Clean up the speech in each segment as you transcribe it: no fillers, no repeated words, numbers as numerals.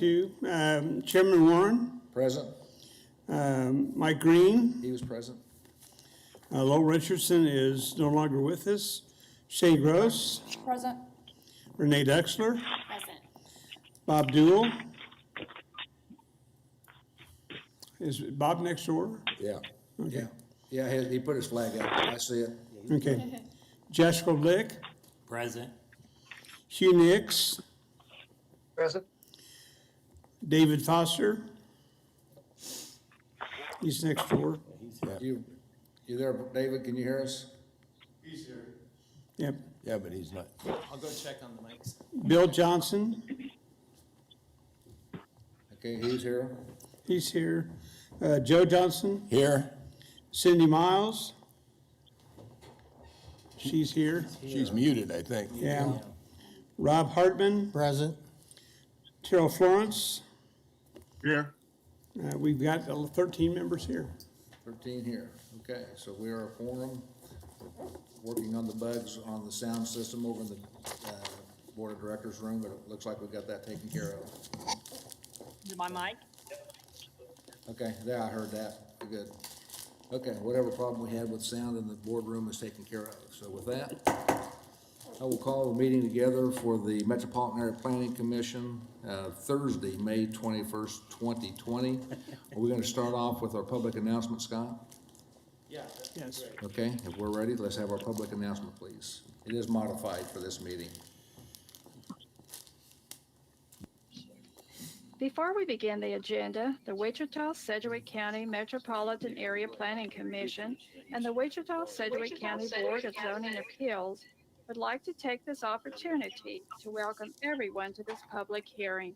Chairman Warren, Present. Mike Green, He was present. Lowell Richardson is no longer with us. Shane Gross, Present. Renee Dexler, Present. Bob Duell. Is Bob next door? Yeah. Okay. Yeah, he put his flag up. I see it. Okay. Joshua Blick, Present. Hugh Nix, Present. David Foster. He's next door. You there, David? Can you hear us? He's here. Yep. Yeah, but he's not. I'll go check on the mics. Bill Johnson, Okay, he's here. he's here. Joe Johnson, Here? Cindy Miles. She's here. She's muted, I think. Yeah. Rob Hartman, Present. Terrell Florence. Here. We've got 13 members here. 13 here. Okay, so we are a quorum, working on the bugs on the sound system over in the Board of Directors room, but it looks like we got that taken care of. Is my mic? Okay, yeah, I heard that. Good. Okay, whatever problem we had with sound in the boardroom is taken care of. So with that, I will call the meeting together for the Metropolitan Area Planning Commission, Thursday, May 21st, 2020. Are we going to start off with our public announcement, Scott? Yeah. Yes. Okay, if we're ready, let's have our public announcement, please. It is modified for this meeting. Before we begin the agenda, the Wichita-Sedgwick County Metropolitan Area Planning Commission and the Wichita-Sedgwick County Board of Zoning Appeals would like to take this opportunity to welcome everyone to this public hearing.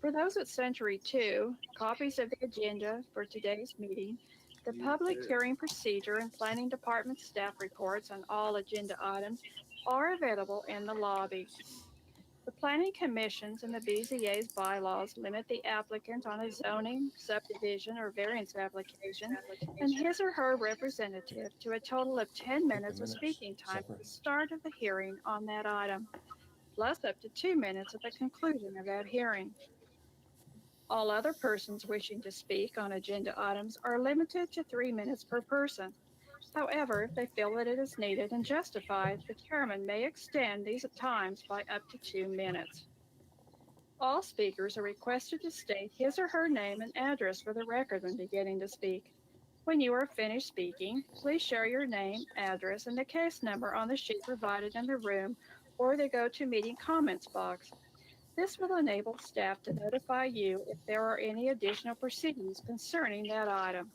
For those at Century 2, copies of the agenda for today's meeting, the public hearing procedure and planning department staff reports on all agenda items are available in the lobby. The Planning Commission's and the BZA's bylaws limit the applicant on a zoning, subdivision, or variance application and his or her representative to a total of 10 minutes of speaking time at the start of the hearing on that item, plus up to 2 minutes at the conclusion of that hearing. All other persons wishing to speak on agenda items are limited to 3 minutes per person. However, if they feel that it is needed and justified, the chairman may extend these times by up to 2 minutes. All speakers are requested to state his or her name and address for the record when beginning to speak. When you are finished speaking, please share your name, address, and the case number on the sheet provided in the room or the GoToMeeting comments box. This will enable staff to notify you if there are any additional proceedings concerning that item.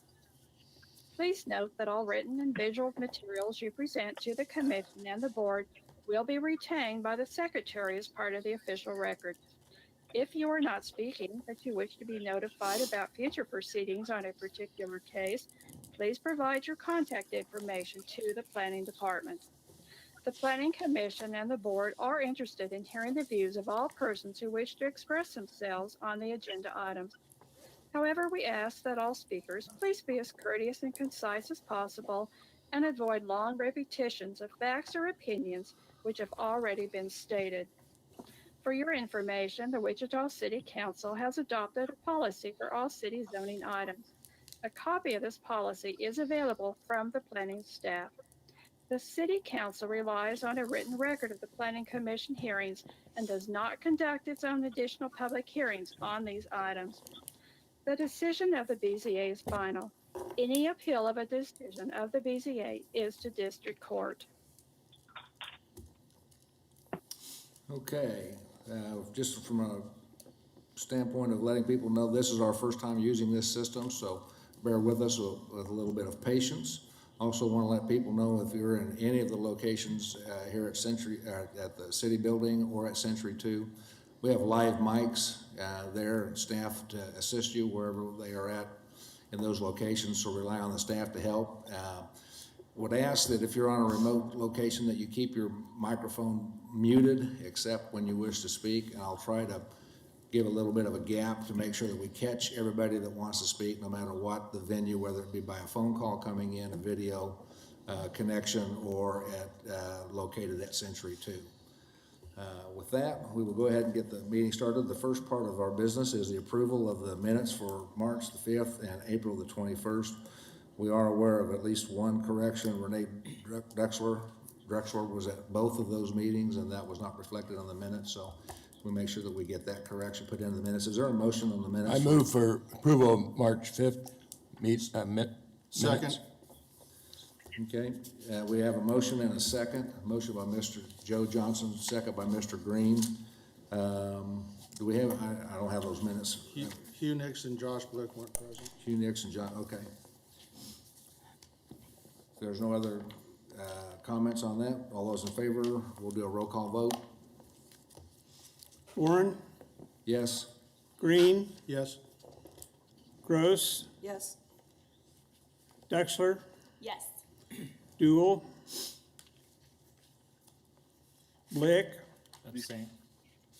Please note that all written and visual materials you present to the commission and the board will be retained by the secretary as part of the official record. If you are not speaking, but you wish to be notified about future proceedings on a particular case, please provide your contact information to the planning department. The Planning Commission and the board are interested in hearing the views of all persons who wish to express themselves on the agenda items. However, we ask that all speakers please be as courteous and concise as possible and avoid long repetitions of facts or opinions which have already been stated. For your information, the Wichita City Council has adopted a policy for all city zoning items. A copy of this policy is available from the planning staff. The City Council relies on a written record of the Planning Commission hearings and does not conduct its own additional public hearings on these items. The decision of the BZA is final. Any appeal of a decision of the BZA is to district court. Okay, just from a standpoint of letting people know, this is our first time using this system, so bear with us with a little bit of patience. Also want to let people know if you're in any of the locations here at Century, at the city building or at Century 2, we have live mics there, staff to assist you wherever they are at in those locations, so rely on the staff to help. Would ask that if you're on a remote location that you keep your microphone muted except when you wish to speak, and I'll try to give a little bit of a gap to make sure that we catch everybody that wants to speak no matter what the venue, whether it be by a phone call coming in, a video connection, or located at Century 2. With that, we will go ahead and get the meeting started. The first part of our business is the approval of the minutes for March the 5th and April the 21st. We are aware of at least one correction. Renee Drexler was at both of those meetings, and that was not reflected on the minutes, so we make sure that we get that correction put into the minutes. Is there a motion on the minutes? I move for approval of March 5th minutes. Second. Okay, we have a motion and a second. Motion by Mr. Joe Johnson, second by Mr. Green. Do we have, I don't have those minutes. Hugh Nix and Josh Blick weren't present. Hugh Nix and John, okay. If there's no other comments on that, all those in favor, we'll do a roll call vote. Warren, Yes? Green, Yes. Gross, Yes. Dexler, Yes. Dool, Blick. Abstain.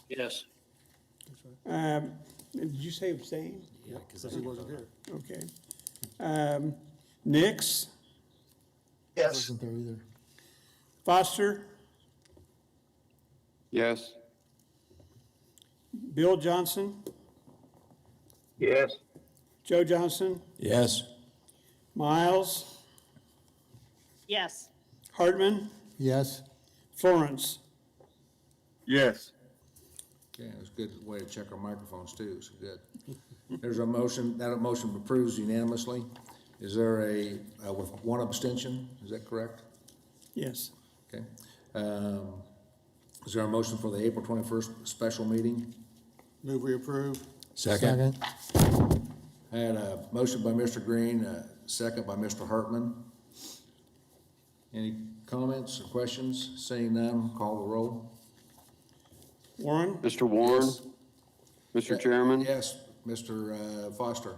Yes. Did you say abstain? Yeah, because Because he wasn't here. Okay. Nix, Yes. Wasn't there either. Foster, Yes. Bill Johnson, Yes. Joe Johnson, Yes. Miles, Yes. Hartman, Yes. Florence. Yes. Okay, that's a good way to check our microphones too, so good. There's a motion, that motion approves unanimously. Is there with one abstention, is that correct? Yes. Okay. Is there a motion for the April 21st special meeting? Move we approve. Second. I had a motion by Mr. Green, a second by Mr. Hartman. Any comments or questions? Seeing none, call the roll. Warren, Mr. Warren? Yes. Mr. Chairman? Yes, Mr. Foster.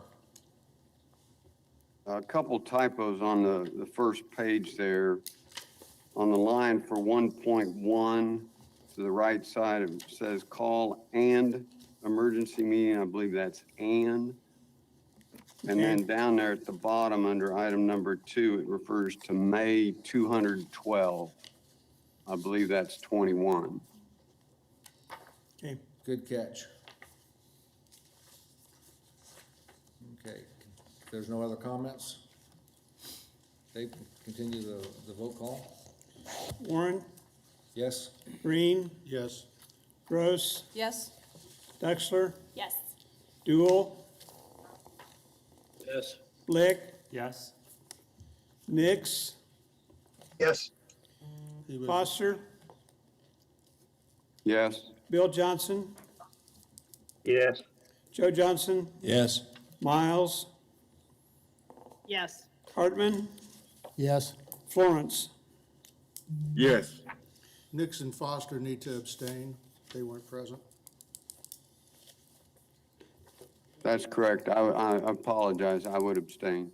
A couple typos on the first page there. On the line for 1.1, to the right side, it says call and emergency meeting. I believe that's and. And then down there at the bottom, under item number 2, it refers to May 212. I believe that's 21. okay. Good catch. Okay, if there's no other comments, Dave, continue the vote call. Warren, Yes? Green, Yes. Gross, Yes. Dexler, Yes. Dool, Yes. Blick, Yes. Nix, Yes. He was, Foster, Yes. Bill Johnson, yes. Joe Johnson, Yes. Miles, Yes. Hartman, Yes. Florence. Yes. Nix and Foster need to abstain. They weren't present. That's correct. I apologize. I would abstain.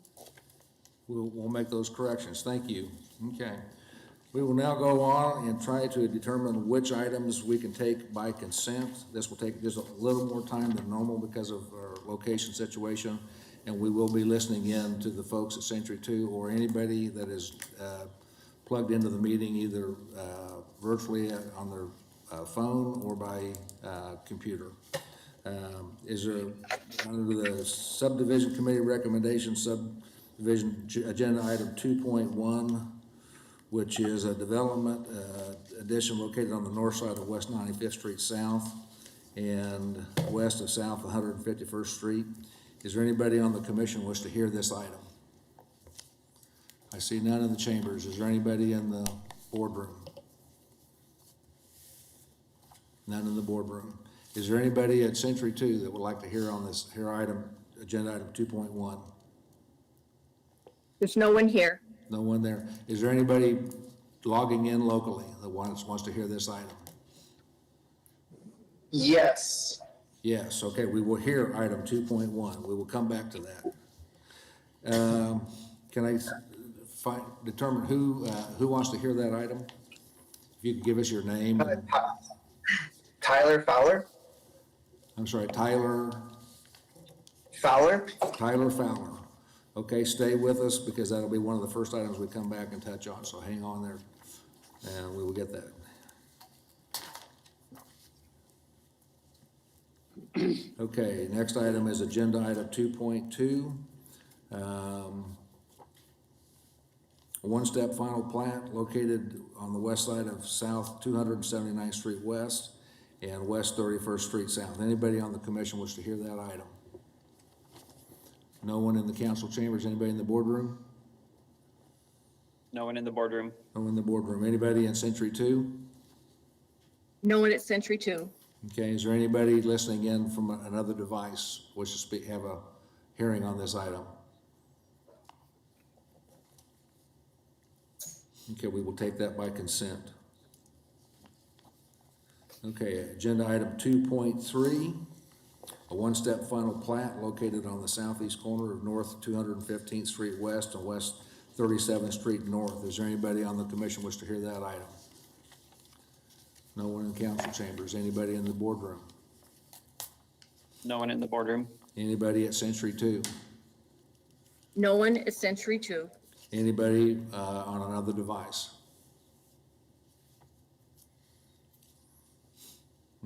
We'll make those corrections. Thank you. Okay. We will now go on and try to determine which items we can take by consent. This will take just a little more time than normal because of our location situation, and we will be listening in to the folks at Century 2 or anybody that is plugged into the meeting, either virtually on their phone or by computer. Is there, under the subdivision committee recommendation, subdivision agenda item 2.1, which is a development addition located on the north side of West 95th Street South and west of South 151st Street. Is there anybody on the commission who wishes to hear this item? I see none in the chambers. Is there anybody in the boardroom? None in the boardroom. Is there anybody at Century 2 that would like to hear on this, agenda item 2.1? There's no one here. No one there. Is there anybody logging in locally that wants to hear this item? Yes. Yes, okay, we will hear item 2.1. We will come back to that. Can I determine who wants to hear that item? If you could give us your name. Tyler Fowler. I'm sorry, Tyler Fowler. Fowler. Okay, stay with us because that'll be one of the first items we come back and touch on, so hang on there and we will get that. Okay, next item is agenda item 2.2. A one-step final plat located on the west side of South 279th Street West and West 31st Street South. Anybody on the commission wish to hear that item? No one in the council chambers? Anybody in the boardroom? No one in the boardroom. No one in the boardroom. Anybody in Century 2? No one at Century 2. Okay, is there anybody listening in from another device wish to speak, have a hearing on this item? Okay, we will take that by consent. Okay, agenda item 2.3, a one-step final plat located on the southeast corner of North 215th Street West and West 37th Street North. Is there anybody on the commission wish to hear that item? No one in council chambers. Anybody in the boardroom? No one in the boardroom. Anybody at Century 2? No one at Century 2. Anybody on another device?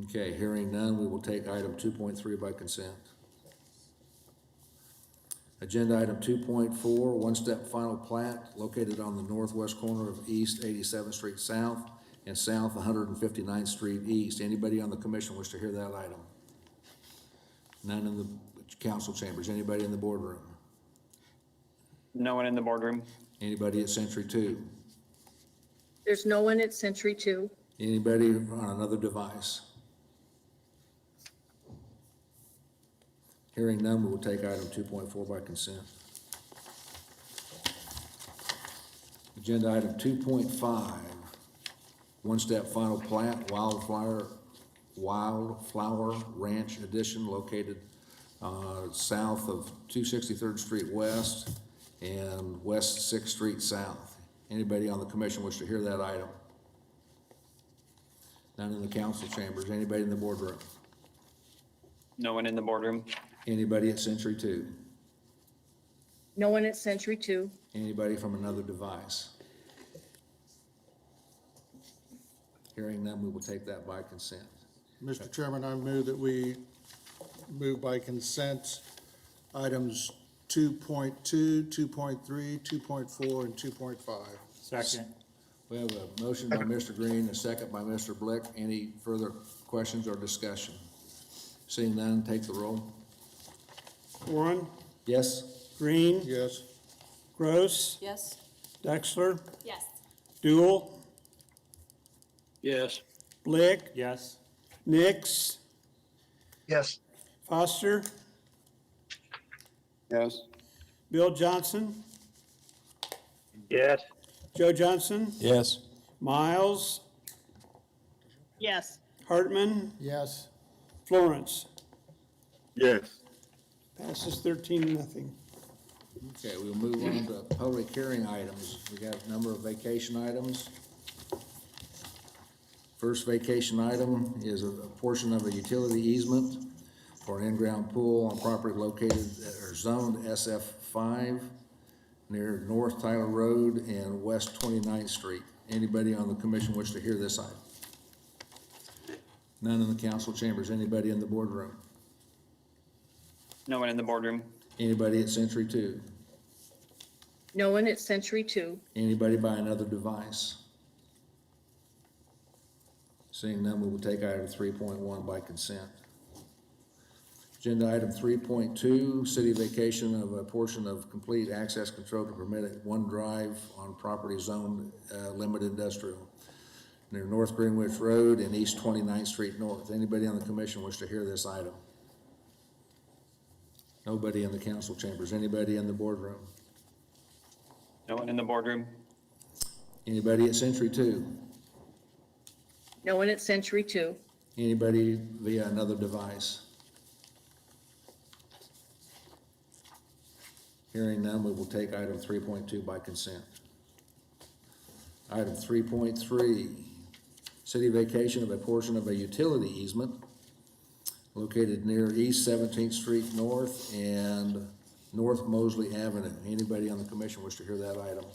Okay, hearing none, we will take item 2.3 by consent. Agenda item 2.4, one-step final plat located on the northwest corner of East 87th Street South and South 159th Street East. Anybody on the commission wish to hear that item? None in the council chambers. Anybody in the boardroom? No one in the boardroom. Anybody at Century 2? There's no one at Century 2. Anybody on another device? Hearing none, we will take item 2.4 by consent. Agenda item 2.5, one-step final plat, Wildflower Ranch Edition located south of 263rd Street West and West 6th Street South. Anybody on the commission wish to hear that item? None in the council chambers. Anybody in the boardroom? No one in the boardroom. Anybody at Century 2? No one at Century 2. Anybody from another device? Hearing none, we will take that by consent. Mr. Chairman, I move that we move by consent items 2.2, 2.3, 2.4, and 2.5. Second. We have a motion by Mr. Green, a second by Mr. Blick. Any further questions or discussion? Seeing none, take the roll. Warren, Yes? Green, Yes. Gross, Yes. Dexler, Yes. Dool, Yes. Blick, Yes. Nix, Yes. Foster, Yes. Bill Johnson, Yes. Joe Johnson, Yes. Miles, Yes. Hartman, Yes. Florence. Yes. Passes 13-0. Okay, we'll move on to public hearing items. We got a number of vacation items. First vacation item is a portion of a utility easement for an in-ground pool on property located or zoned SF5 near North Tyler Road and West 29th Street. Anybody on the commission wish to hear this item? None in the council chambers. Anybody in the boardroom? No one in the boardroom. Anybody at Century 2? No one at Century 2. Anybody by another device? Seeing none, we will take item 3.1 by consent. Agenda item 3.2, city vacation of a portion of complete access control to permit one drive on property zoned limited industrial near North Greenwich Road and East 29th Street North. Anybody on the commission wish to hear this item? Nobody in the council chambers. Anybody in the boardroom? No one in the boardroom. Anybody at Century 2? No one at Century 2. Anybody via another device? Hearing none, we will take item 3.2 by consent. Item 3.3, city vacation of a portion of a utility easement located near East 17th Street North and North Mosley Avenue. Anybody on the commission wish to hear that item?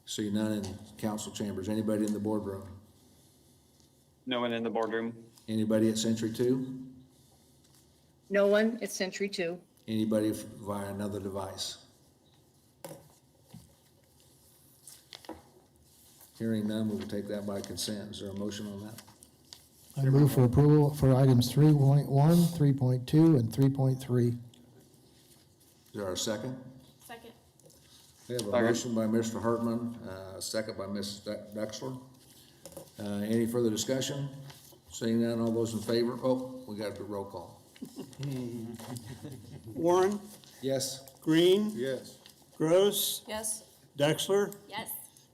See none in council chambers. Anybody in the boardroom? No one in the boardroom. Anybody at Century Two? No one at Century 2. Anybody via another device? Hearing none, we will take that by consent. Is there a motion on that? I move for approval for items 3.1, 3.2, and 3.3. Is there a second? Second. We have a Second. motion by Mr. Hartman, second by Ms. Dexler. Any further discussion? Seeing none, all those in favor? Oh, we got a roll call. Warren, Yes? Green, Yes. Gross, Yes. Dexler, Yes.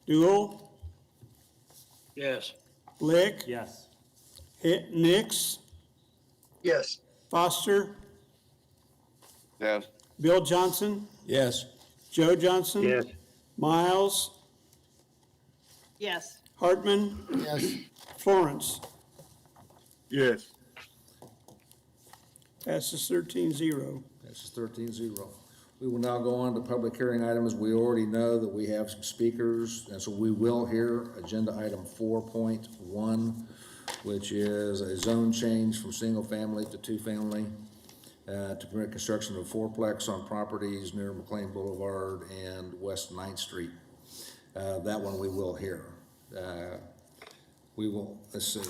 Dool, Yes. Lick, Yes. Nix, Yes. Foster, Yes. Bill Johnson, Yes. Joe Johnson. Yes. Miles, Yes. Hartman, Yes. Florence. Yes. Passes 13-0. That's 13-0. We will now go on to public hearing items. We already know that we have some speakers, and so we will hear agenda item 4.1, which is a zone change from single-family to two-family to permit construction of fourplex on properties near McLean Boulevard and West 9th Street. That one we will hear. We will, let's see,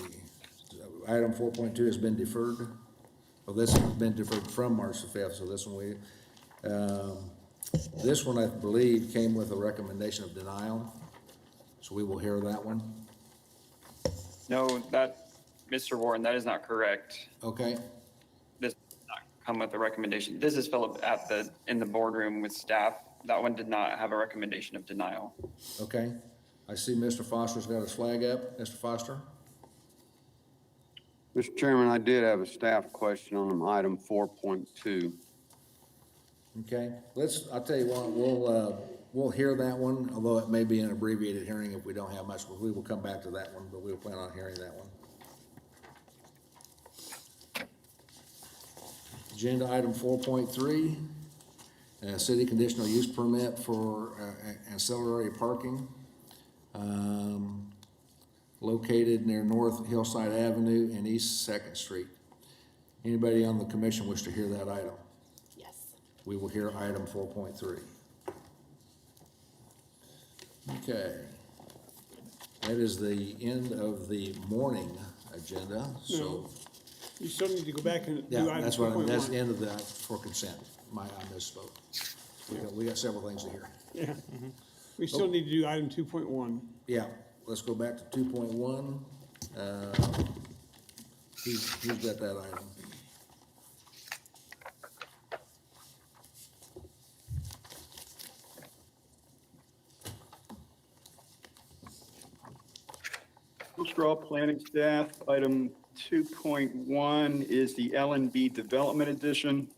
item 4.2 has been deferred. Well, this has been deferred from March the 5th, so this one this one, I believe, came with a recommendation of denial, so we will hear that one. No, Mr. Warren, that is not correct. Okay, This did not come with a recommendation. This is Philip in the boardroom with staff. That one did not have a recommendation of denial. okay. I see Mr. Foster's got his flag up. Mr. Foster? Mr. Chairman, I did have a staff question on item 4.2. Okay, I'll tell you what, we'll hear that one, although it may be an abbreviated hearing if we don't have much, but we will come back to that one, but we'll plan on hearing that one. Agenda item 4.3, city conditional use permit for ancillary parking, located near North Hillside Avenue and East Second Street. Anybody on the commission wish to hear that item? Yes. We will hear item 4.3. Okay. That is the end of the morning agenda, so, You still need to go back and do yeah, item that's what, that's the 2.1. end of that for consent. I misspoke. We got several things to hear. Yeah. We still need to do item 2.1. Yeah, let's go back to 2.1. Who's got that item? Straw planning staff, item 2.1 is the L&B Development Edition.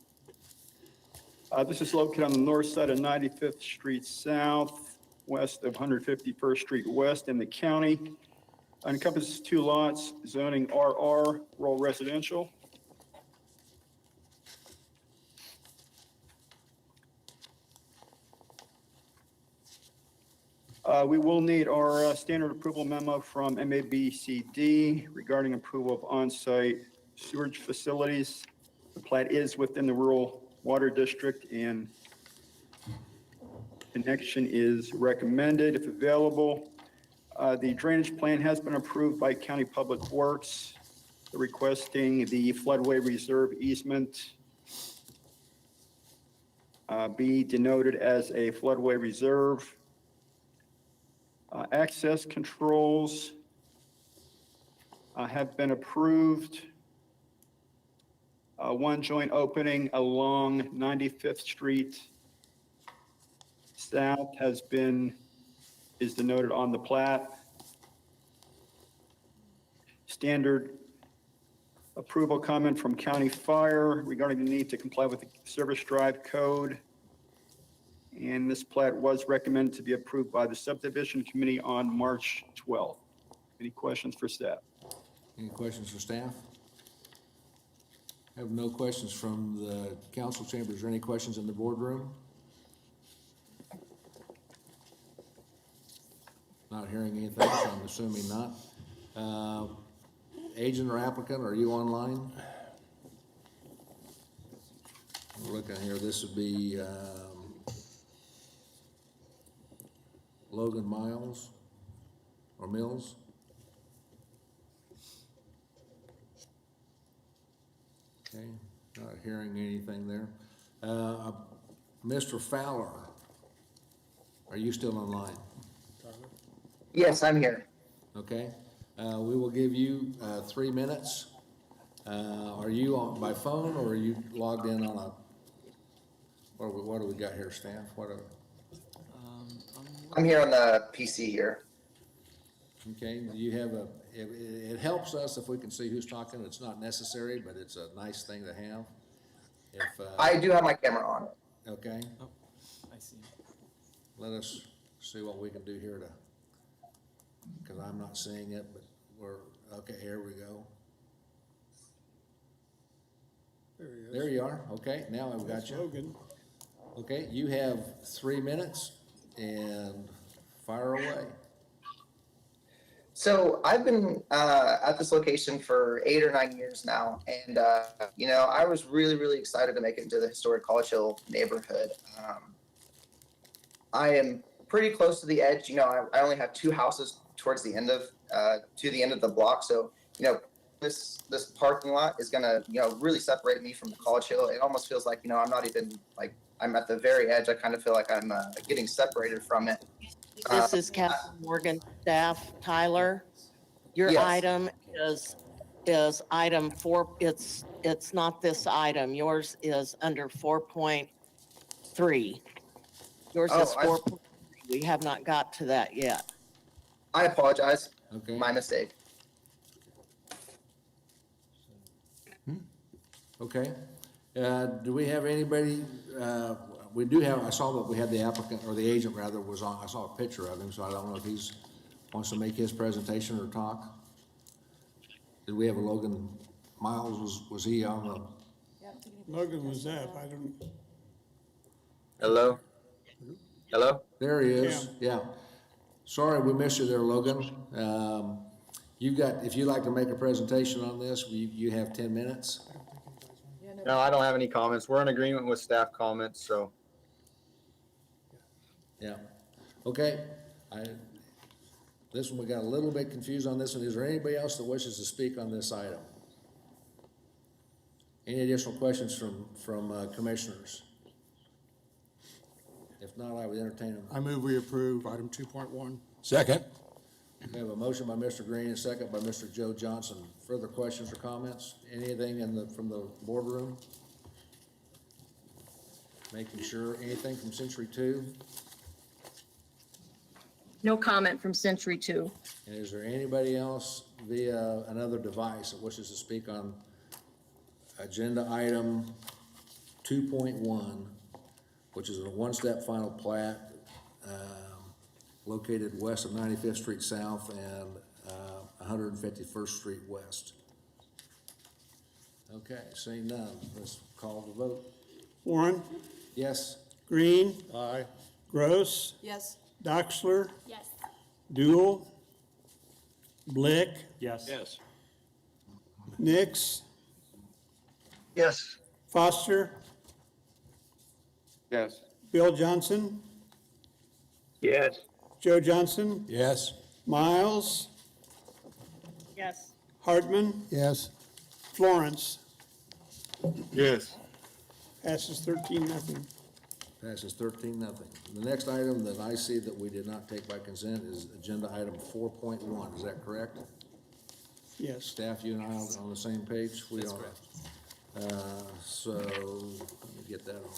This is located on the north side of 95th Street South, west of 151st Street West in the county. Encompasses 2 lots, zoning RR, rural residential. We will need our standard approval memo from MAPC regarding approval of on-site sewage facilities. The plat is within the rural water district and connection is recommended if available. The drainage plan has been approved by County Public Works, requesting the floodway reserve easement be denoted as a floodway reserve. Access controls have been approved. One joint opening along 95th Street South is denoted on the plat. Standard approval comment from County Fire regarding the need to comply with the Service Drive Code. And this plat was recommended to be approved by the subdivision committee on March 12th. Any questions for staff? Any questions for staff? Have no questions from the council chamber. Is there any questions in the boardroom? Not hearing anything, so I'm assuming not. agent or applicant, are you online? We're looking here, this would be, Logan Miles or Mills. Okay, not hearing anything there. Mr. Fowler, are you still online? Yes, I'm here. Okay, we will give you 3 minutes. Are you on by phone or are you logged in on a, what do we got here, Stan? I'm here on the PC here. Okay, do you have it helps us if we can see who's talking. It's not necessary, but it's a nice thing to have. If, I do have my camera on. okay, Oh, I see. let us see what we can do here because I'm not seeing it, but okay, here we go. There he is. There you are. Okay, now I've got you. Logan. Okay, you have 3 minutes and fire away. So I've been at this location for 8 or 9 years now, and I was really excited to make it into the historic College Hill neighborhood. I am pretty close to the edge. I only have 2 houses towards the end of the block, so this parking lot is gonna really separate me from the College Hill. It almost feels like I'm not even like I'm at the very edge. I kind of feel like I'm getting separated from it. This is Captain Morgan staff, Tyler. Your Yes. item is item 4. It's not this item. Yours is under 4.3. Yours Oh, is 4.3. We have not got to that yet. I apologize. Okay. My mistake. Okay. Do we have anybody, we do have, I saw that we had the applicant, or the agent rather, was on, I saw a picture of him, so I don't know if he's, wants to make his presentation or talk. Did we have a Logan Miles, was he on the, Logan was up, I don't, Hello. Hello. there he is, yeah. Sorry, we missed you there, Logan. You got, if you'd like to make a presentation on this, you have 10 minutes. No, I don't have any comments. We're in agreement with staff comments, so. Yeah, okay. This one, we got a little bit confused on this one. Is there anybody else that wishes to speak on this item? Any additional questions from commissioners? If not, I would entertain them. I move we approve item 2.1. Second. We have a motion by Mr. Green and a second by Mr. Joe Johnson. Further questions or comments? Anything from the boardroom? Making sure, anything from Century 2? No comment from Century 2. And is there anybody else via another device that wishes to speak on agenda item 2.1, which is a one-step final plat located west of 95th Street South and 151st Street West? Okay, seeing none, let's call the vote. Warren, Yes? Green, Aye. Gross, Yes. Doxler, Yes. Dool, Blick, Yes. Yes. Nix, Yes. Foster, Yes. Bill Johnson, Yes. Joe Johnson, Yes. Miles, Yes. Hartman, Yes. Florence. Yes. Passes 13-0. Passes 13-0. The next item that I see that we did not take by consent is agenda item 4.1. Is that correct? Yes. Staff, you and I on the same page? We That's are. correct. So, let me get that on.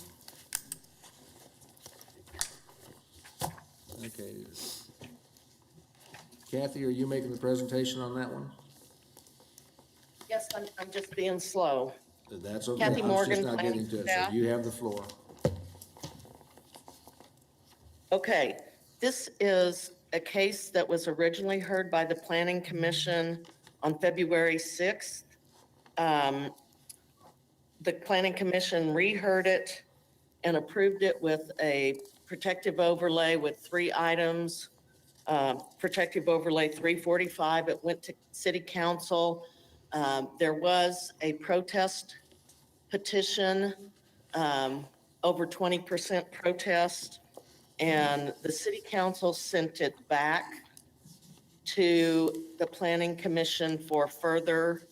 Okay. Kathy, are you making the presentation on that one? Yes, I'm just being slow. That's okay. Kathy I'm Morgan, just not getting to it, so staff. you have the floor. Okay, this is a case that was originally heard by the Planning Commission on February 6th. The Planning Commission reheard it and approved it with a protective overlay with 3 items. Protective overlay 345, it went to City Council There was a protest petition, over 20% protest, and the city council sent it back to the planning commission for further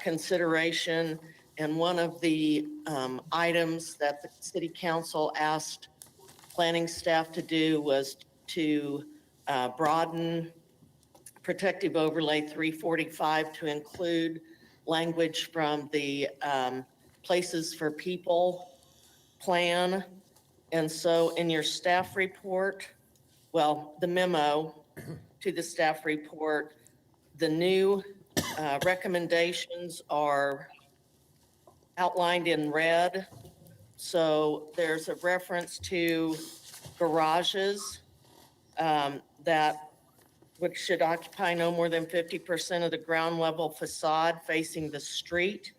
consideration. And one of the items that the city council asked planning staff to do was to broaden protective overlay 345 to include language from the Places for People plan. And so in your staff report, well, the memo to the staff report, the new recommendations are outlined in red. So there's a reference to garages that which should occupy no more than 50% of the ground level facade facing the street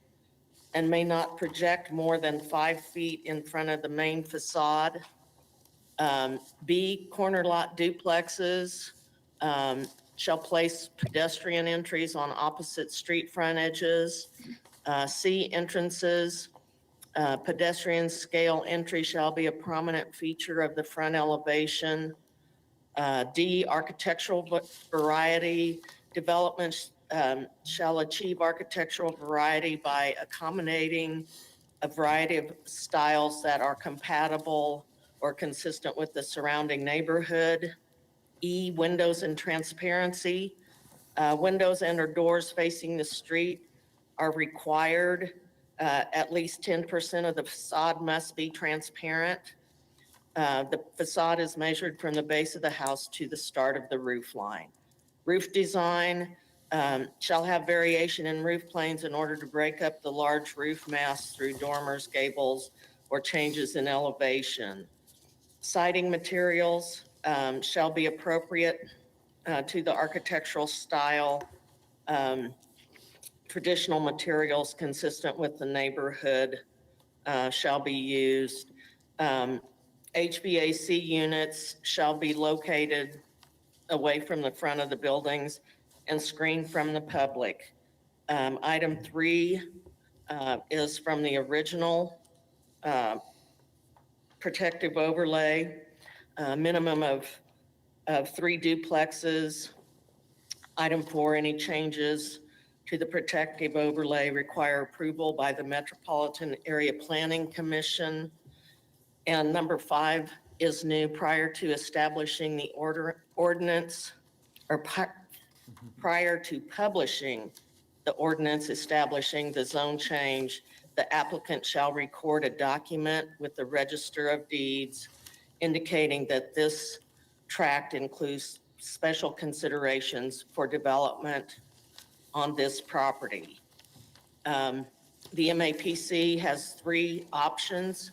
and may not project more than 5 feet in front of the main facade. B, corner lot duplexes shall place pedestrian entries on opposite street frontages. C, entrances, pedestrian scale entry shall be a prominent feature of the front elevation. D, architectural variety, developments shall achieve architectural variety by accommodating a variety of styles that are compatible or consistent with the surrounding neighborhood. E, windows and transparency. Windows and or doors facing the street are required. At least 10% of the facade must be transparent. The facade is measured from the base of the house to the start of the roof line. Roof design shall have variation in roof planes in order to break up the large roof mass through dormers, gables, or changes in elevation. Siding materials shall be appropriate to the architectural style. Traditional materials consistent with the neighborhood shall be used. HVAC units shall be located away from the front of the buildings and screened from the public. Item 3 is from the original protective overlay, minimum of 3 duplexes. Item 4, any changes to the protective overlay require approval by the Metropolitan Area Planning Commission. And number 5 is new. Prior to establishing the ordinance, or prior to publishing the ordinance establishing the zone change, the applicant shall record a document with the Register of Deeds indicating that this tract includes special considerations for development on this property. The MAPC has 3 options.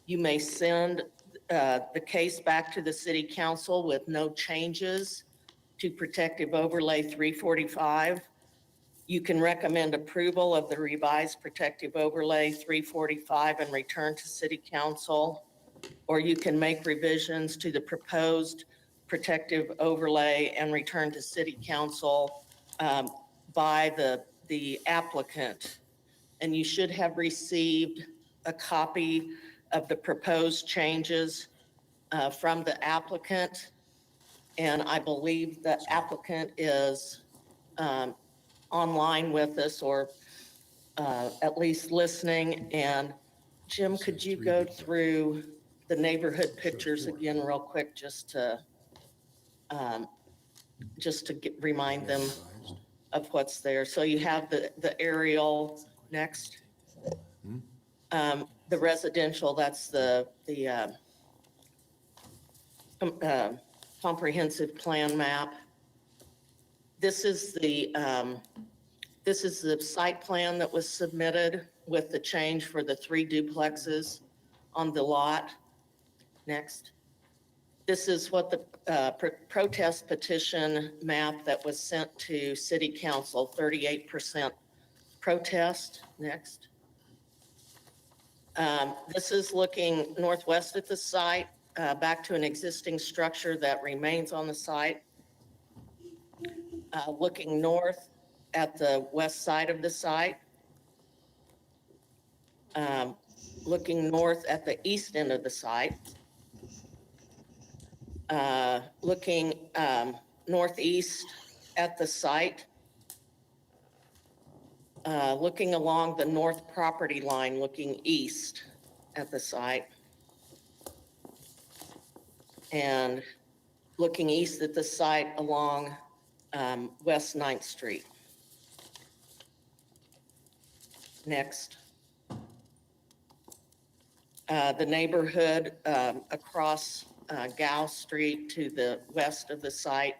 You may send the case back to the city council with no changes to protective overlay 345. You can recommend approval of the revised protective overlay 345 and return to city council, or you can make revisions to the proposed protective overlay and return to city council by the applicant. And you should have received a copy of the proposed changes from the applicant. And I believe the applicant is online with us, or at least listening. And Jim, could you go through the neighborhood pictures again real quick, just to remind them of what's there. So you have the aerial next. The residential, that's the comprehensive plan map. This is the site plan that was submitted with the change for the 3 duplexes on the lot. Next. This is what the protest petition map that was sent to city council, 38% protest. Next. This is looking northwest at the site, back to an existing structure that remains on the site. Looking north at the west side of the site. Looking north at the east end of the site. Looking northeast at the site. Looking along the north property line, looking east at the site. And looking east at the site along West 9th Street. Next. The neighborhood across Gow Street to the west of the site.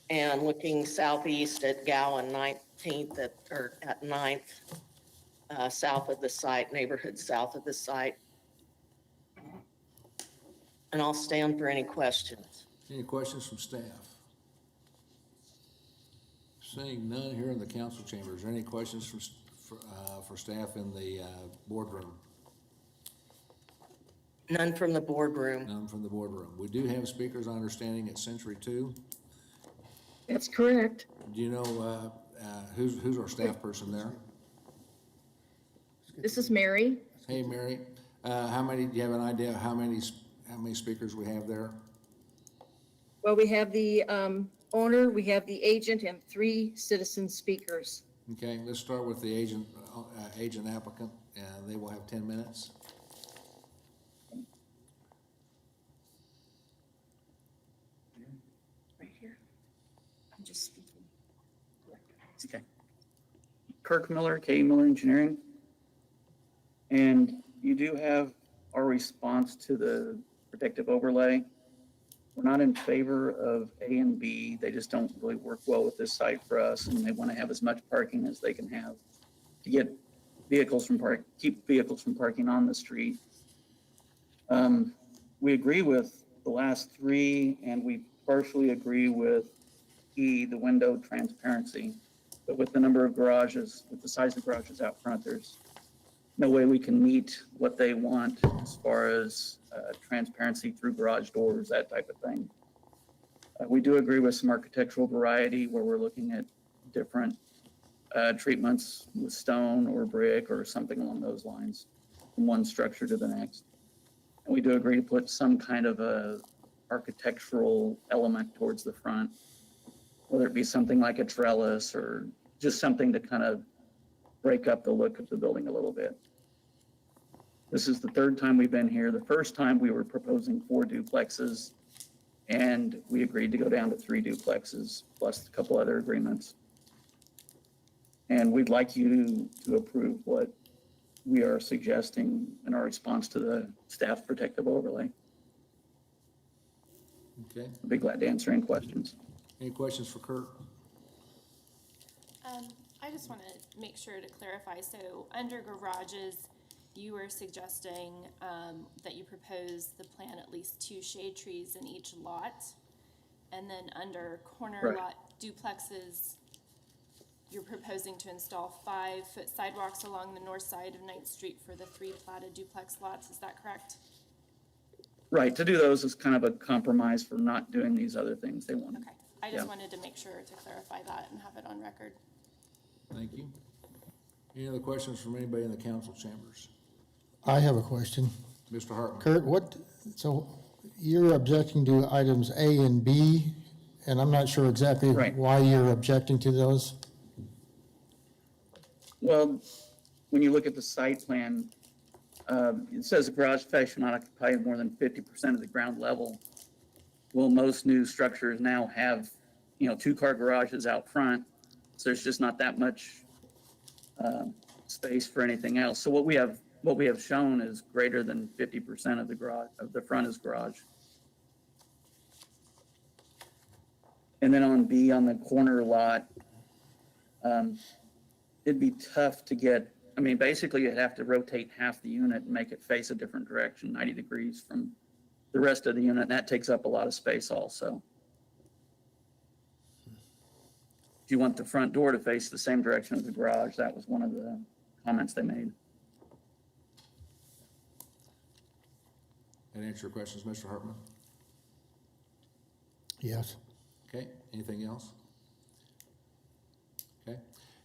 And looking southeast at Gow and 19th at 9th, south of the site, neighborhood south of the site. And I'll stand for any questions. Any questions from staff? Seeing none here in the council chamber, is there any questions for staff in the boardroom? None from the boardroom. None from the boardroom. We do have speakers, I understanding, at Century 2. That's correct. Do you know who's our staff person there? This is Mary. Hey, Mary. How many? Do you have an idea of how many speakers we have there? Well, we have the owner, we have the agent, and 3 citizen speakers. Okay, let's start with the agent applicant, and they will have 10 minutes. Right here. I'm just speaking. Okay. Kirk Miller, K. Miller Engineering. And you do have our response to the protective overlay. We're not in favor of A and B. They just don't really work well with this site for us, and they want to have as much parking as they can have to get vehicles from keep vehicles from parking on the street. We agree with the last 3, and we partially agree with E, the window transparency. But with the number of garages, with the size of garages out front, there's no way we can meet what they want as far as transparency through garage doors, that type of thing. We do agree with some architectural variety where we're looking at different treatments with stone or brick or something along those lines from one structure to the next. And we do agree to put some kind of a architectural element towards the front, whether it be something like a trellis or just something to kind of break up the look of the building a little bit. This is the 3rd time we've been here. The first time we were proposing 4 duplexes, and we agreed to go down to 3 duplexes plus a couple other agreements. And we'd like you to approve what we are suggesting in our response to the staff protective overlay. Okay. I'd be glad to answer any questions. Any questions for Kurt? I just want to make sure to clarify. So under garages, you were suggesting that you propose the plan at least 2 shade trees in each lot. And then under corner lot duplexes, you're proposing to install 5-foot sidewalks along the north side of 9th Street for the 3 platted duplex lots. Is that correct? Right, to do those is kind of a compromise for not doing these other things they want. Okay, I just wanted to make sure to clarify that and have it on record. Thank you. Any other questions from anybody in the council chambers? I have a question. Mr. Hartman. Kurt, so you're objecting to items A and B, and I'm not sure exactly why you're objecting to those. Well, when you look at the site plan, it says a garage space should not occupy more than 50% of the ground level. Well, most new structures now have, 2-car garages out front, so there's just not that much space for anything else. So what we have shown is greater than 50% of the garage, of the front is garage. And then on B, on the corner lot, it'd be tough to get, basically you'd have to rotate half the unit and make it face a different direction, 90 degrees from the rest of the unit, and that takes up a lot of space also. If you want the front door to face the same direction as the garage, that was one of the comments they made. That answer your questions, Mr. Hartman? Yes. Okay, anything else?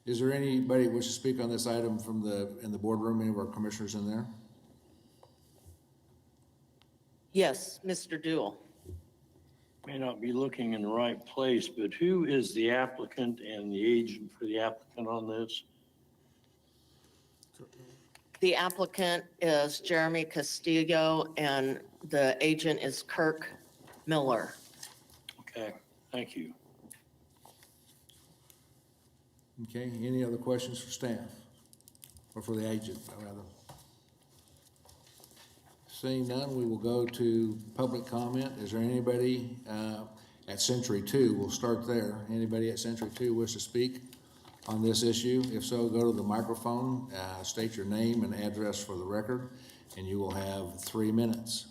Is there anybody who wishes to speak on this item in the boardroom, any of our commissioners in there? Yes, Mr. Dewell. May not be looking in the right place, but who is the applicant and the agent for the applicant on this? The applicant is Jeremy Castillo and the agent is Kirk Miller. Okay, thank you. Okay, any other questions for staff? Or for the agent, rather? Seeing none, we will go to public comment. Is there anybody at Century 2? We'll start there. Anybody at Century 2 wish to speak on this issue? If so, go to the microphone, state your name and address for the record, and you will have 3 minutes.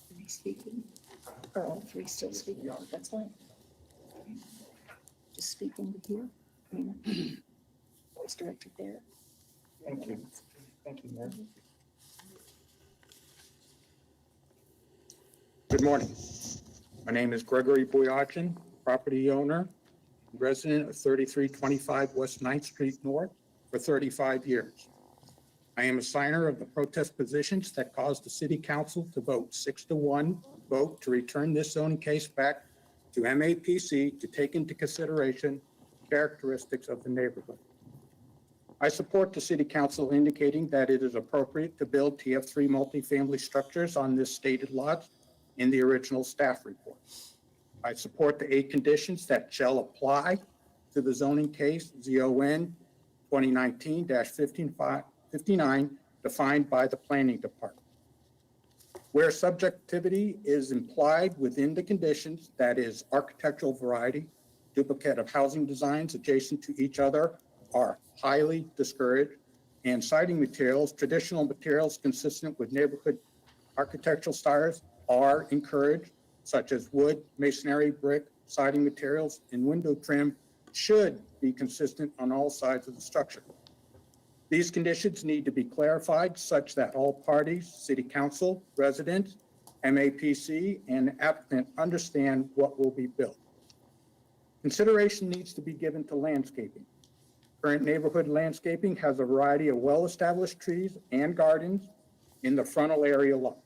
Three speaking? Are all three still speaking? That's fine. Just speak into here. I mean, voice directed there. Thank you. Thank you, Mayor. Good morning. My name is Gregory Boyachin, property owner, resident of 3325 West 9th Street North for 35 years. I am a signer of the protest positions that caused the city council to vote 6-1 vote to return this zoning case back to MAPC to take into consideration characteristics of the neighborhood. I support the city council indicating that it is appropriate to build TF3 multifamily structures on this stated lot in the original staff report. I support the 8 conditions that shall apply to the zoning case ZON 2019-59 defined by the planning department. Where subjectivity is implied within the conditions, that is architectural variety, duplicate of housing designs adjacent to each other are highly discouraged, and siding materials, traditional materials consistent with neighborhood architectural styles are encouraged, such as wood, masonry, brick, siding materials, and window trim should be consistent on all sides of the structure. These conditions need to be clarified such that all parties, city council, residents, MAPC, and applicant understand what will be built. Consideration needs to be given to landscaping. Current neighborhood landscaping has a variety of well-established trees and gardens in the frontal area lot.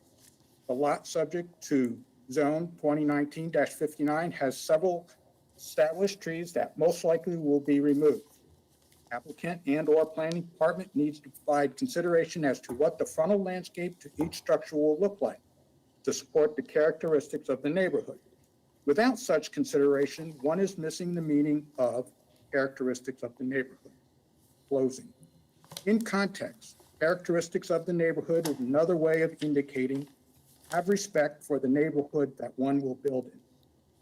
The lot subject to zone 2019-59 has several established trees that most likely will be removed. Applicant and/or planning department needs to provide consideration as to what the frontal landscape to each structure will look like to support the characteristics of the neighborhood. Without such consideration, one is missing the meaning of characteristics of the neighborhood. Closing. In context, characteristics of the neighborhood is another way of indicating have respect for the neighborhood that one will build in.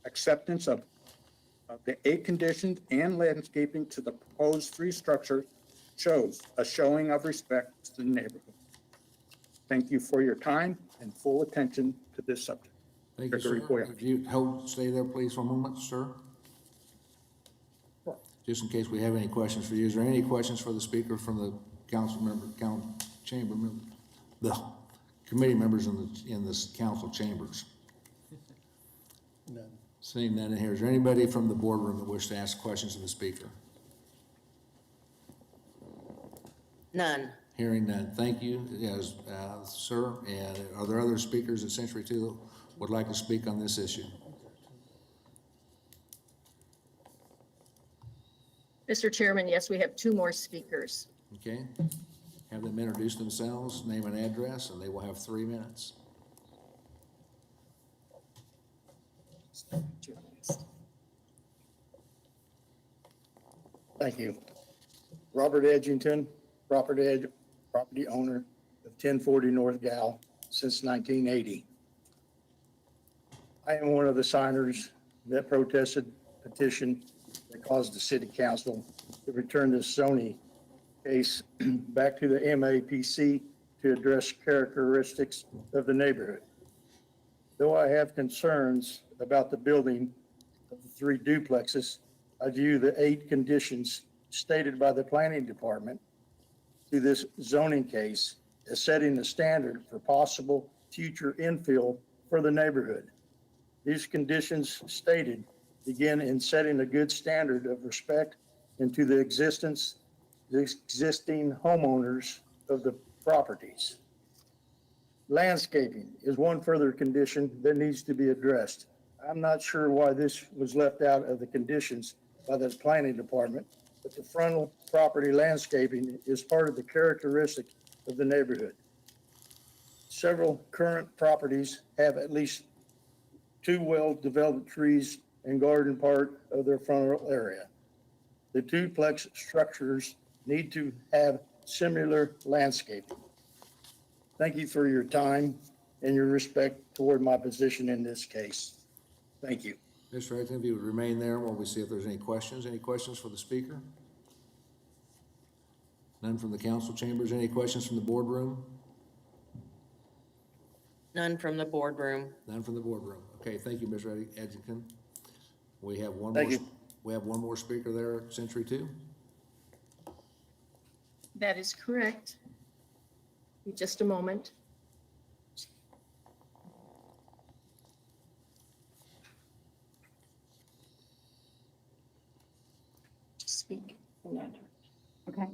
Acceptance of the 8 conditions and landscaping to the proposed 3 structures shows a showing of respect to the neighborhood. Thank you for your time and full attention to this subject. Thank you, sir. If you stay there, please, for a moment, sir. Just in case we have any questions for you. Is there any questions for the speaker from the council member, chamber member, the committee members in this council chambers? None. Seeing none in here, is there anybody from the boardroom that wishes to ask questions of the speaker? None. Hearing none. Thank you, yes, sir. And are there other speakers at Century 2 that would like to speak on this issue? Mr. Chairman, yes, we have 2 more speakers. Okay. Have them introduce themselves, name and address, and they will have 3 minutes. Thank you. Robert Edgington, property owner of 1040 North Gal since 1980. I am one of the signers that protested petition that caused the city council to return this zoning case back to the MAPC to address characteristics of the neighborhood. Though I have concerns about the building of the 3 duplexes, I view the 8 conditions stated by the planning department to this zoning case as setting the standard for possible future infill for the neighborhood. These conditions stated begin in setting a good standard of respect into the existing homeowners of the properties. Landscaping is one further condition that needs to be addressed. I'm not sure why this was left out of the conditions by the planning department, but the frontal property landscaping is part of the characteristic of the neighborhood. Several current properties have at least 2 well-developed trees and garden part of their frontal area. The duplex structures need to have similar landscaping. Thank you for your time and your respect toward my position in this case. Thank you. Mr. Acton, if you would remain there while we see if there's any questions. Any questions for the speaker? None from the council chambers. Any questions from the boardroom? None from the boardroom. None from the boardroom. Okay, thank you, Mr. Edgington. We have one Thank more. you. We have one more speaker there, Century 2. That is correct. In just a moment. Speak in that direction. Okay.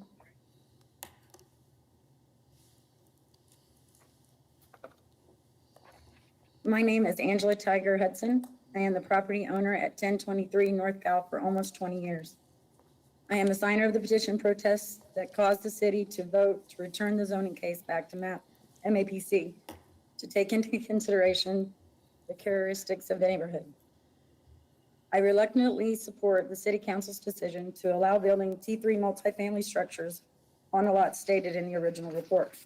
My name is Angela Tiger Hudson. I am the property owner at 1023 North Cal for almost 20 years. I am a signer of the petition protests that caused the city to vote to return the zoning case back to MAPC to take into consideration the characteristics of the neighborhood. I reluctantly support the city council's decision to allow building T3 multifamily structures on the lot stated in the original report.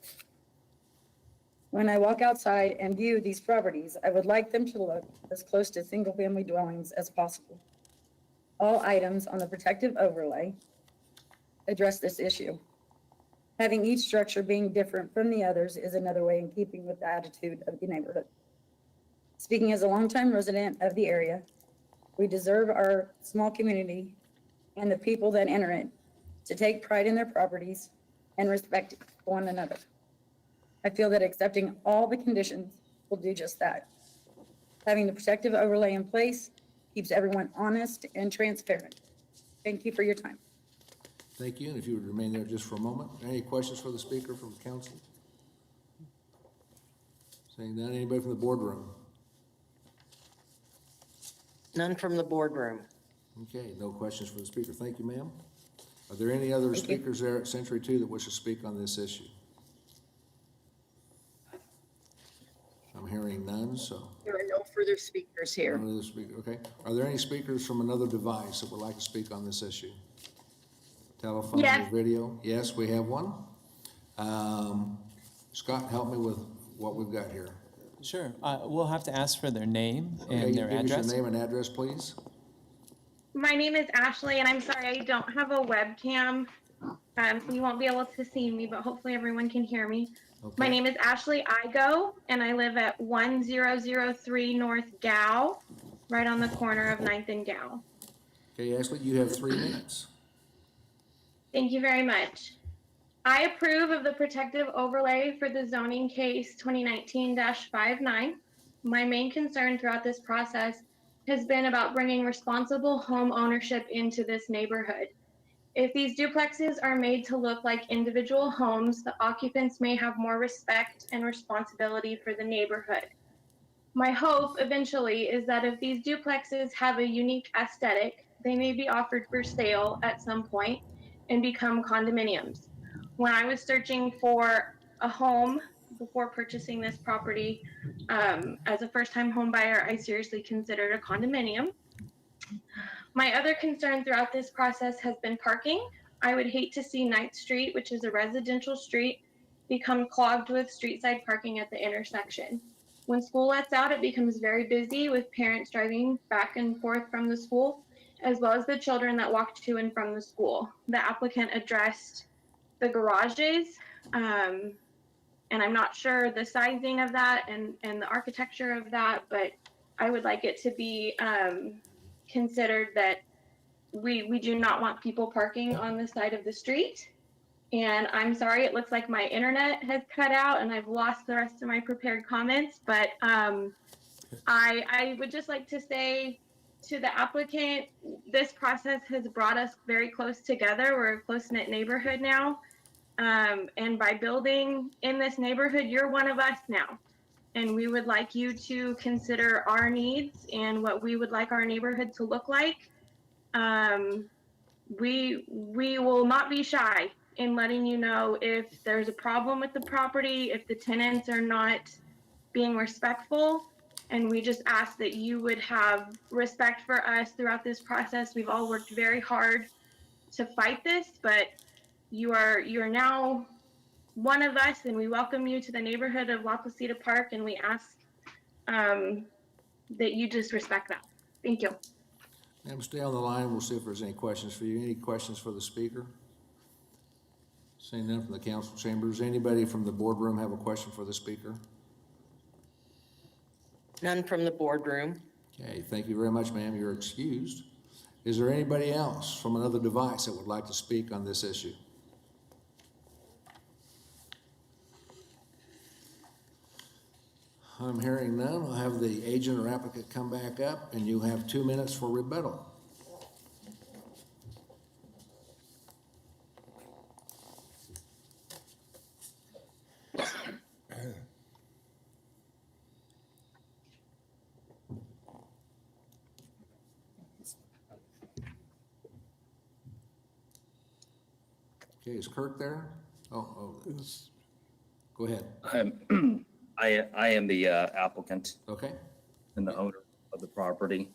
When I walk outside and view these properties, I would like them to look as close to single-family dwellings as possible. All items on the protective overlay address this issue. Having each structure being different from the others is another way in keeping with the attitude of the neighborhood. Speaking as a longtime resident of the area, we deserve our small community and the people that enter it to take pride in their properties and respect one another. I feel that accepting all the conditions will do just that. Having the protective overlay in place keeps everyone honest and transparent. Thank you for your time. Thank you, and if you would remain there just for a moment. Any questions for the speaker from the council? Saying none, anybody from the boardroom? None from the boardroom. Okay, no questions for the speaker. Thank you, ma'am. Are there any other speakers there at Century 2 that wish to speak on this issue? I'm hearing none, so. There are no further speakers here. No other speaker, okay. Are there any speakers from another device that would like to speak on this issue? Telephone or video? Yes, we have one. Scott, help me with what we've got here. Sure. We'll have to ask for their name Okay, and their give us address. your name and address, please. My name is Ashley, and I'm sorry I don't have a webcam, so you won't be able to see me, but hopefully everyone can hear me. Okay. My name is Ashley Igo, and I live at 1003 North Gow, right on the corner of 9th and Gow. Okay, Ashley, you have 3 minutes. Thank you very much. I approve of the protective overlay for the zoning case 2019-59. My main concern throughout this process has been about bringing responsible home ownership into this neighborhood. If these duplexes are made to look like individual homes, the occupants may have more respect and responsibility for the neighborhood. My hope eventually is that if these duplexes have a unique aesthetic, they may be offered for sale at some point and become condominiums. When I was searching for a home before purchasing this property, as a first-time home buyer, I seriously considered a condominium. My other concern throughout this process has been parking. I would hate to see 9th Street, which is a residential street, become clogged with street-side parking at the intersection. When school lets out, it becomes very busy with parents driving back and forth from the school, as well as the children that walk to and from the school. The applicant addressed the garages, and I'm not sure the sizing of that and the architecture of that, but I would like it to be considered that we do not want people parking on the side of the street. And I'm sorry, it looks like my internet has cut out and I've lost the rest of my prepared comments, but I would just like to say to the applicant, this process has brought us very close together. We're a close-knit neighborhood now. And by building in this neighborhood, you're one of us now. And we would like you to consider our needs and what we would like our neighborhood to look like. We will not be shy in letting you know if there's a problem with the property, if the tenants are not being respectful. And we just ask that you would have respect for us throughout this process. We've all worked very hard to fight this, but you are now one of us, and we welcome you to the neighborhood of La Placita Park, and we ask that you just respect that. Thank you. Ma'am, stay on the line. We'll see if there's any questions for you. Any questions for the speaker? Seeing none from the council chambers. Anybody from the boardroom have a question for the speaker? None from the boardroom. Okay, thank you very much, ma'am. You're excused. Is there anybody else from another device that would like to speak on this issue? I'm hearing none. I'll have the agent or applicant come back up, and you have 2 minutes for rebuttal. Okay, is Kirk there? Oh, go ahead. I am the applicant. Okay. And the owner of the property.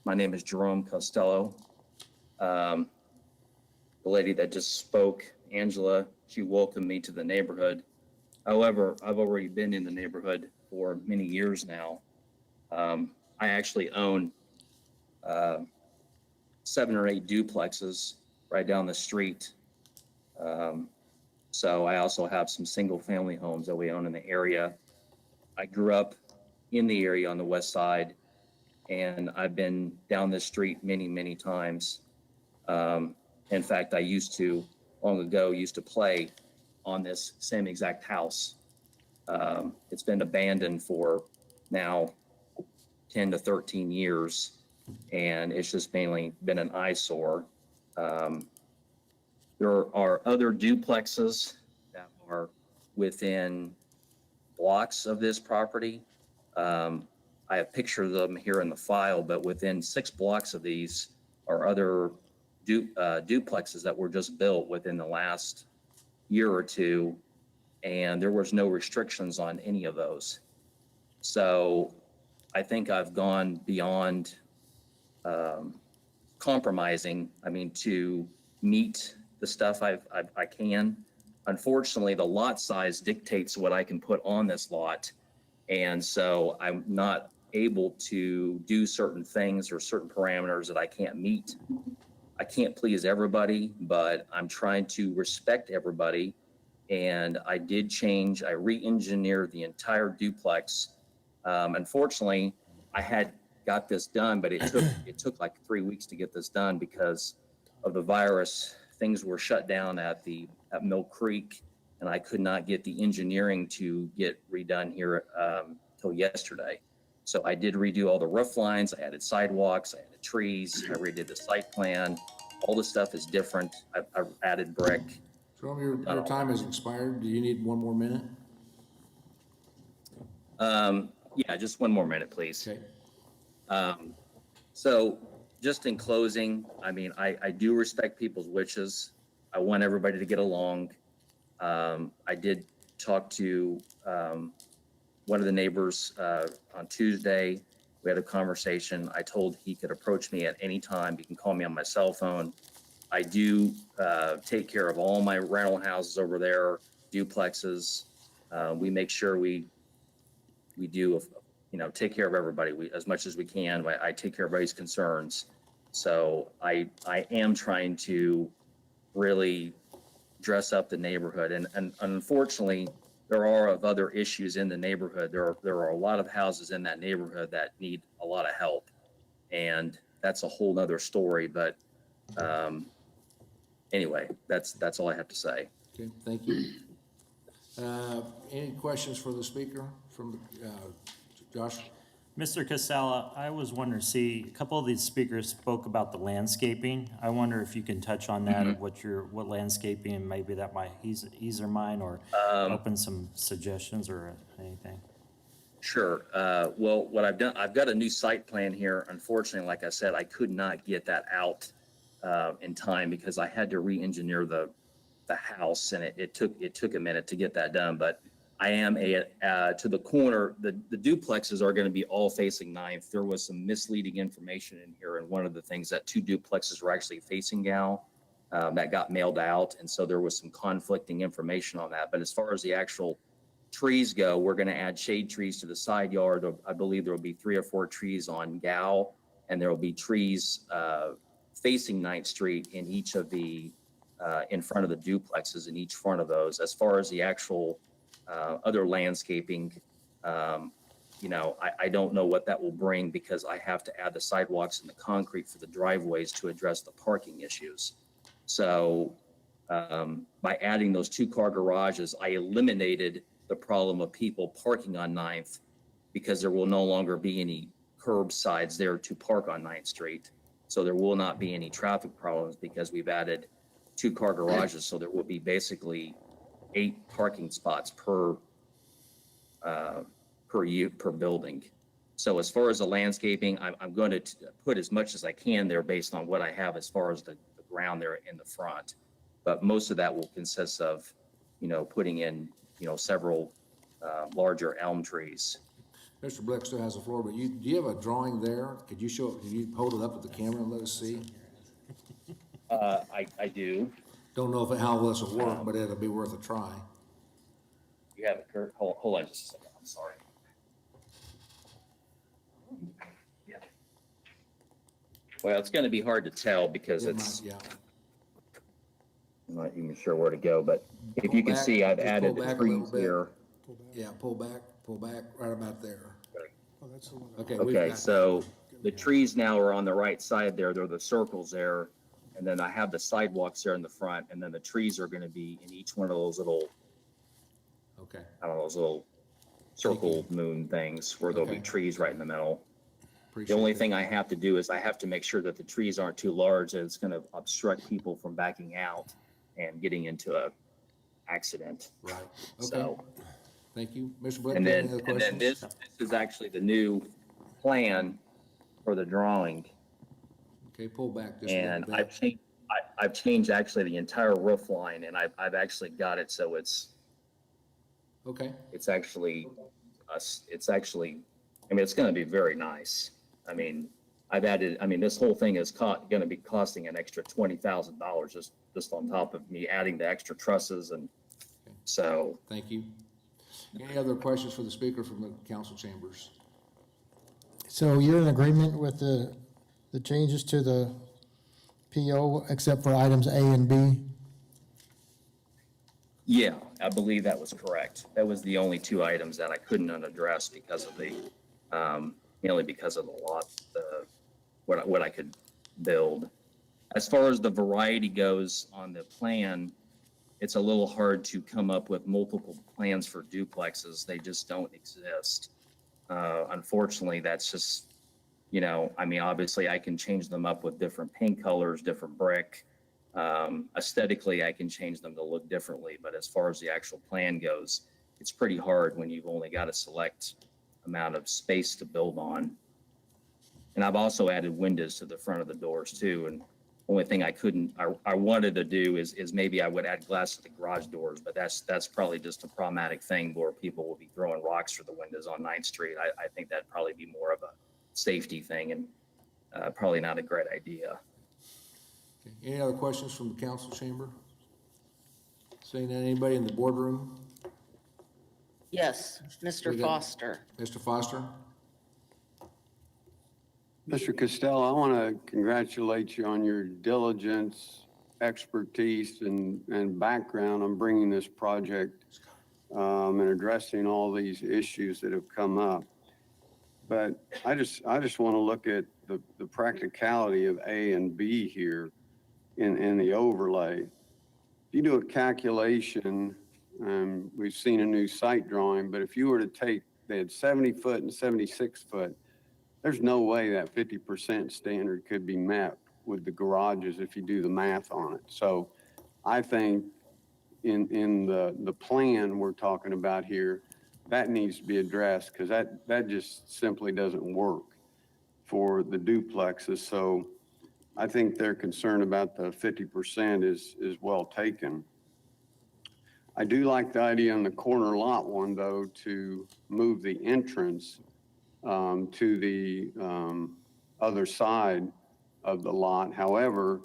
My name is Jerome Costello. The lady that just spoke, Angela, she welcomed me to the neighborhood. However, I've already been in the neighborhood for many years now. I actually own 7 or 8 duplexes right down the street. So I also have some single family homes that we own in the area. I grew up in the area on the west side, and I've been down this street many, many times. In fact, I long ago, used to play on this same exact house. It's been abandoned for now 10 to 13 years, and it's just mainly been an eyesore. There are other duplexes that are within blocks of this property. I have pictures of them here in the file, but within 6 blocks of these are other duplexes that were just built within the last year or two, and there was no restrictions on any of those. So I think I've gone beyond compromising, to meet the stuff I can. Unfortunately, the lot size dictates what I can put on this lot. And so I'm not able to do certain things or certain parameters that I can't meet. I can't please everybody, but I'm trying to respect everybody. And I re-engineered the entire duplex. Unfortunately, I had got this done, but it took like 3 weeks to get this done because of the virus. Things were shut down at Mill Creek, and I could not get the engineering to get redone here till yesterday. So I did redo all the roof lines, I added sidewalks, I added trees, I redid the site plan. All the stuff is different. I've added brick. Jerome, your time has expired. Do you need 1 more minute? Yeah, just 1 more minute, please. Okay. So just in closing, I do respect people's wishes. I want everybody to get along. I did talk to one of the neighbors on Tuesday. We had a conversation. I told he could approach me at any time. He can call me on my cell phone. I do take care of all my rental houses over there, duplexes. We make sure we do, take care of everybody as much as we can. I take care of everybody's concerns. So I am trying to really dress up the neighborhood. And unfortunately, there are other issues in the neighborhood. There are a lot of houses in that neighborhood that need a lot of help. And that's a whole nother story. But anyway, that's all I have to say. Okay, thank you. Any questions for the speaker from Josh? Mr. Casella, I was wondering, see, a couple of these speakers spoke about the landscaping. I wonder if you can touch on that, of what landscaping, and maybe that might ease their mind or open some suggestions or anything. Sure. Well, what I've done, I've got a new site plan here. Unfortunately, like I said, I could not get that out in time because I had to re-engineer the house, and it took a minute to get that done. But I am to the corner. The duplexes are going to be all facing 9th. There was some misleading information in here, and one of the things that 2 duplexes were actually facing Gal that got mailed out, and so there was some conflicting information on that. But as far as the actual trees go, we're going to add shade trees to the side yard. I believe there will be 3 or 4 trees on Gal, and there will be trees facing 9th Street in each of the in front of the duplexes in each front of those. As far as the actual other landscaping, you know, I don't know what that will bring because I have to add the sidewalks and the concrete for the driveways to address the parking issues. So by adding those 2-car garages, I eliminated the problem of people parking on 9th because there will no longer be any curbsides there to park on 9th Street. So there will not be any traffic problems because we've added 2-car garages. So there will be basically 8 parking spots per building. So as far as the landscaping, I'm going to put as much as I can there based on what I have as far as the ground there in the front. But most of that will consist of, you know, putting in, you know, several larger elm trees. Mr. Blick still has the floor, but do you have a drawing there? Could you show it? Can you hold it up at the camera and let us see? I do. Don't know how this will work, but it'll be worth a try. You have it, Kurt? Hold on just a second. I'm sorry. Yeah. Well, it's going to be hard to tell because I'm not even sure where to go, but if you can see, I've added the trees here. Yeah, pull back right about there. Okay, so the trees now are on the right side there. They're the circles there. And then I have the sidewalks there in the front, and then the trees are going to be in each one of those little, I don't know, those little circle moon things where there'll be trees right in the middle. The only thing I have to do is I have to make sure that the trees aren't too large and it's going to obstruct people from backing out and getting into a accident. Right. Okay. So, thank you. Mr. Blake, and any then, other and then questions? this is actually the new plan for the drawing. Okay, pull back just And a little bit. I've changed actually the entire roof line, and I've actually got it so it's actually I mean, it's going to be very nice. I mean, this whole thing is going to be costing an extra $20,000 just on top of me adding the extra trusses, and so. Thank you. Any other questions for the speaker from the council chambers? So you're in agreement with the changes to the PO except for items A and B? Yeah, I believe that was correct. That was the only 2 items that I couldn't unaddress because of the, mainly because of the lot, what I could build. As far as the variety goes on the plan, it's a little hard to come up with multiple plans for duplexes. They just don't exist. Unfortunately, that's just, you know, I mean, obviously I can change them up with different paint colors, different brick. Aesthetically, I can change them to look differently, but as far as the actual plan goes, it's pretty hard when you've only got a select amount of space to build on. And I've also added windows to the front of the doors too. And only thing I wanted to do is maybe I would add glass to the garage doors, but that's probably just a problematic thing where people will be throwing rocks through the windows on 9th Street. I think that'd probably be more of a safety thing and probably not a great idea. Okay. Any other questions from the council chamber? Seeing anybody in the boardroom? Yes, Mr. Foster. Mr. Foster? Mr. Costello, I want to congratulate you on your diligence, expertise, and background on bringing this project and addressing all these issues that have come up. But I just want to look at the practicality of A and B here in the overlay. If you do a calculation, we've seen a new site drawing, but if you were to take, they had 70 foot and 76 foot. there's no way that 50% standard could be met with the garages if you do the math on it. So I think in the plan we're talking about here, that needs to be addressed because that just simply doesn't work for the duplexes. So I think their concern about the 50% is well taken. I do like the idea on the corner lot one, though, to move the entrance to the other side of the lot. However,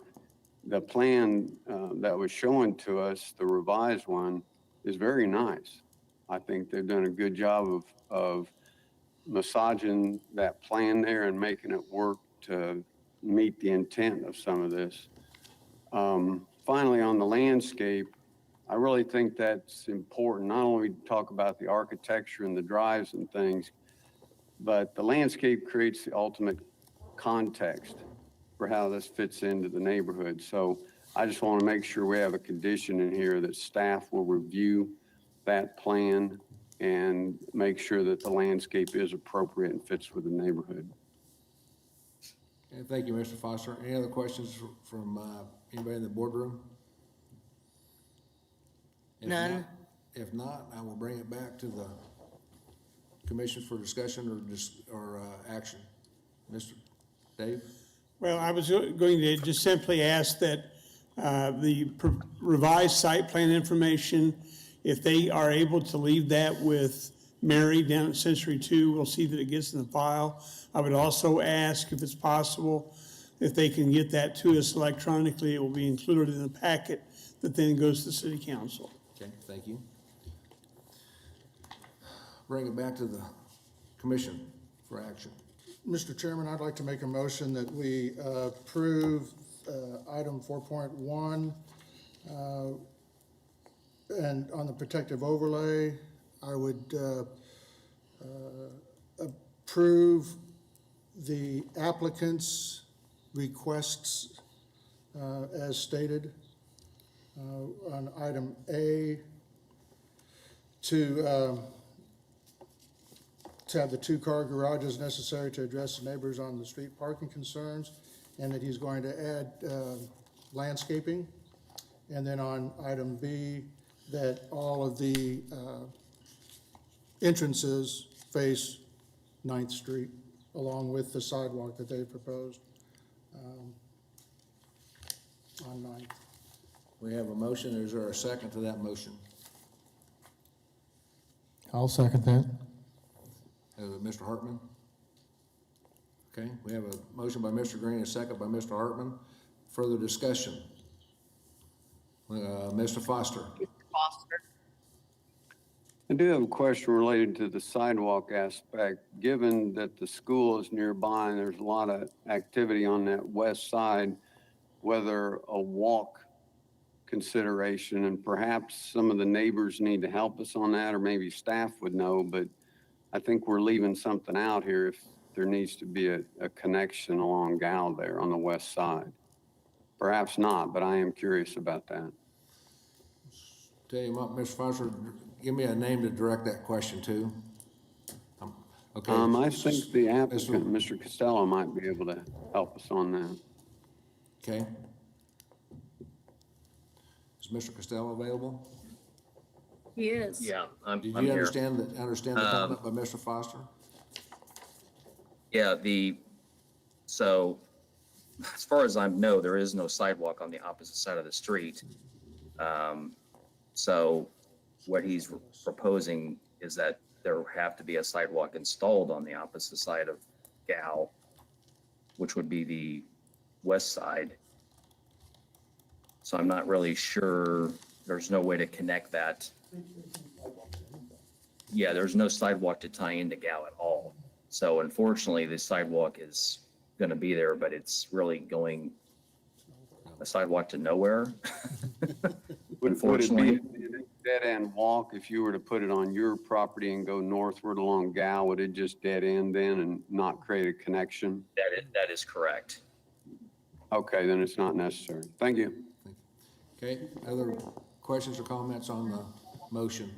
the plan that was shown to us, the revised one, is very nice. I think they've done a good job of massaging that plan there and making it work to meet the intent of some of this. Finally, on the landscape, I really think that's important, not only to talk about the architecture and the drives and things, but the landscape creates the ultimate context for how this fits into the neighborhood. So I just want to make sure we have a condition in here that staff will review that plan and make sure that the landscape is appropriate and fits with the neighborhood. And thank you, Mr. Foster. Any other questions from anybody in the boardroom? None. If not, I will bring it back to the commission for discussion or action. Mr. Dave? Well, I was going to just simply ask that the revised site plan information, if they are able to leave that with Mary down at Century 2, we'll see that it gets in the file. I would also ask if it's possible, if they can get that to us electronically, it will be included in the packet that then goes to the city council. Okay, thank you. Bring it back to the commission for action. Mr. Chairman, I'd like to make a motion that we approve item 4.1 and on the protective overlay, I would approve the applicant's requests as stated on item A to have the 2-car garages necessary to address the neighbors on the street parking concerns, and that he's going to add landscaping. And then on item B, that all of the entrances face 9th Street, along with the sidewalk that they proposed on 9th. We have a motion. Is there a second to that motion? I'll second that. Mr. Hartman? Okay, we have a motion by Mr. Green, a second by Mr. Hartman. Further discussion? Mr. Foster? I do have a question related to the sidewalk aspect. Given that the school is nearby and there's a lot of activity on that west side, whether a walk consideration, and perhaps some of the neighbors need to help us on that, or maybe staff would know, but I think we're leaving something out here if there needs to be a connection along Gal there on the west side. Perhaps not, but I am curious about that. Tell you what, Mr. Foster, give me a name to direct that question to. Okay. I think the applicant, Mr. Costello, might be able to help us on that. Okay. Is Mr. Costello available? He is. Yeah, I'm Did I'm you here. understand the comment by Mr. Foster? Yeah, so as far as I know, there is no sidewalk on the opposite side of the street. So what he's proposing is that there have to be a sidewalk installed on the opposite side of Gal, which would be the west side. So I'm not really sure, there's no way to connect that. Yeah, there's no sidewalk to tie into Gal at all. So unfortunately, the sidewalk is going to be there, but it's really going a sidewalk to nowhere. Would it be a dead-end walk if you were to put it on your property and go northward along Gal? Would it just dead end then and not create a connection? That is correct. Okay, then it's not necessary. Thank you. Okay, other questions or comments on the motion?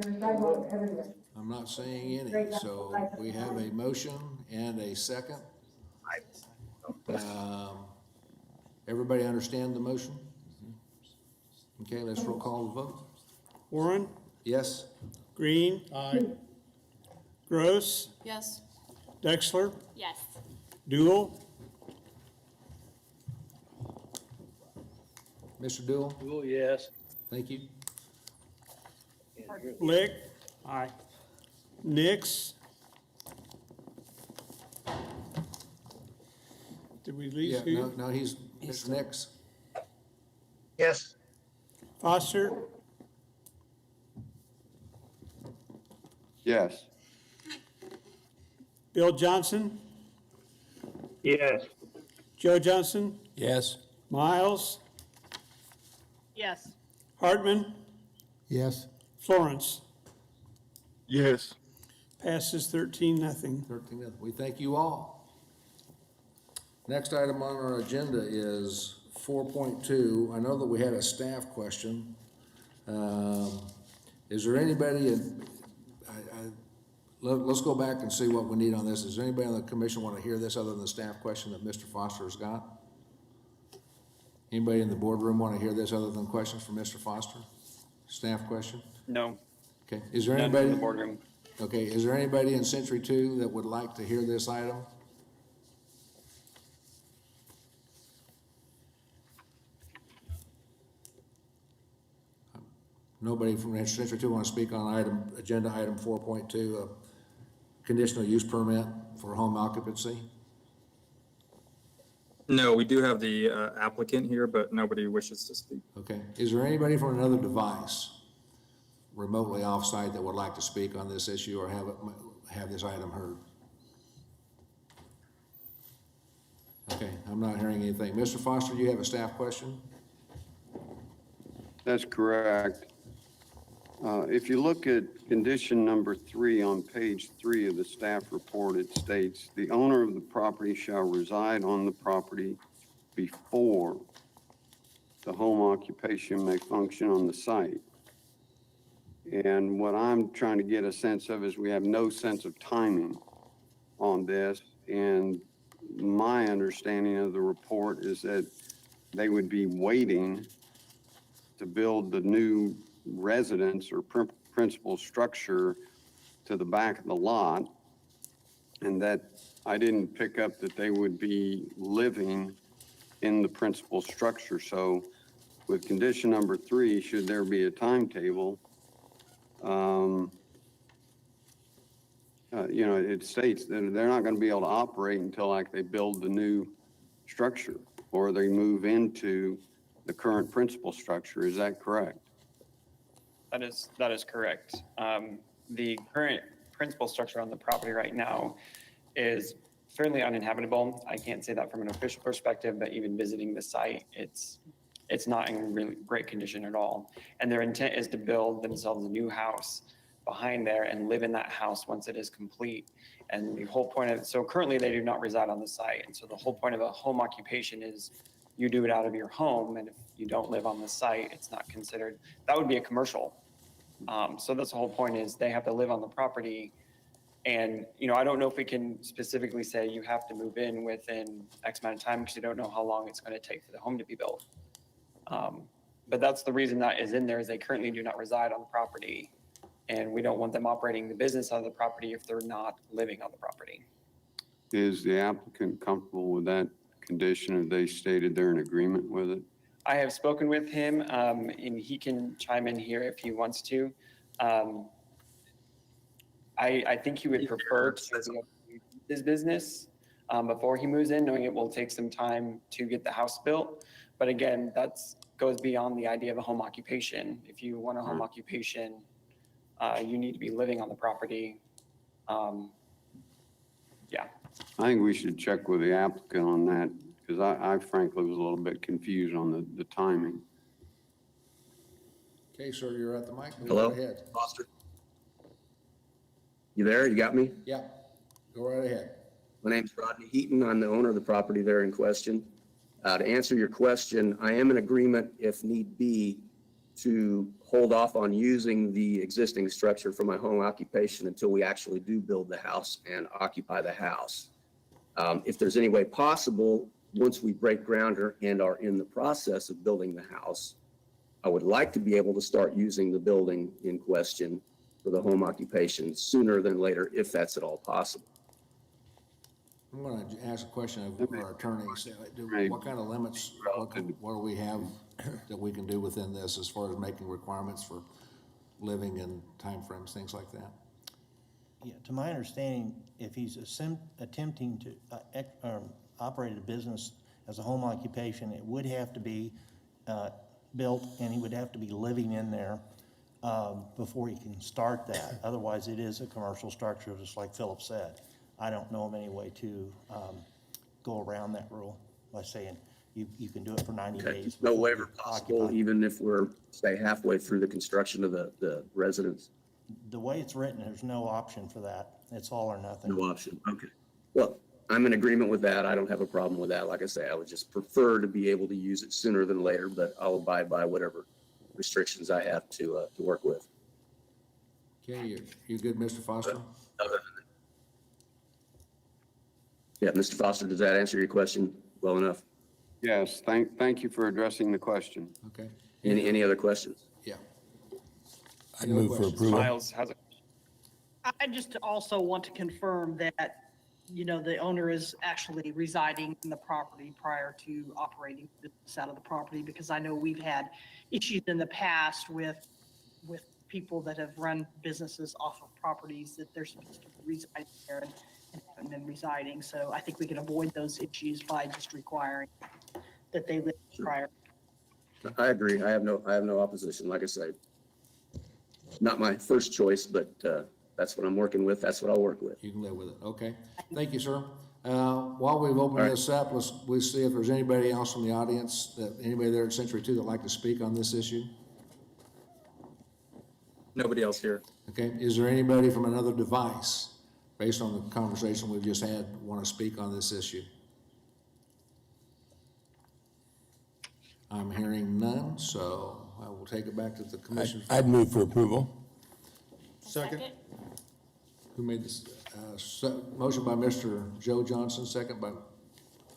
I'm not seeing any, so we have a motion and a second. Everybody understand the motion? Okay, let's roll call the vote. Warren, Yes? Green, Aye. Gross, Yes. Dexler, Yes. Dool, Mr. Dool? Oh, yes. Thank you. Blick. Aye. Nix. Did we lose Yeah, who? no, he's Mr. Nix. Yes. Foster, Yes. Bill Johnson, Yes. Joe Johnson, Yes. Miles, Yes. Hartman, Yes. Florence. Yes. Passes 13-0. 13, we thank you all. Next item on our agenda is 4.2. I know that we had a staff question. Is there anybody, let's go back and see what we need on this. Is there anybody on the commission want to hear this other than the staff question that Mr. Foster has got? Anybody in the boardroom want to hear this other than questions from Mr. Foster? Staff question? No. Okay, is there None from anybody? the boardroom. Okay, is there anybody in Century 2 that would like to hear this item? Nobody from Century 2 want to speak on agenda item 4.2, conditional use permit for home occupancy? No, we do have the applicant here, but nobody wishes to speak. Okay, is there anybody from another device remotely off-site that would like to speak on this issue or have this item heard? Okay, I'm not hearing anything. Mr. Foster, you have a staff question? That's correct. If you look at condition number 3 on page 3 of the staff report, it states, "The owner of the property shall reside on the property before the home occupation may function on the site." And what I'm trying to get a sense of is we have no sense of timing on this. And my understanding of the report is that they would be waiting to build the new residence or principal structure to the back of the lot. And that I didn't pick up that they would be living in the principal structure. So with condition number 3, should there be a timetable? It states that they're not going to be able to operate until like they build the new structure or they move into the current principal structure. Is that correct? That is correct. The current principal structure on the property right now is fairly uninhabitable. I can't say that from an official perspective, but even visiting the site, it's not in really great condition at all. And their intent is to build themselves a new house behind there and live in that house once it is complete. And the whole point of it, so currently they do not reside on the site. And so the whole point of a home occupation is you do it out of your home. And if you don't live on the site, it's not considered, that would be a commercial. So that's the whole point, is they have to live on the property. And, I don't know if we can specifically say you have to move in within X amount of time, because you don't know how long it's going to take for the home to be built. But that's the reason that is in there, is they currently do not reside on the property. And we don't want them operating the business on the property if they're not living on the property. Is the applicant comfortable with that condition? Have they stated they're in agreement with it? I have spoken with him, and he can chime in here if he wants to. I think he would prefer to his business before he moves in, knowing it will take some time to get the house built. But again, that goes beyond the idea of a home occupation. If you want a home occupation, you need to be living on the property. Yeah. I think we should check with the applicant on that, because I frankly was a little bit confused on the timing. Okay, sir, you're at the mic. Hello? Go ahead. Foster? You there? You got me? Yeah, go right ahead. My name's Rodney Heaton. I'm the owner of the property there in question. To answer your question, I am in agreement, if need be, to hold off on using the existing structure for my home occupation until we actually do build the house and occupy the house. If there's any way possible, once we break ground and are in the process of building the house, I would like to be able to start using the building in question for the home occupation sooner than later, if that's at all possible. I'm going to ask a question of our attorneys. What kind of limits, what do we have that we can do within this as far as making requirements for living and timeframes, things like that? Yeah, to my understanding, if he's attempting to operate a business as a home occupation, it would have to be built, and he would have to be living in there before he can start that. Otherwise, it is a commercial structure, just like Philip said. I don't know of any way to go around that rule by saying you can do it for 90 days. No waiver possible, even if we're, say, halfway through the construction of the residence? The way it's written, there's no option for that. It's all or nothing. No option, okay. Well, I'm in agreement with that. I don't have a problem with that. Like I say, I would just prefer to be able to use it sooner than later, but I'll abide by whatever restrictions I have to work with. Okay, you good, Mr. Foster? Yeah, Mr. Foster, does that answer your question well enough? Yes, thank you for addressing the question. Okay. Any other questions? Yeah. I'd move for approval. Miles has a I just also want to confirm that, you know, the owner is actually residing in the property prior to operating business out of the property, because I know we've had issues in the past with people that have run businesses off of properties that they're supposed to reside there and haven't been residing. So I think we can avoid those issues by just requiring that they live prior. I agree. I have no opposition. Like I say, not my first choice, but that's what I'm working with. That's what I'll work with. You can live with it. Okay. Thank you, sir. While we've opened this up, we'll see if there's anybody else from the audience, anybody there at Century 2 that'd like to speak on this issue. Nobody else here. Okay. Is there anybody from another device, based on the conversation we've just had, want to speak on this issue? I'm hearing none, so I will take it back to the commission. I'd move for approval. Second. Who made this? Motion by Mr. Joe Johnson, second by,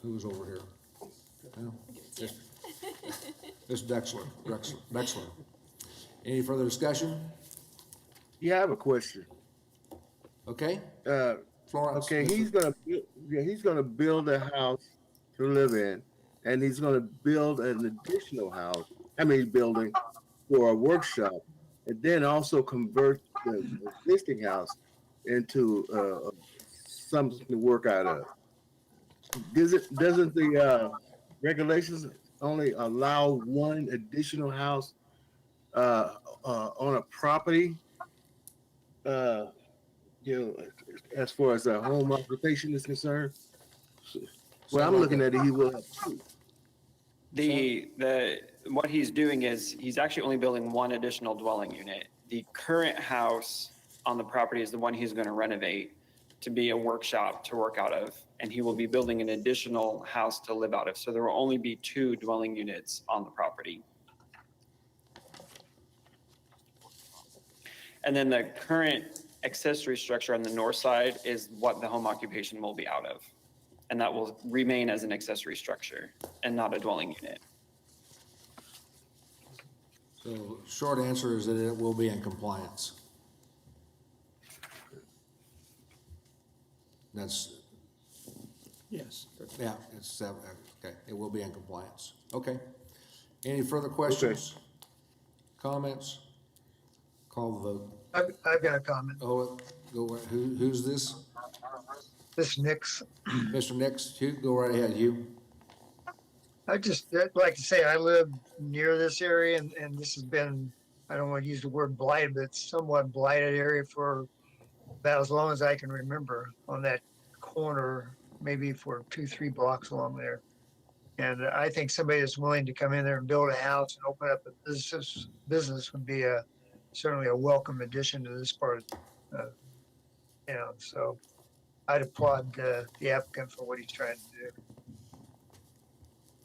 who was over here? No. Mr. Dexler. Any further discussion? Yeah, I have a question. Okay. Florence. Okay, he's gonna build a house to live in, and he's gonna build an additional building for a workshop, and then also convert the existing house into something to work out of. Doesn't the regulations only allow one additional house on a property? As far as a home occupation is concerned. Well, I'm looking at it, he will have two. What he's doing is he's actually only building one additional dwelling unit. The current house on the property is the one he's going to renovate to be a workshop to work out of, and he will be building an additional house to live out of. So there will only be 2 dwelling units on the property. And then the current accessory structure on the north side is what the home occupation will be out of. And that will remain as an accessory structure and not a dwelling unit. So short answer is that it will be in compliance. That's. Yes. Yeah, it's, okay, it will be in compliance. Okay. Any further questions? Comments? Call the vote. I've got a comment. Oh, go, who's this? This is Nix. Mr. Nix, go right ahead, Hugh. I'd like to say I live near this area, and this has been, I don't want to use the word blighted, but it's somewhat blighted area for about as long as I can remember on that corner, maybe for 2-3 blocks along there. And I think somebody that's willing to come in there and build a house and open up a business would be certainly a welcome addition to this part of town. So I'd applaud the applicant for what he's trying to do.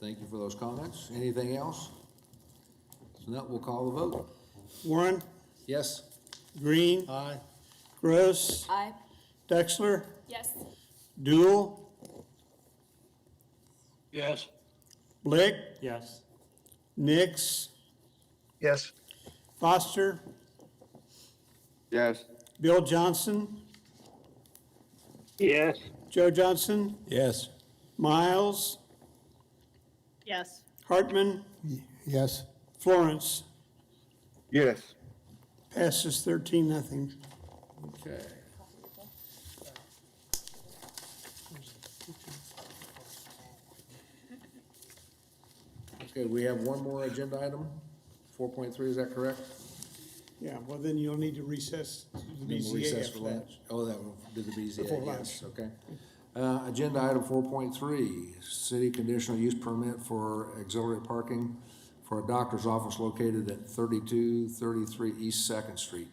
Thank you for those comments. Anything else? So now we'll call the vote. Warren, Yes? Green, Aye. Gross, Aye. Dexler, Yes. Dool, Yes. Blick, Yes. Nix, Yes. Foster, Yes. Bill Johnson, Yes. Joe Johnson, Yes. Miles, Yes. Hartman, Yes. Florence. Yes. Passes 13-0. Okay. Okay, we have one more agenda item, 4.3, is that correct? Yeah, well, then you'll need to recess to the Then we'll BZA recess after for that. lunch. Oh, that will do the Before BZA, lunch. yes, okay. Agenda item 4.3, city conditional use permit for auxiliary parking for a doctor's office located at 3233 East Second Street.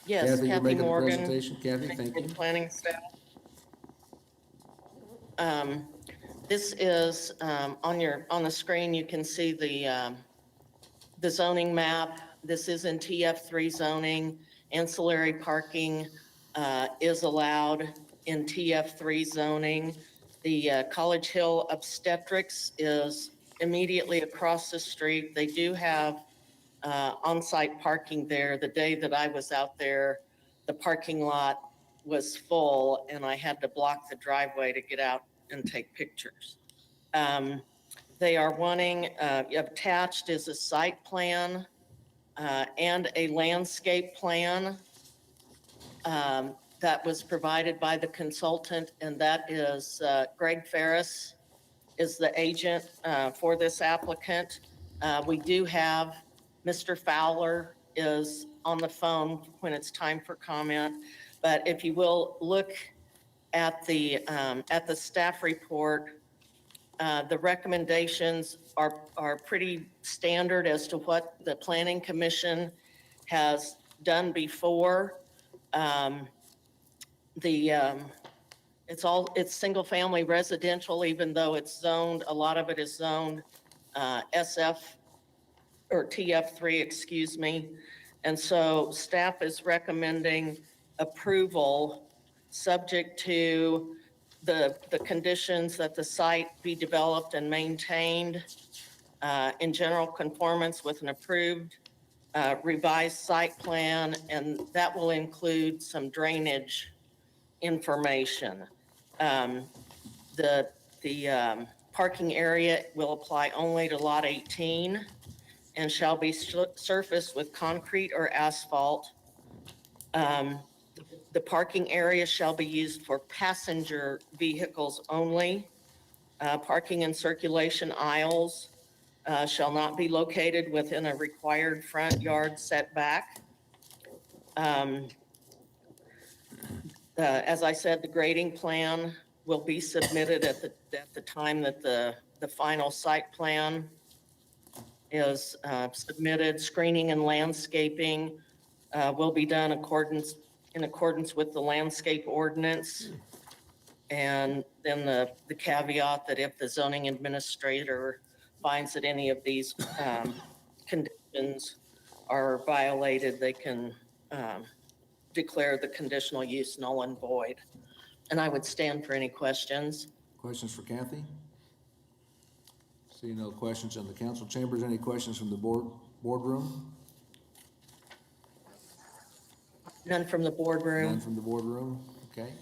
Yes, Kathy, you're Kathy making the Morgan. presentation. Kathy, thank for you. the planning staff. This is, on the screen, you can see the zoning map. This is in TF3 zoning. Ancillary parking is allowed in TF3 zoning. The College Hill Obstetrics is immediately across the street. They do have on-site parking there. The day that I was out there, the parking lot was full and I had to block the driveway to get out and take pictures. They are wanting, attached is a site plan and a landscape plan that was provided by the consultant, and that is Greg Ferris is the agent for this applicant. We do have Mr. Fowler is on the phone when it's time for comment, but if you will look at the staff report, the recommendations are pretty standard as to what the Planning Commission has done before. It's single-family residential, even though it's zoned, a lot of it is zoned SF or TF3, excuse me. And so staff is recommending approval subject to the conditions that the site be developed and maintained in general conformance with an approved revised site plan, and that will include some drainage information. The parking area will apply only to lot 18 and shall be surfaced with concrete or asphalt. The parking area shall be used for passenger vehicles only. Parking and circulation aisles shall not be located within a required front yard setback. As I said, the grading plan will be submitted at the time that the final site plan is submitted. Screening and landscaping will be done in accordance with the landscape ordinance. And then the caveat that if the zoning administrator finds that any of these conditions are violated, they can declare the conditional use null and void. And I would stand for any questions. Questions for Kathy? See no questions in the council chambers. Any questions from the boardroom? None from the boardroom. None from the boardroom, okay.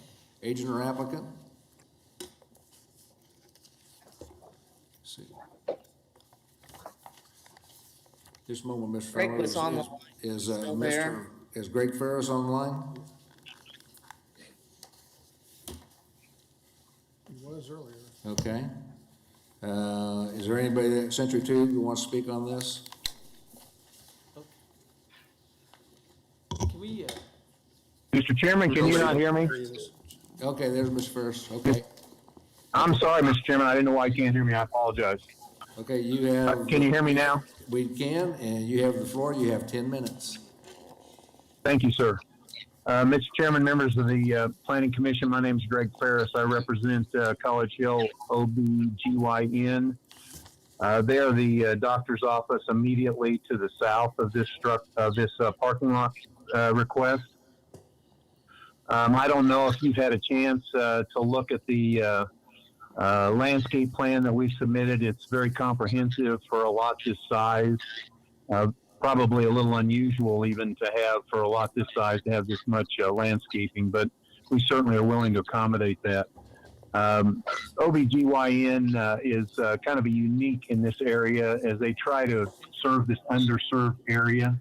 Agent or applicant? Let's see. This moment, Mr. Greg Fowler, was on the line. Still there. Is Greg Ferris on the line? He was earlier. Okay. Is there anybody at Century Tube who wants to speak on this? Can we, Mr. Chairman, can you not hear me? Okay, there's Mr. Ferris, okay. I'm sorry, Mr. Chairman, I didn't know why you can't hear me, I apologize. Okay, you have. Can you hear me now? We can, and you have the floor. You have 10 minutes. Thank you, sir. Mr. Chairman, members of the Planning Commission, my name is Greg Ferris. I represent College Hill OBGYN. They're the doctor's office immediately to the south of this parking lot request. I don't know if you've had a chance to look at the landscape plan that we've submitted. It's very comprehensive for a lot this size. Probably a little unusual even to have for a lot this size to have this much landscaping, but we certainly are willing to accommodate that. OBGYN is kind of a unique in this area as they try to serve this underserved area.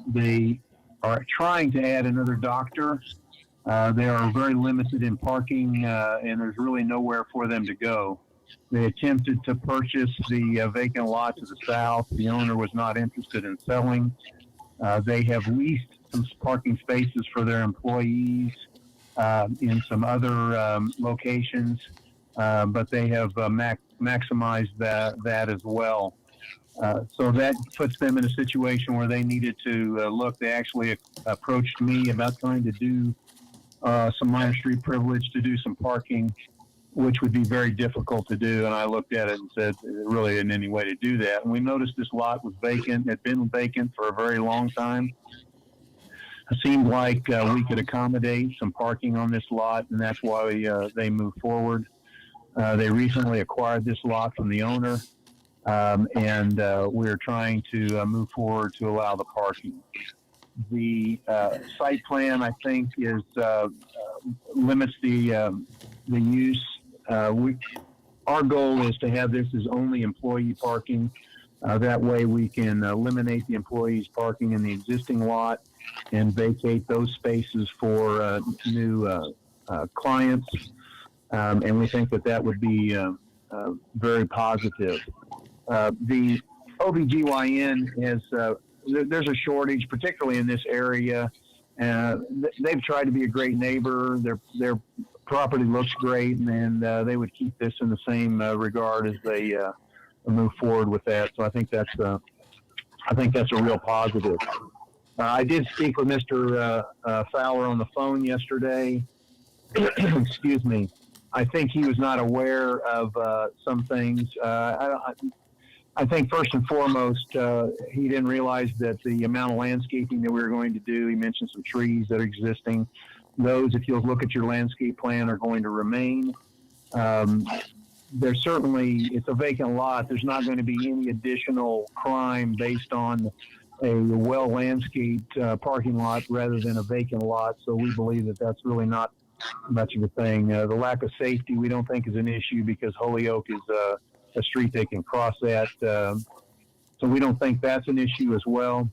They are trying to add another doctor. They are very limited in parking, and there's really nowhere for them to go. They attempted to purchase the vacant lot to the south. The owner was not interested in selling. They have leased some parking spaces for their employees in some other locations, but they have maximized that as well. So that puts them in a situation where they needed to look. They actually approached me about trying to do some minor street privilege to do some parking, which would be very difficult to do. And I looked at it and said, there really isn't any way to do that. And we noticed this lot was vacant. It had been vacant for a very long time. It seemed like we could accommodate some parking on this lot, and that's why they moved forward. They recently acquired this lot from the owner, and we're trying to move forward to allow the parking. The site plan, I think, is limits the use. Our goal is to have this as only employee parking. That way we can eliminate the employees parking in the existing lot and vacate those spaces for new clients. And we think that would be very positive. The OBGYN has, there's a shortage, particularly in this area. They've tried to be a great neighbor. Their property looks great, and they would keep this in the same regard as they move forward with that. So I think that's a real positive. I did speak with Mr. Fowler on the phone yesterday. Excuse me. I think he was not aware of some things. I think first and foremost, he didn't realize that the amount of landscaping that we were going to do, he mentioned some trees that are existing. Those, if you'll look at your landscape plan, are going to remain. There's certainly, it's a vacant lot. There's not going to be any additional crime based on a well-landscaped parking lot rather than a vacant lot. So we believe that that's really not much of a thing. The lack of safety we don't think is an issue because Holyoke is a street they can cross at. So we don't think that's an issue as well.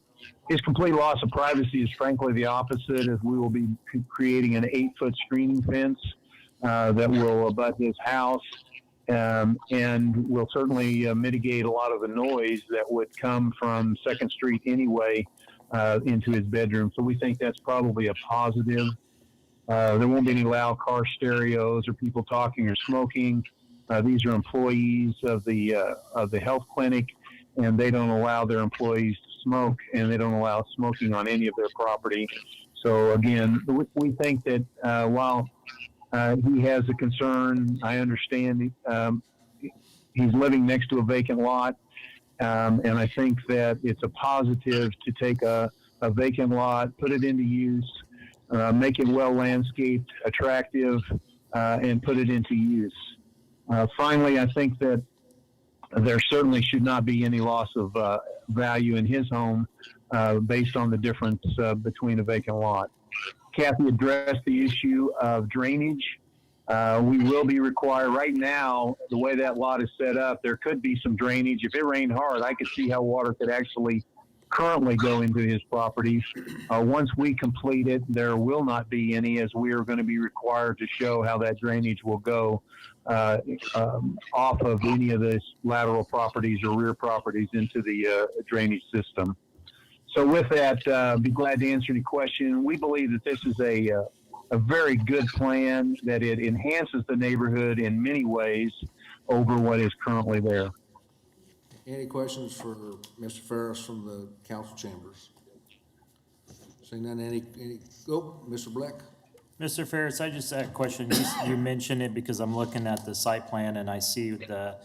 His complete loss of privacy is frankly the opposite, as we will be creating an 8-foot screening fence that will abut his house and will certainly mitigate a lot of the noise that would come from 2nd Street anyway into his bedroom. So we think that's probably a positive. There won't be any loud car stereos or people talking or smoking. These are employees of the health clinic, and they don't allow their employees to smoke, and they don't allow smoking on any of their property. So again, we think that while he has a concern, I understand he's living next to a vacant lot, and I think that it's a positive to take a vacant lot, put it into use, make it well landscaped, attractive, and put it into use. Finally, I think that there certainly should not be any loss of value in his home based on the difference between a vacant lot. Kathy addressed the issue of drainage. We will be required right now, the way that lot is set up, there could be some drainage. If it rained hard, I could see how water could actually currently go into his property. Once we complete it, there will not be any, as we are going to be required to show how that drainage will go off of any of the lateral properties or rear properties into the drainage system. So with that, be glad to answer any question. We believe that this is a very good plan, that it enhances the neighborhood in many ways over what is currently there. Any questions for Mr. Ferris from the council chambers? Seeing none, Mr. Bleck? Mr. Ferris, I just had a question. You mentioned it because I'm looking at the site plan and I see the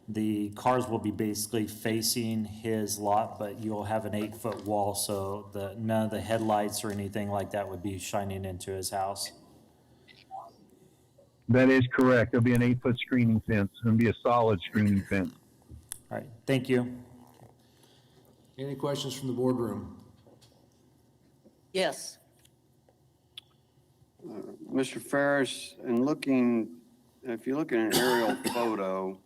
the cars will be basically facing his lot, but you'll have an 8-foot wall, so none of the headlights or anything like that would be shining into his house. That is correct. There'll be an 8-foot screening fence. It'll be a solid screening fence. All right, thank you. Any questions from the boardroom? Yes. Mr. Ferris, if you look at an aerial photo,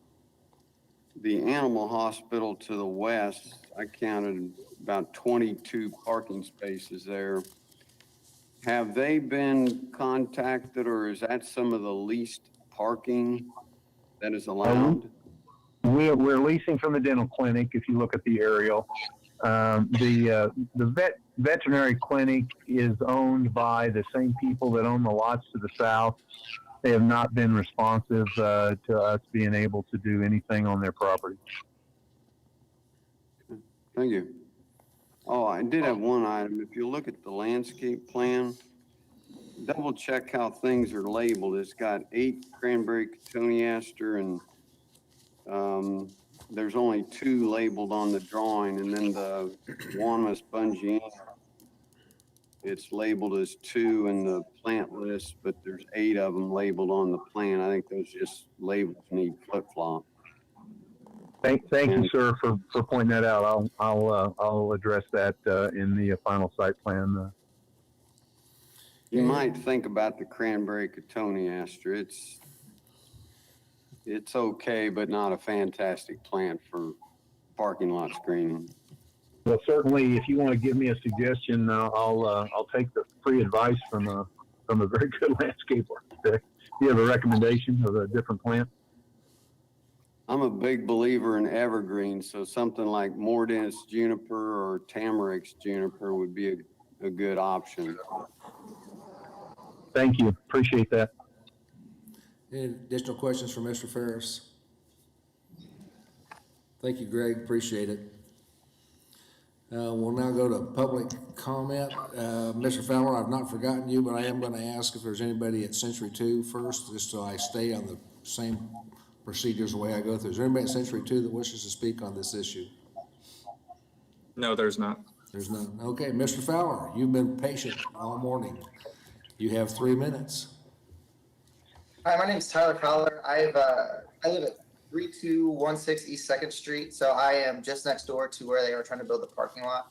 the animal hospital to the west, I counted about 22 parking spaces there. Have they been contacted, or is that some of the least parking that is allowed? We're leasing from the dental clinic, if you look at the aerial. The veterinary clinic is owned by the same people that own the lots to the south. They have not been responsive to us being able to do anything on their property. Thank you. Oh, I did have one item. If you look at the landscape plan, double check how things are labeled. It's got 8 cranberry cotoneaster and there's only 2 labeled on the drawing, and then the Guanamus bungiana, it's labeled as 2 in the plant list, but there's 8 of them labeled on the plan. I think those just labels need flip-flop. Thank you, sir, for pointing that out. I'll address that in the final site plan. You might think about the cranberry cotoneaster. It's okay, but not a fantastic plant for parking lot screening. Well, certainly, if you want to give me a suggestion, I'll take the free advice from a very good landscape architect. Do you have a recommendation of a different plant? I'm a big believer in evergreens, so something like Morden's juniper or Tamarix juniper would be a good option. Thank you. Appreciate that. Any additional questions for Mr. Ferris? Thank you, Greg. Appreciate it. We'll now go to public comment. Mr. Fowler, I've not forgotten you, but I am going to ask if there's anybody at Century 2 first, just so I stay on the same procedures the way I go through. Is there anybody at Century 2 that wishes to speak on this issue? No, there's not. There's none. Okay, Mr. Fowler, you've been patient all morning. You have 3 minutes. Hi, my name is Tyler Fowler. I live at 3216 East 2nd Street, so I am just next door to where they are trying to build the parking lot.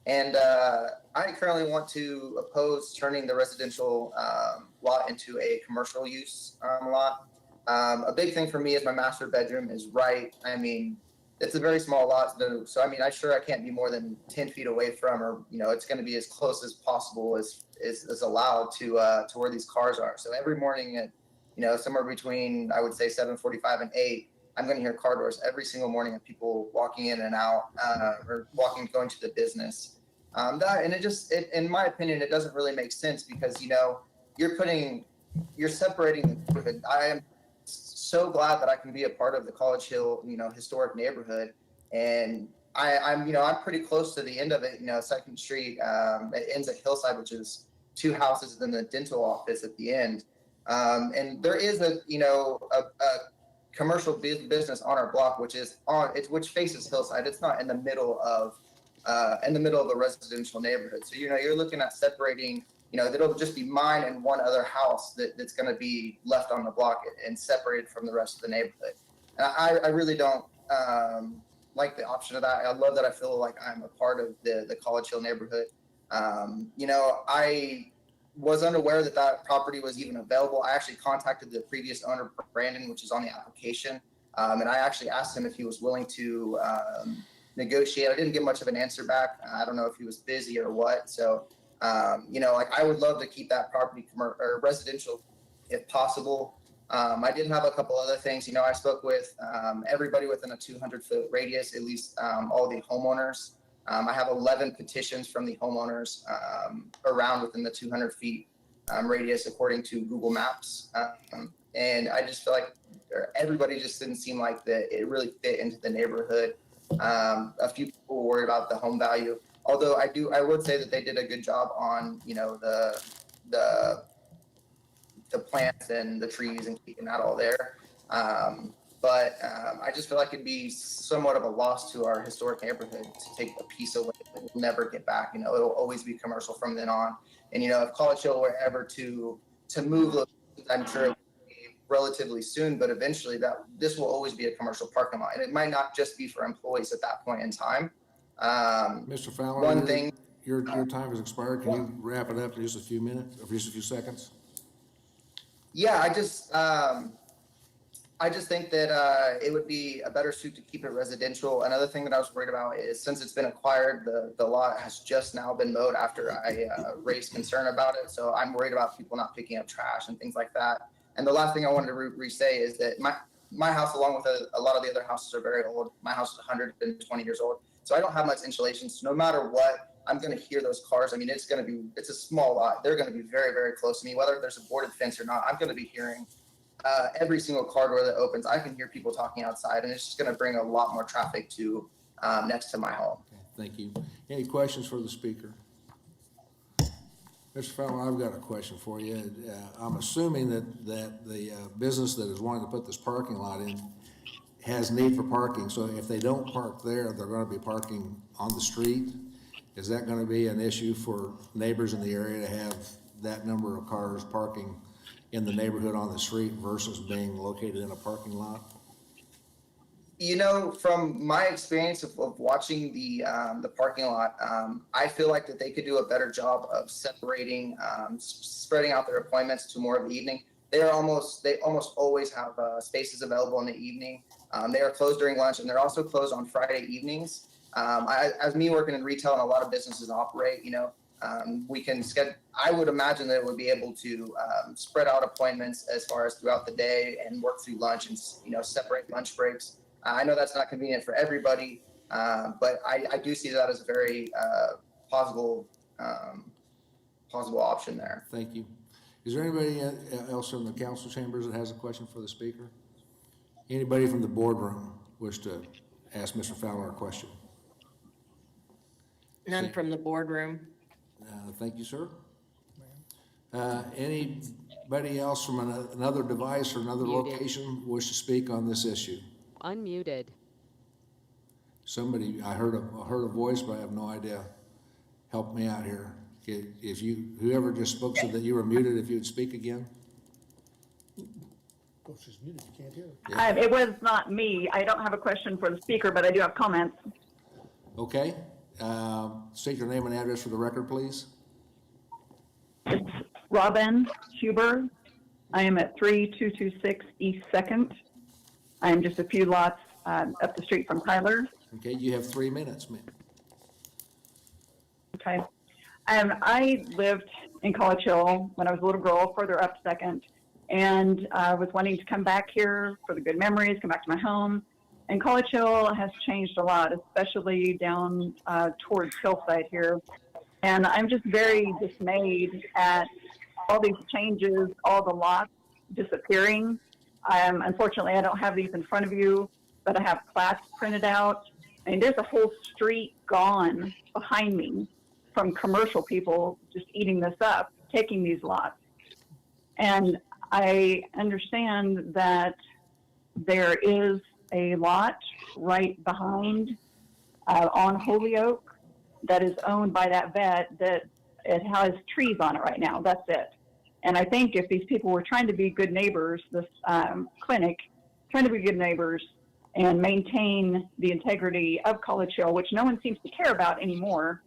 And I currently want to oppose turning the residential lot into a commercial use lot. A big thing for me is my master bedroom is right. I mean, it's a very small lot, so I mean, I can't be more than 10 feet away from, or it's going to be as close as possible as allowed to where these cars are. So every morning at somewhere between, I would say 7:45 and 8, I'm going to hear car doors every single morning of people walking in and out, or going to the business. In my opinion, it doesn't really make sense because you're separating the neighborhood. I am so glad that I can be a part of the College Hill, historic neighborhood, and I'm pretty close to the end of it. 2nd Street, it ends at Hillside, which is 2 houses, then the dental office at the end. And there is a commercial business on our block, which faces Hillside. It's not in the middle of a residential neighborhood. So, you're looking at separating, that'll just be mine and one other house that's going to be left on the block and separated from the rest of the neighborhood. And I really don't like the option of that. I love that I feel like I'm a part of the College Hill neighborhood. I was unaware that property was even available. I actually contacted the previous owner, Brandon, which is on the application. And I actually asked him if he was willing to negotiate. I didn't get much of an answer back. I don't know if he was busy or what. So, I would love to keep that property or residential if possible. I did have a couple other things. I spoke with everybody within a 200-foot radius, at least all the homeowners. I have 11 petitions from the homeowners around within the 200 feet radius, according to Google Maps. And I just feel like everybody just didn't seem like it really fit into the neighborhood. A few people were worried about the home value. Although I would say that they did a good job on, the plants and the trees and keeping that all there. But I just feel like it'd be somewhat of a loss to our historic neighborhood to take a piece away that we'll never get back. You know, it'll always be commercial from then on. And, you know, if College Hill were ever to move locations, I'm sure it will be relatively soon, but eventually this will always be a commercial parking lot. And it might not just be for employees at that point in time. Mr. Fowler, your time has expired. Can you wrap it up in just a few minutes, or just a few seconds? Yeah, I just think that it would be a better suit to keep it residential. Another thing that I was worried about is since it's been acquired, the lot has just now been mowed after I raised concern about it. So I'm worried about people not picking up trash and things like that. And the last thing I wanted to re-say is that my house, along with a lot of the other houses, are very old. My house is 120 years old. So I don't have much insulation. So no matter what, I'm going to hear those cars. I mean, it's a small lot. They're going to be very, very close to me, whether there's a boarded fence or not. I'm going to be hearing every single car door that opens. I can hear people talking outside, and it's just going to bring a lot more traffic to next to my home. Okay, thank you. Any questions for the speaker? Mr. Fowler, I've got a question for you. I'm assuming that the business that is wanting to put this parking lot in has need for parking. So if they don't park there, they're going to be parking on the street. Is that going to be an issue for neighbors in the area to have that number of cars parking in the neighborhood on the street versus being located in a parking lot? You know, from my experience of watching the parking lot, I feel like that they could do a better job of separating, spreading out their appointments to more of the evening. They almost always have spaces available in the evening. They are closed during lunch, and they're also closed on Friday evenings. As me working in retail and a lot of businesses operate, you know, we can schedule. I would imagine that it would be able to spread out appointments as far as throughout the day and work through lunch and, you know, separate lunch breaks. I know that's not convenient for everybody, but I do see that as a very possible option there. Thank you. Is there anybody else in the council chambers that has a question for the speaker? Anybody from the boardroom wish to ask Mr. Fowler a question? None from the boardroom. Thank you, sir. Anybody else from another device or another location wish to speak on this issue? Unmuted. Somebody, I heard a voice, but I have no idea. Help me out here. If whoever just spoke said that you were muted, if you would speak again. Oh, she's muted, you can't hear her. It was not me. I don't have a question for the speaker, but I do have comments. Okay. State your name and address for the record, please. It's Robin Huber. I am at 3226 East 2nd. I am just a few lots up the street from Tyler. Okay, you have 3 minutes, ma'am. Okay. I lived in College Hill when I was a little girl, further up 2nd, and I was wanting to come back here for the good memories, come back to my home. And College Hill has changed a lot, especially down towards Hillside here. And I'm just very dismayed at all these changes, all the lots disappearing. Unfortunately, I don't have these in front of you, but I have plats printed out. And there's a whole street gone behind me from commercial people just eating this up, taking these lots. And I understand that there is a lot right behind on Holyoke that is owned by that vet that it has trees on it right now. That's it. And I think if these people were trying to be good neighbors, this clinic, trying to be good neighbors and maintain the integrity of College Hill, which no one seems to care about anymore,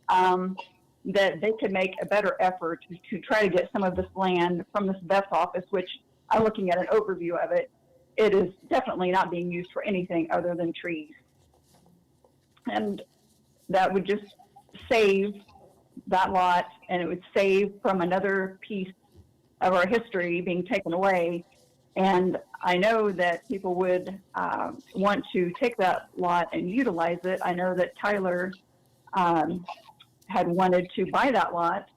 that they could make a better effort to try to get some of this land from this vet's office, which I'm looking at an overview of it. It is definitely not being used for anything other than trees. And that would just save that lot, and it would save from another piece of our history being taken away. And I know that people would want to take that lot and utilize it. I know that Tyler had wanted to buy that lot,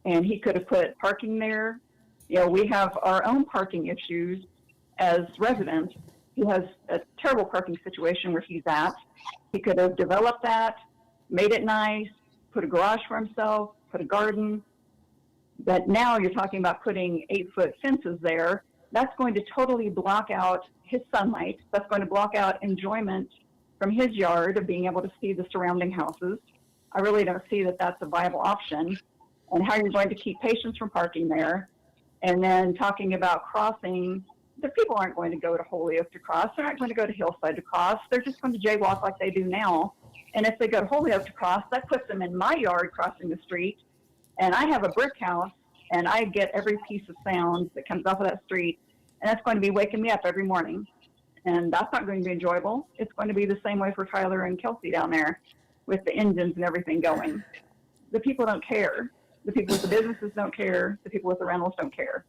and he could have put parking there. You know, we have our own parking issues as residents. He has a terrible parking situation where he's at. He could have developed that, made it nice, put a garage for himself, put a garden. But now you're talking about putting 8-foot fences there that's going to totally block out his sunlight. That's going to block out enjoyment from his yard of being able to see the surrounding houses. I really don't see that that's a viable option. And how you're going to keep patients from parking there. And then talking about crossing, the people aren't going to go to Holyoke to cross. They're not going to go to Hillside to cross. They're just going to jaywalk like they do now. And if they go to Holyoke to cross, that puts them in my yard crossing the street. And I have a brick house, and I get every piece of sound that comes off of that street. And that's going to be waking me up every morning. And that's not going to be enjoyable. It's going to be the same way for Tyler and Kelsey down there with the engines and everything going. The people don't care. The people with the businesses don't care. The people with the rentals don't care.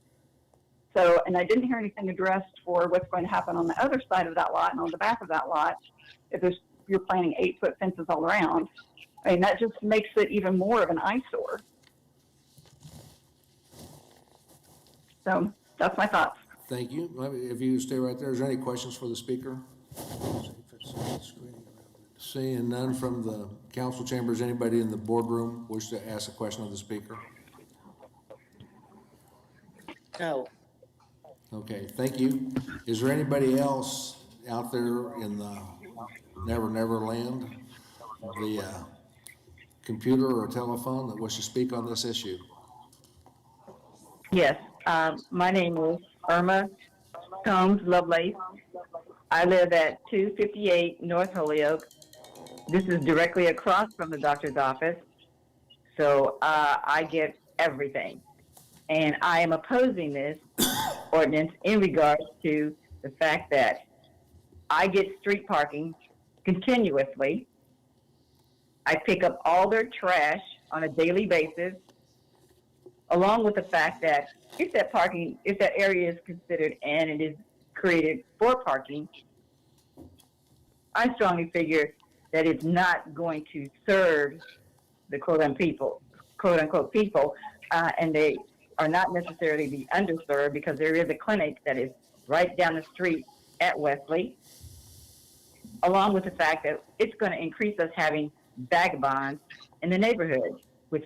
So, and I didn't hear anything addressed for what's going to happen on the other side of that lot and on the back of that lot. If you're planting 8-foot fences all around, I mean, that just makes it even more of an eyesore. So that's my thoughts. Thank you. If you stay right there, is there any questions for the speaker? Seeing none from the council chambers, anybody in the boardroom wish to ask a question of the speaker? No. Okay, thank you. Is there anybody else out there in the Never Never land via computer or telephone that wishes to speak on this issue? Yes, my name is Irma Combs Lovelace. I live at 258 North Holyoke. This is directly across from the doctor's office, so I get everything. And I am opposing this ordinance in regards to the fact that I get street parking continuously. I pick up all their trash on a daily basis, along with the fact that if that area is considered and it is created for parking, I strongly figure that it's not going to serve the quote unquote people, and they are not necessarily the underserved, because there is a clinic that is right down the street at Wesley, along with the fact that it's going to increase us having vagabonds in the neighborhood, which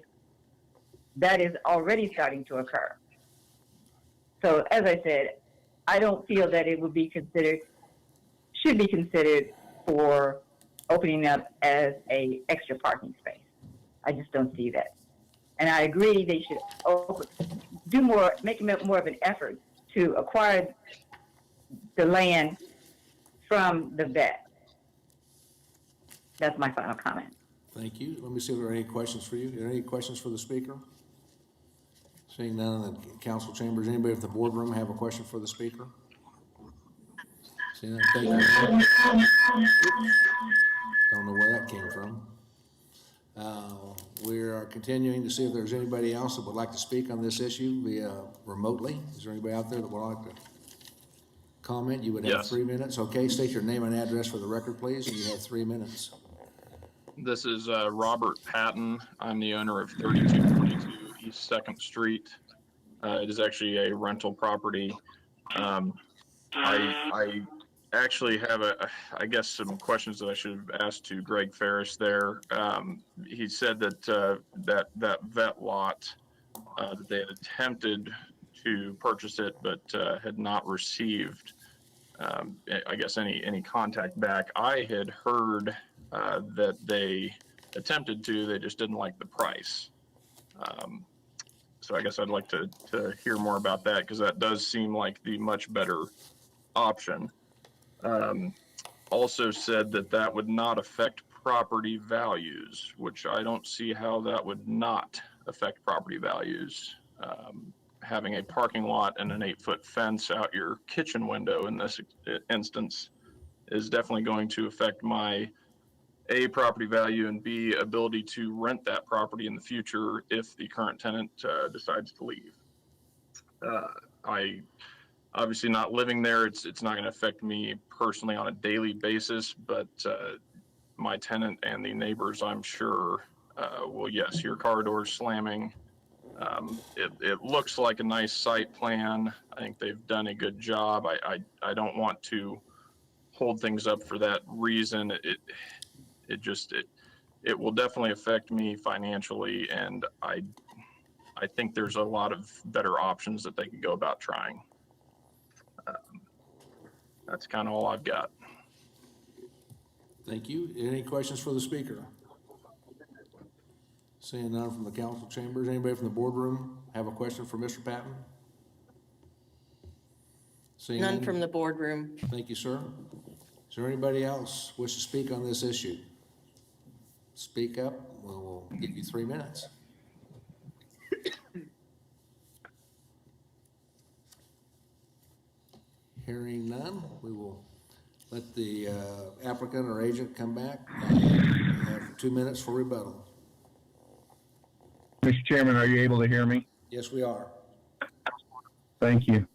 that is already starting to occur. So as I said, I don't feel that it would be should be considered for opening up as a extra parking space. I just don't see that. And I agree they should make more of an effort to acquire the land from the vet. That's my final comment. Thank you. Let me see if there are any questions for you. Are there any questions for the speaker? Seeing none in the council chambers, anybody at the boardroom have a question for the speaker? Seeing none, thank you. Don't know where that came from. We are continuing to see if there's anybody else that would like to speak on this issue via remotely. Is there anybody out there that would like to comment? You would have 3 minutes. Okay, state your name and address for the record, please, and you have 3 minutes. This is Robert Patton. I'm the owner of 3222 East 2nd Street. It is actually a rental property. I actually have I guess some questions that I should have asked to Greg Ferris there. He said that that vet lot, that they had attempted to purchase it, but had not received, I guess, any contact back. I had heard that they attempted to, they just didn't like the price. So I guess I'd like to hear more about that, because that does seem like the much better option. Also said that would not affect property values, which I don't see how that would not affect property values. Having a parking lot and an 8-foot fence out your kitchen window in this instance is definitely going to affect my A, property value, and B, ability to rent that property in the future if the current tenant decides to leave. I obviously not living there, it's not going to affect me personally on a daily basis, but my tenant and the neighbors, I'm sure, will, yes, hear car doors slamming. It looks like a nice site plan. I think they've done a good job. I don't want to hold things up for that reason. It will definitely affect me financially, and I think there's a lot of better options that they could go about trying. That's kind of all I've got. Thank you. Any questions for the speaker? Seeing none from the council chambers, anybody from the boardroom have a question for Mr. Patton? Seeing None from the boardroom. Thank you, sir. Is there anybody else wish to speak on this issue? Speak up, we'll give you 3 minutes. Hearing none, we will let the applicant or agent come back and have 2 minutes for rebuttal. Mr. Chairman, are you able to hear me? Yes, we are. Thank you.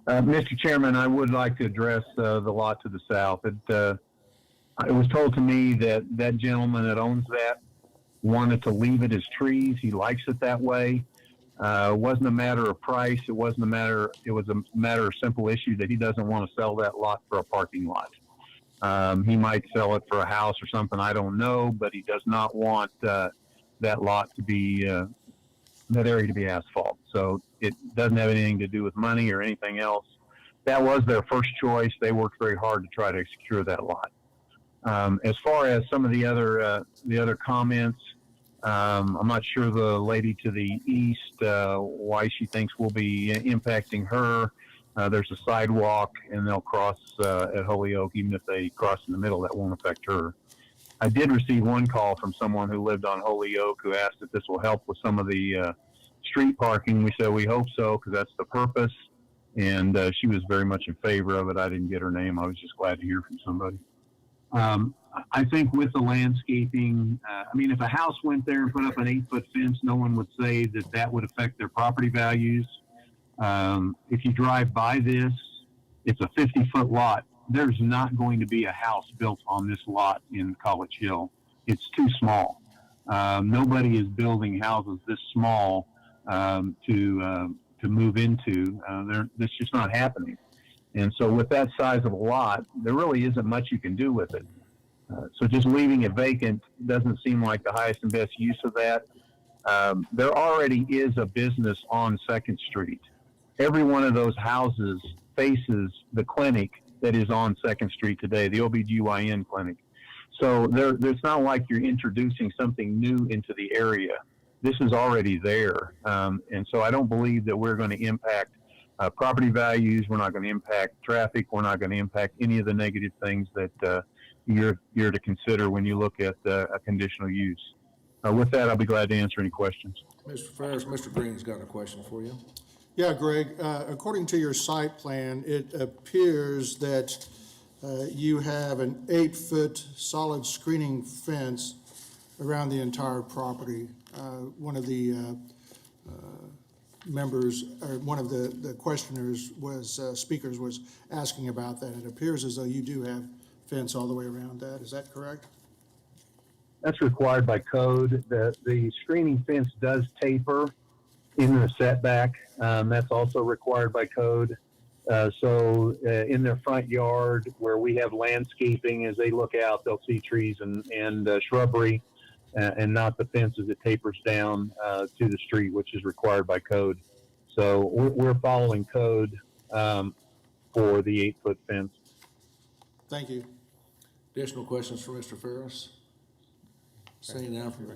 Mr. Chairman, I would like to address the lot to the south. It was told to me that that gentleman that owns that wanted to leave it as trees. He likes it that way. It wasn't a matter of price. It was a matter of simple issue that he doesn't want to sell that lot for a parking lot. He might sell it for a house or something, I don't know, but he does not want that lot to be, that area to be asphalt. So it doesn't have anything to do with money or anything else. That was their first choice. They worked very hard to try to secure that lot. As far as some of the other comments, I'm not sure the lady to the east, why she thinks we'll be impacting her. There's a sidewalk and they'll cross at Holyoke. Even if they cross in the middle, that won't affect her. I did receive one call from someone who lived on Holyoke who asked if this will help with some of the street parking. We said we hope so, because that's the purpose. And she was very much in favor of it. I didn't get her name. I was just glad to hear from somebody. I think with the landscaping, I mean, if a house went there and put up an 8-foot fence, no one would say that that would affect their property values. If you drive by this, it's a 50-foot lot. There's not going to be a house built on this lot in College Hill. It's too small. Nobody is building houses this small to move into. That's just not happening. And so with that size of a lot, there really isn't much you can do with it. So just leaving it vacant doesn't seem like the highest and best use of that. There already is a business on 2nd Street. Every one of those houses faces the clinic that is on 2nd Street today, the OBGYN clinic. So it's not like you're introducing something new into the area. This is already there. And so I don't believe that we're going to impact property values. We're not going to impact traffic. We're not going to impact any of the negative things that you're to consider when you look at a conditional use. With that, I'll be glad to answer any questions. Mr. Ferris, Mr. Green's got a question for you. Yeah, Greg, according to your site plan, it appears that you have an 8-foot solid screening fence around the entire property. One of the members, or one of the questioners speakers was asking about that. It appears as though you do have fence all the way around that. Is that correct? That's required by code. The screening fence does taper in the setback. That's also required by code. So in their front yard where we have landscaping, as they look out, they'll see trees and shrubbery and not the fence as it tapers down to the street, which is required by code. So we're following code for the 8-foot fence. Thank you. Additional questions for Mr. Ferris? Seeing now from,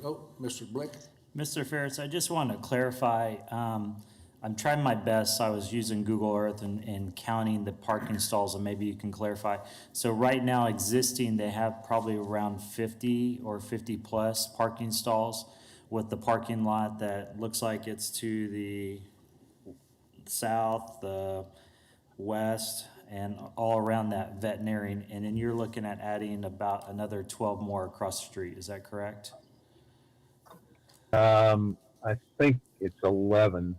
Mr. Blick. Mr. Ferris, I just want to clarify, I'm trying my best. I was using Google Earth and counting the parking stalls, and maybe you can clarify. So right now existing, they have probably around 50 or 50 plus parking stalls, with the parking lot that looks like it's to the south, the west, and all around that veterinarian. And then you're looking at adding about another 12 more across the street. Is that correct? I think it's 11.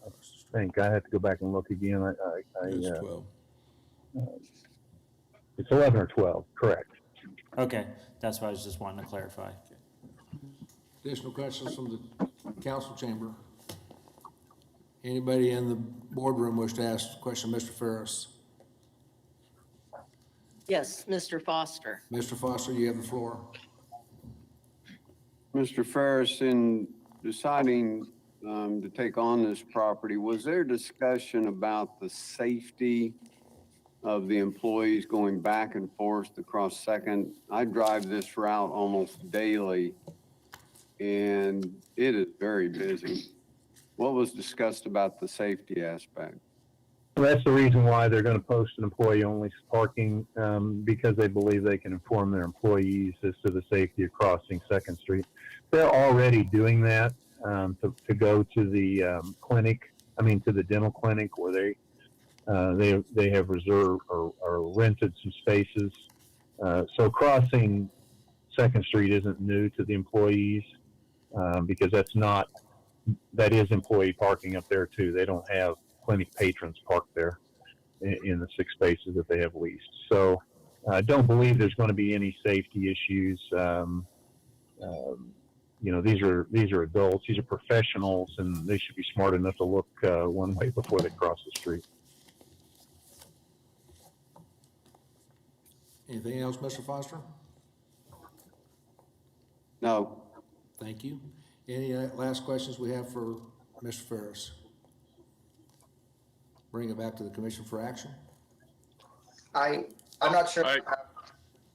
I think I have to go back and look again. It's 12. It's 11 or 12, correct. Okay, that's what I was just wanting to clarify. Additional questions from the council chamber? Anybody in the boardroom wish to ask a question, Mr. Ferris? Yes, Mr. Foster. Mr. Foster, you have the floor. Mr. Ferris, in deciding to take on this property, was there discussion about the safety of the employees going back and forth across Second. I drive this route almost daily, and it is very busy. What was discussed about the safety aspect? Well, that's the reason why they're going to post an employee-only parking, because they believe they can inform their employees as to the safety of crossing Second Street. They're already doing that to go to the clinic, to the dental clinic where they have reserved or rented some spaces. So crossing Second Street isn't new to the employees because that is employee parking up there too. They don't have clinic patrons parked there in the 6 spaces that they have leased. So I don't believe there's going to be any safety issues. These are adults, these are professionals, and they should be smart enough to look one way before they cross the street. Anything else, Mr. Foster? No. Thank you. Any last questions we have for Mr. Ferris? Bring it back to the commission for action. I'm not sure if I have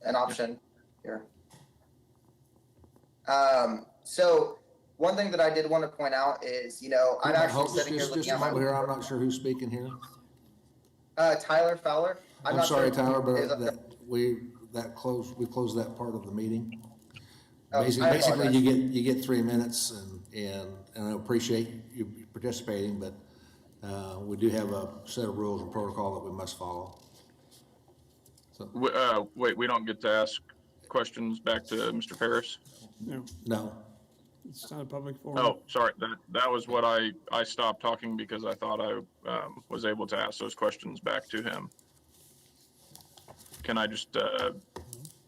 an option here. So one thing that I did want to point out is, I'm actually sitting here looking at my here. I'm not sure who's speaking here. Tyler Fowler. I'm sorry, Tyler, but we closed that part of the meeting. Basically, you get 3 minutes, and I appreciate you participating, but we do have a set of rules and protocol that we must follow. So. Wait, we don't get to ask questions back to Mr. Ferris? No. It's not a public forum. Oh, sorry. That was what I stopped talking because I thought I was able to ask those questions back to him. Can I just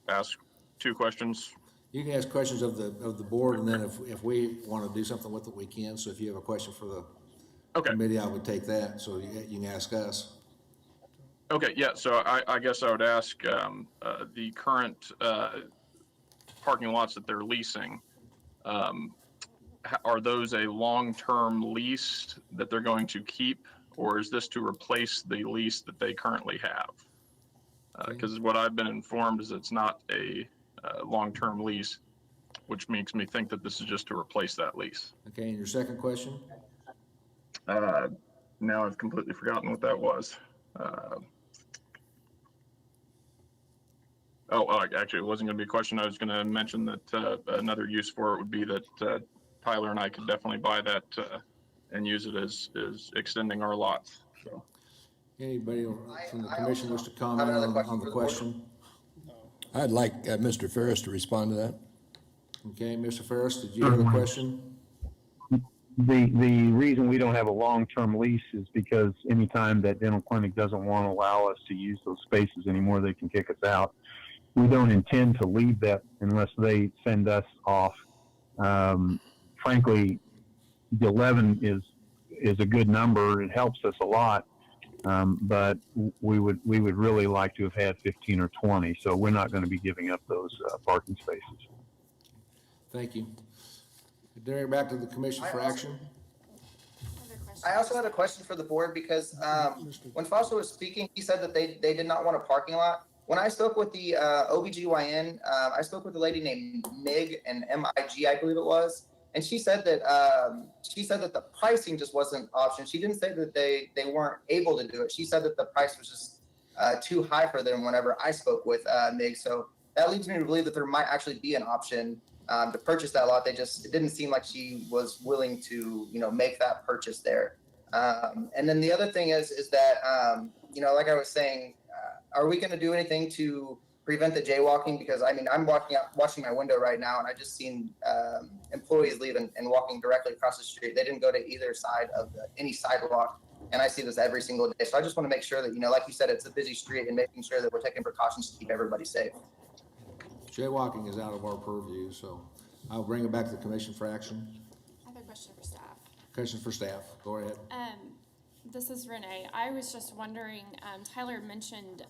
ask 2 questions? You can ask questions of the board, and then if we want to do something with it, we can. So if you have a question for the committee, I would take that. So you can ask us. Okay, yeah. So I guess I would ask the current parking lots that they're leasing. Are those a long-term lease that they're going to keep, or is this to replace the lease that they currently have? Because what I've been informed is it's not a long-term lease, which makes me think that this is just to replace that lease. Okay, and your second question? Now I've completely forgotten what that was. Actually, it wasn't going to be a question. I was going to mention that another use for it would be that Tyler and I could definitely buy that and use it as extending our lots. So. Anybody from the commission wish to comment on the question? I'd like Mr. Ferris to respond to that. Okay, Mr. Ferris, did you have a question? The reason we don't have a long-term lease is because anytime that dental clinic doesn't want to allow us to use those spaces anymore, they can kick us out. We don't intend to leave that unless they send us off. Frankly, the 11 is a good number. It helps us a lot. But we would really like to have had 15 or 20. So we're not going to be giving up those parking spaces. Thank you. Bring it back to the commission for action. I also had a question for the board because when Foster was speaking, he said that they did not want a parking lot. When I spoke with the OBGYN, I spoke with a lady named Mig and MIG, I believe it was, and she said that the pricing just wasn't an option. She didn't say that they weren't able to do it. She said that the price was just too high for them whenever I spoke with Mig. So that leads me to believe that there might actually be an option to purchase that lot. It didn't seem like she was willing to, make that purchase there. And then the other thing is that, like I was saying, are we going to do anything to prevent the jaywalking? Because I'm watching my window right now, and I just seen employees leaving and walking directly across the street. They didn't go to either side of any sidewalk, and I see this every single day. So I just want to make sure that, like you said, it's a busy street, and making sure that we're taking precautions to keep everybody safe. Jaywalking is out of our purview, so I'll bring it back to the commission for action. I have a question for staff. Question for staff. Go ahead. This is Renee. I was just wondering, Tyler mentioned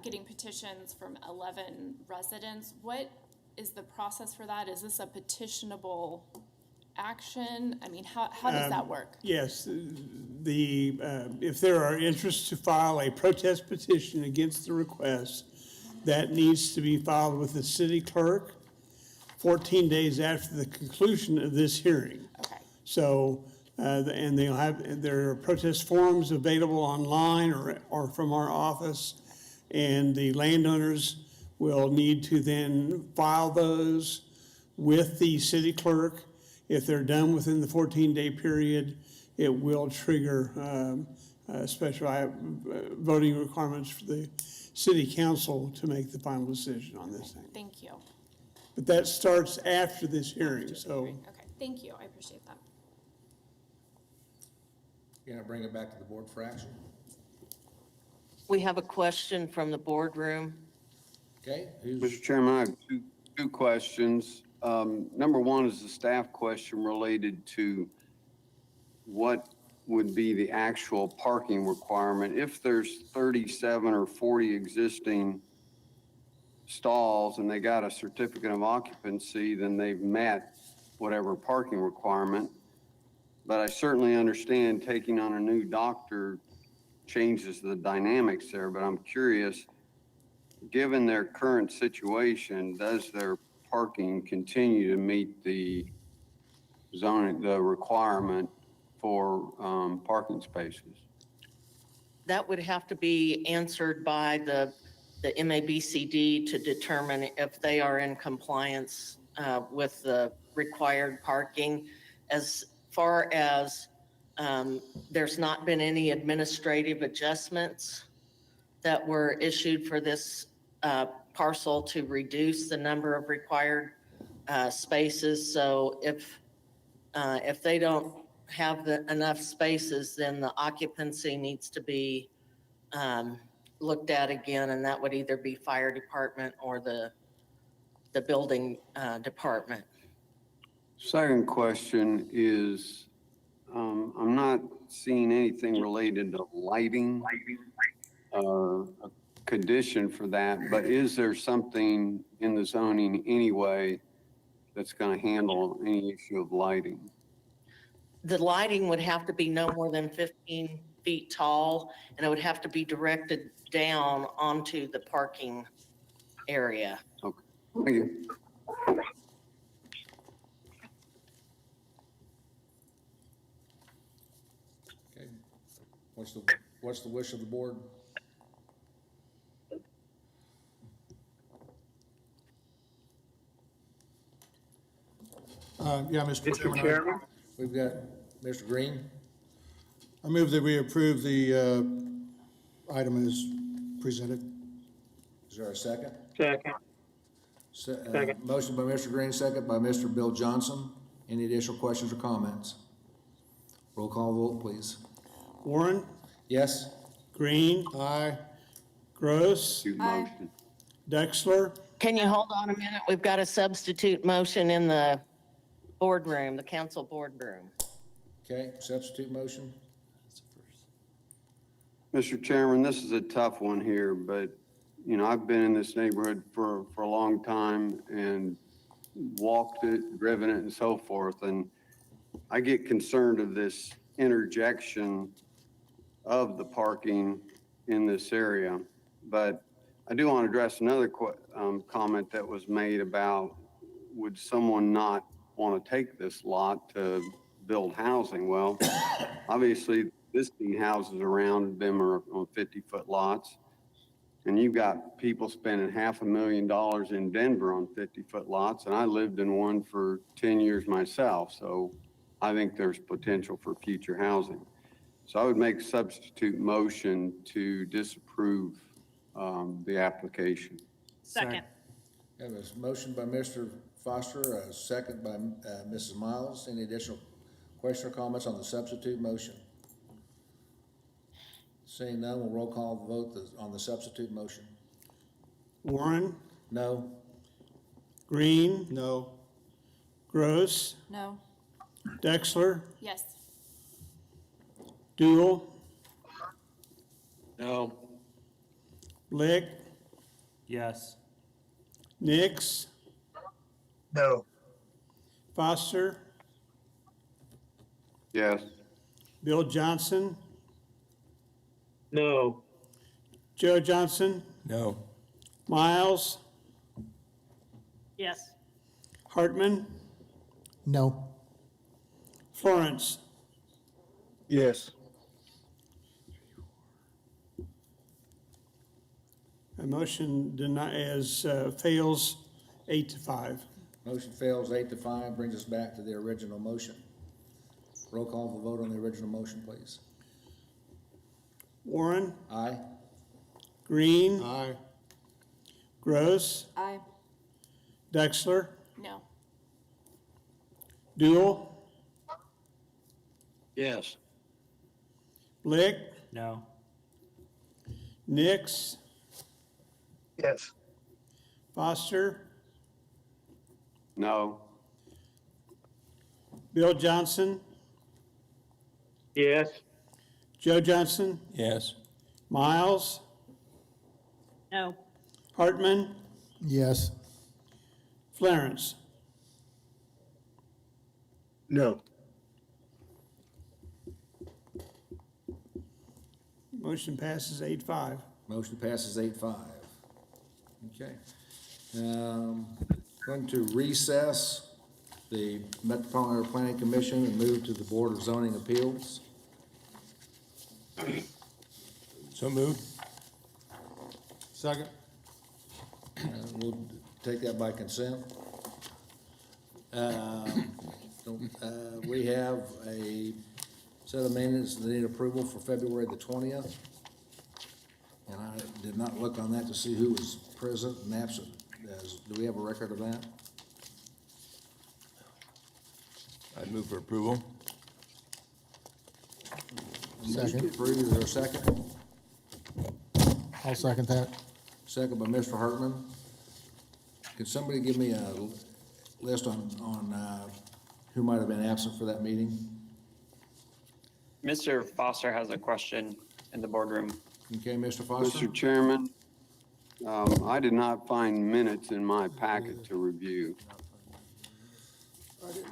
getting petitions from 11 residents. What is the process for that? Is this a petitionable action? I mean, how does that work? Yes, if there are interests to file a protest petition against the request, that needs to be filed with the city clerk 14 days after the conclusion of this hearing. Okay. So, and there are protest forms available online or from our office, and the landowners will need to then file those with the city clerk. If they're done within the 14-day period, it will trigger special voting requirements for the city council to make the final decision on this thing. Thank you. But that starts after this hearing, so. Okay, thank you. I appreciate that. Can I bring it back to the board for action? We have a question from the boardroom. Okay. Mr. Chairman, I have two questions. Number one is a staff question related to what would be the actual parking requirement. If there's 37 or 40 existing stalls and they got a certificate of occupancy, then they've met whatever parking requirement. But I certainly understand taking on a new doctor changes the dynamics there, but I'm curious, given their current situation, does their parking continue to meet the zoning, the requirement for parking spaces? That would have to be answered by the MABCD to determine if they are in compliance with the required parking. As far as there's not been any administrative adjustments that were issued for this parcel to reduce the number of required spaces. So if they don't have enough spaces, then the occupancy needs to be looked at again, and that would either be fire department or the building department. Second question is, I'm not seeing anything related to lighting, a condition for that, but is there something in the zoning anyway that's going to handle any issue of lighting? The lighting would have to be no more than 15 feet tall, and it would have to be directed down onto the parking area. Okay, thank you. Okay. What's the wish of the board? Yeah, Mr. Chairman. We've got Mr. Green. I move that we approve the item as presented. Is there a second? Second. Second. Motion by Mr. Green, second by Mr. Bill Johnson. Any additional questions or comments? Roll call vote, please. Warren, Yes? Green, Aye. Gross, Motion. Dexler. Can you hold on a minute? We've got a substitute motion in the boardroom, the council boardroom. Okay, substitute motion. Mr. Chairman, this is a tough one here, but, you know, I've been in this neighborhood for a long time and walked it, driven it, and so forth, and I get concerned of this interjection of the parking in this area. But I do want to address another comment that was made about, would someone not want to take this lot to build housing? Well, obviously, existing houses around them are on 50-foot lots. And you've got people spending $500,000 in Denver on 50-foot lots, and I lived in one for 10 years myself. So I think there's potential for future housing. So I would make a substitute motion to disapprove the application. Second. We have a motion by Mr. Foster, a second by Mrs. Miles. Any additional question or comments on the substitute motion? Seeing none, we'll roll call vote on the substitute motion. Warren, No? Green, No. Gross, No. Dexler, Yes. Dool, No. Lick, Yes. Nix, No. Foster, Yes. Bill Johnson, No. Joe Johnson, No. Miles, Yes. Hartman, No. Florence. Yes. A motion fails 8-5. Motion fails 8-5, brings us back to the original motion. Roll call for vote on the original motion, please. Warren, Aye. Green, Aye. Gross, Aye. Dexler, No. Duel, Yes. Blick, No. Nix, Yes. Foster, No. Bill Johnson, Yes. Joe Johnson, Yes. Miles, No. Hartman, Yes. Clarence. No. Motion passes 8-5. Motion passes 8-5. Okay. Going to recess the Metropolitan Area Planning Commission and move to the Board of Zoning Appeals. So moved. Second. We'll take that by consent. We have a set of minutes that need approval for February the 20th. And I did not look on that to see who was present and absent. Do we have a record of that? I'd move for approval. Second. Approved, is there a second? I'll second that. Second by Mr. Hartman. Could somebody give me a list on who might have been absent for that meeting? Mr. Foster has a question in the boardroom. Okay, Mr. Foster? Mr. Chairman, I did not find minutes in my packet to review.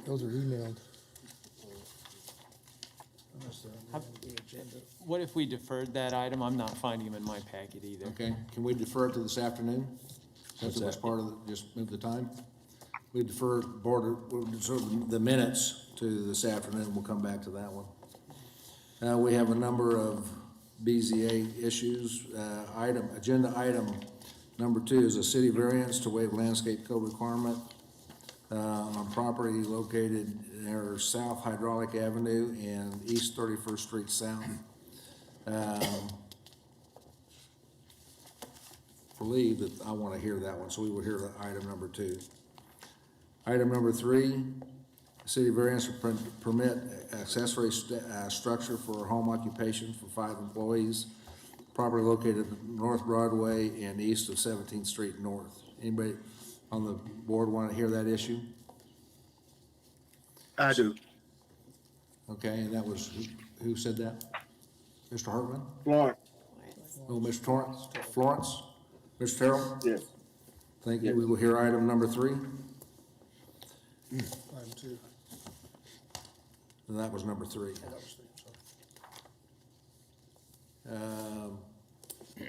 Those are emailed. What if we deferred that item? I'm not finding them in my packet either. Okay, can we defer it to this afternoon? Since it was part of, just move the time? We defer the minutes to this afternoon, we'll come back to that one. We have a number of BZA issues. Agenda item number 2 is a city variance to waive landscape code requirement on property located near South Hydraulic Avenue and East 31st Street South. Believe that I want to hear that one, so we will hear item number 2. Item number 3, city variance to permit accessory structure for home occupation for 5 employees. Property located North Broadway and east of 17th Street North. Anybody on the board want to hear that issue? I do. Okay, and that was, who said that? Mr. Hartman? Florence. Oh, Mr. Torrance? Florence? Mr. Terrell? Yes. Thank you. We will hear item number 3. Item 2. And that was number 3.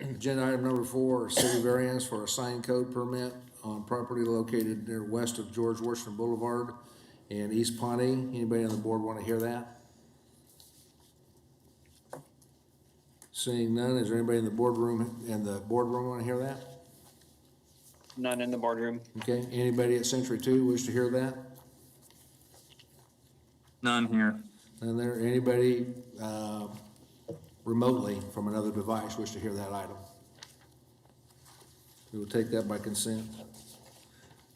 Agenda item number 4, city variance for a sign code permit on property located near west of George Washington Boulevard and East Pawnee. Anybody on the board want to hear that? Seeing none, is there anybody in the boardroom want to hear that? None in the boardroom. Okay, anybody at Century 2 wish to hear that? None here. And there, anybody remotely from another device wish to hear that item? We will take that by consent.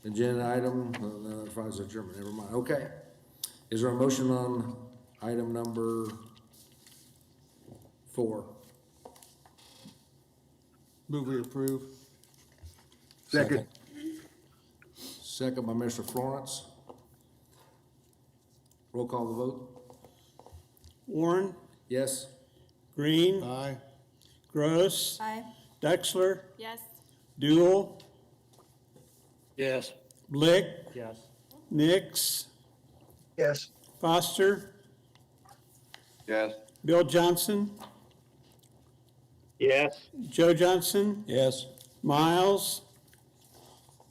Agenda item, no, that was adjournment, never mind. Okay. Is there a motion on item number 4? Move we approve. Second. Second by Mr. Florence. Roll call the vote. Warren, Yes? Green, Aye. Gross, Aye. Dexler, Yes. Duel, Yes. Blick, Yes. Nix, Yes. Foster, Yes. Bill Johnson, Yes. Joe Johnson, Yes. Miles,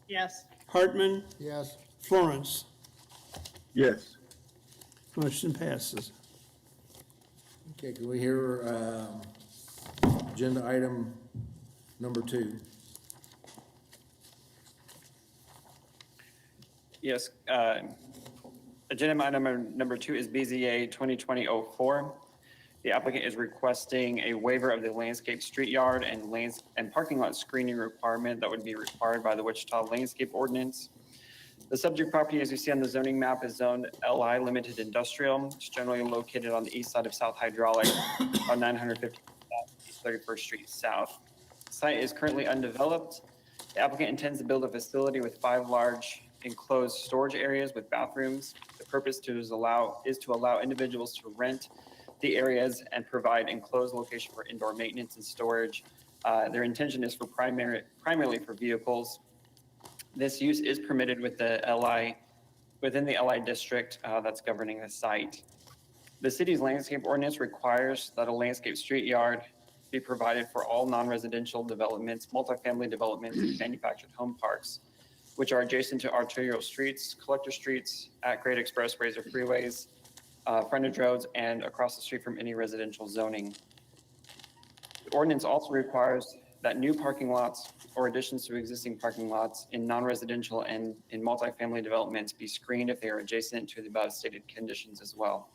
Yes. Hartman, Yes. Florence. Yes. Motion passes. Okay, can we hear, agenda item number 2? Yes, agenda item number 2 is BZA 2020-04. The applicant is requesting a waiver of the landscape street yard and parking lot screening requirement that would be required by the Wichita Landscape Ordinance. The subject property, as you see on the zoning map, is zoned LI Limited Industrial. It's generally located on the east side of South Hydraulic on 950 East 31st Street South. The site is currently undeveloped. The applicant intends to build a facility with 5 large enclosed storage areas with bathrooms. The purpose is to allow individuals to rent the areas and provide enclosed location for indoor maintenance and storage. Their intention is for primarily for vehicles. This use is permitted with within the LI district that's governing the site. The city's landscape ordinance requires that a landscape street yard be provided for all non-residential developments, multifamily developments, and manufactured home parks, which are adjacent to arterial streets, collector streets, at-grade expressways or freeways, frontage roads, and across the street from any residential zoning. The ordinance also requires that new parking lots or additions to existing parking lots in non-residential and in multifamily developments be screened if they are adjacent to the above stated conditions as well.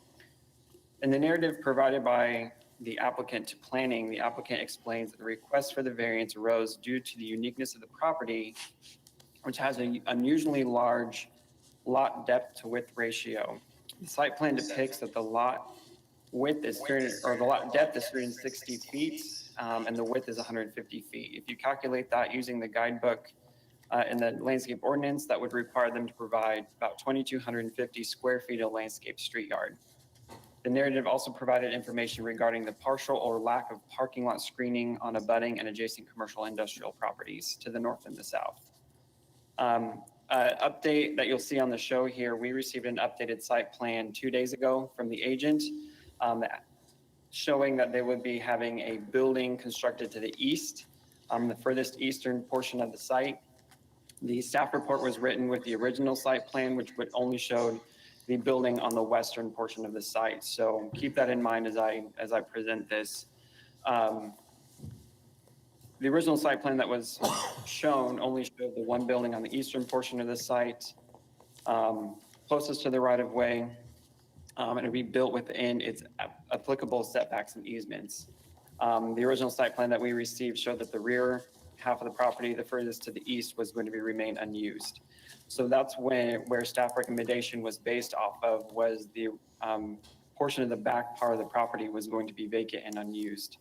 In the narrative provided by the applicant to planning, the applicant explains that the request for the variance arose due to the uniqueness of the property, which has an unusually large lot depth to width ratio. The site plan depicts that the lot width is the lot depth is 360 feet, and the width is 150 feet. If you calculate that using the guidebook in the landscape ordinance, that would require them to provide about 2,250 square feet of landscape street yard. The narrative also provided information regarding the partial or lack of parking lot screening on abutting and adjacent commercial industrial properties to the north and the south. Update that you'll see on the show here, we received an updated site plan 2 days ago from the agent, showing that they would be having a building constructed to the east, the furthest eastern portion of the site. The staff report was written with the original site plan, which would only show the building on the western portion of the site. So keep that in mind as I present this. The original site plan that was shown only showed the one building on the eastern portion of the site, closest to the right of way, and it'd be built within its applicable setbacks and easements. The original site plan that we received showed that the rear half of the property, the furthest to the east, was going to remain unused. So that's where staff recommendation was based off of, was the portion of the back part of the property was going to be vacant and unused.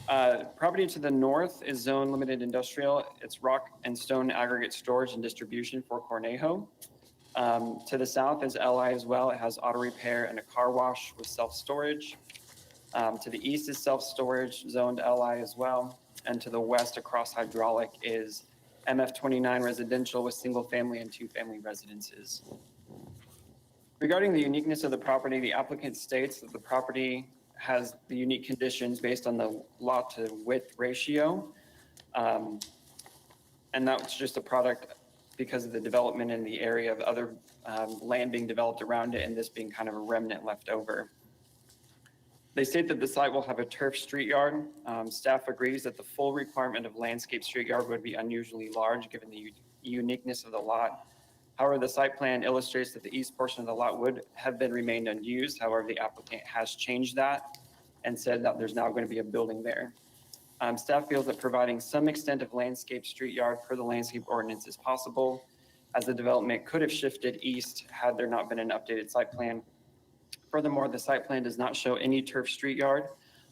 Property to the north is zone limited industrial. It's rock and stone aggregate storage and distribution for Cornejo. To the south is LI as well. It has auto repair and a car wash with self-storage. To the east is self-storage, zoned LI as well. And to the west across hydraulic is MF29 residential with single family and 2-family residences. Regarding the uniqueness of the property, the applicant states that the property has the unique conditions based on the lot to width ratio. And that's just a product because of the development in the area of other land being developed around it, and this being kind of a remnant left over. They state that the site will have a turf street yard. Staff agrees that the full requirement of landscape street yard would be unusually large given the uniqueness of the lot. However, the site plan illustrates that the east portion of the lot would have been remained unused. However, the applicant has changed that and said that there's now going to be a building there. Staff feels that providing some extent of landscape street yard per the landscape ordinance is possible, as the development could have shifted east had there not been an updated site plan. Furthermore, the site plan does not show any turf street yard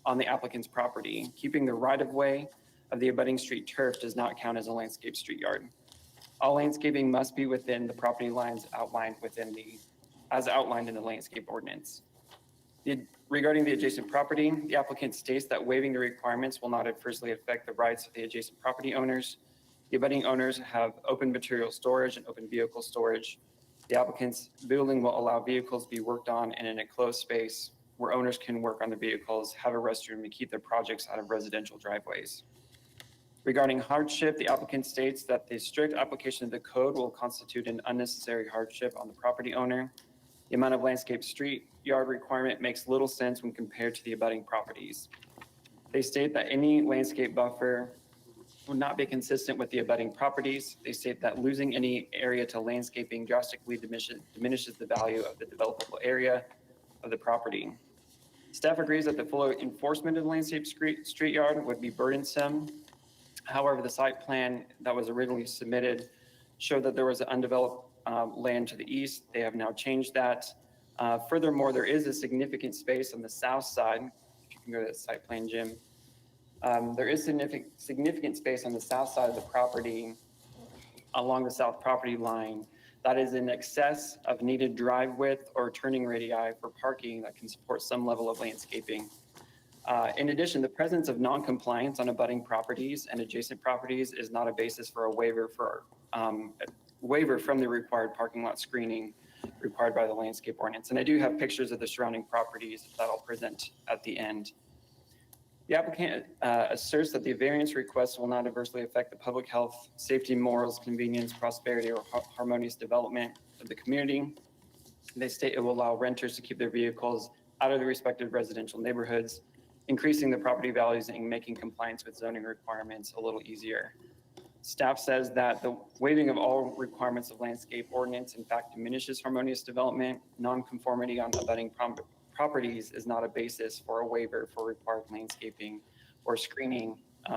on the applicant's property. Keeping the right-of-way of the abutting street turf does not count as a landscape street yard. All landscaping must be within the property lines outlined as outlined in the landscape ordinance. Regarding the adjacent property, the applicant states that waiving the requirements will not adversely affect the rights of the adjacent property owners. The abutting owners have open material storage and open vehicle storage. The applicant's building will allow vehicles to be worked on in an enclosed space where owners can work on their vehicles, have a restroom, and keep their projects out of residential driveways. Regarding hardship, the applicant states that the strict application of the code will constitute an unnecessary hardship on the property owner. The amount of landscaped street yard requirement makes little sense when compared to the abutting properties. They state that any landscape buffer will not be consistent with the abutting properties. They state that losing any area to landscaping drastically diminishes the value of the developable area of the property. Staff agrees that the full enforcement of the landscape street yard would be burdensome. However, the site plan that was originally submitted showed that there was an undeveloped land to the east. They have now changed that. Furthermore, there is a significant space on the south side. If you can go to the site plan, Jim. There is significant space on the south side of the property along the south property line that is in excess of needed drive width or turning radii for parking that can support some level of landscaping. In addition, the presence of non-compliance on abutting properties and adjacent properties is not a basis for a waiver from the required parking lot screening required by the landscape ordinance. And I do have pictures of the surrounding properties that I'll present at the end. The applicant asserts that the variance request will not adversely affect the public health, safety, morals, convenience, prosperity, or harmonious development of the community. They state it will allow renters to keep their vehicles out of the respective residential neighborhoods, increasing the property values and making compliance with zoning requirements a little easier. Staff says that the waiving of all requirements of landscape ordinance in fact diminishes harmonious development. Non-conformity on abutting properties is not a basis for a waiver for required landscaping or screening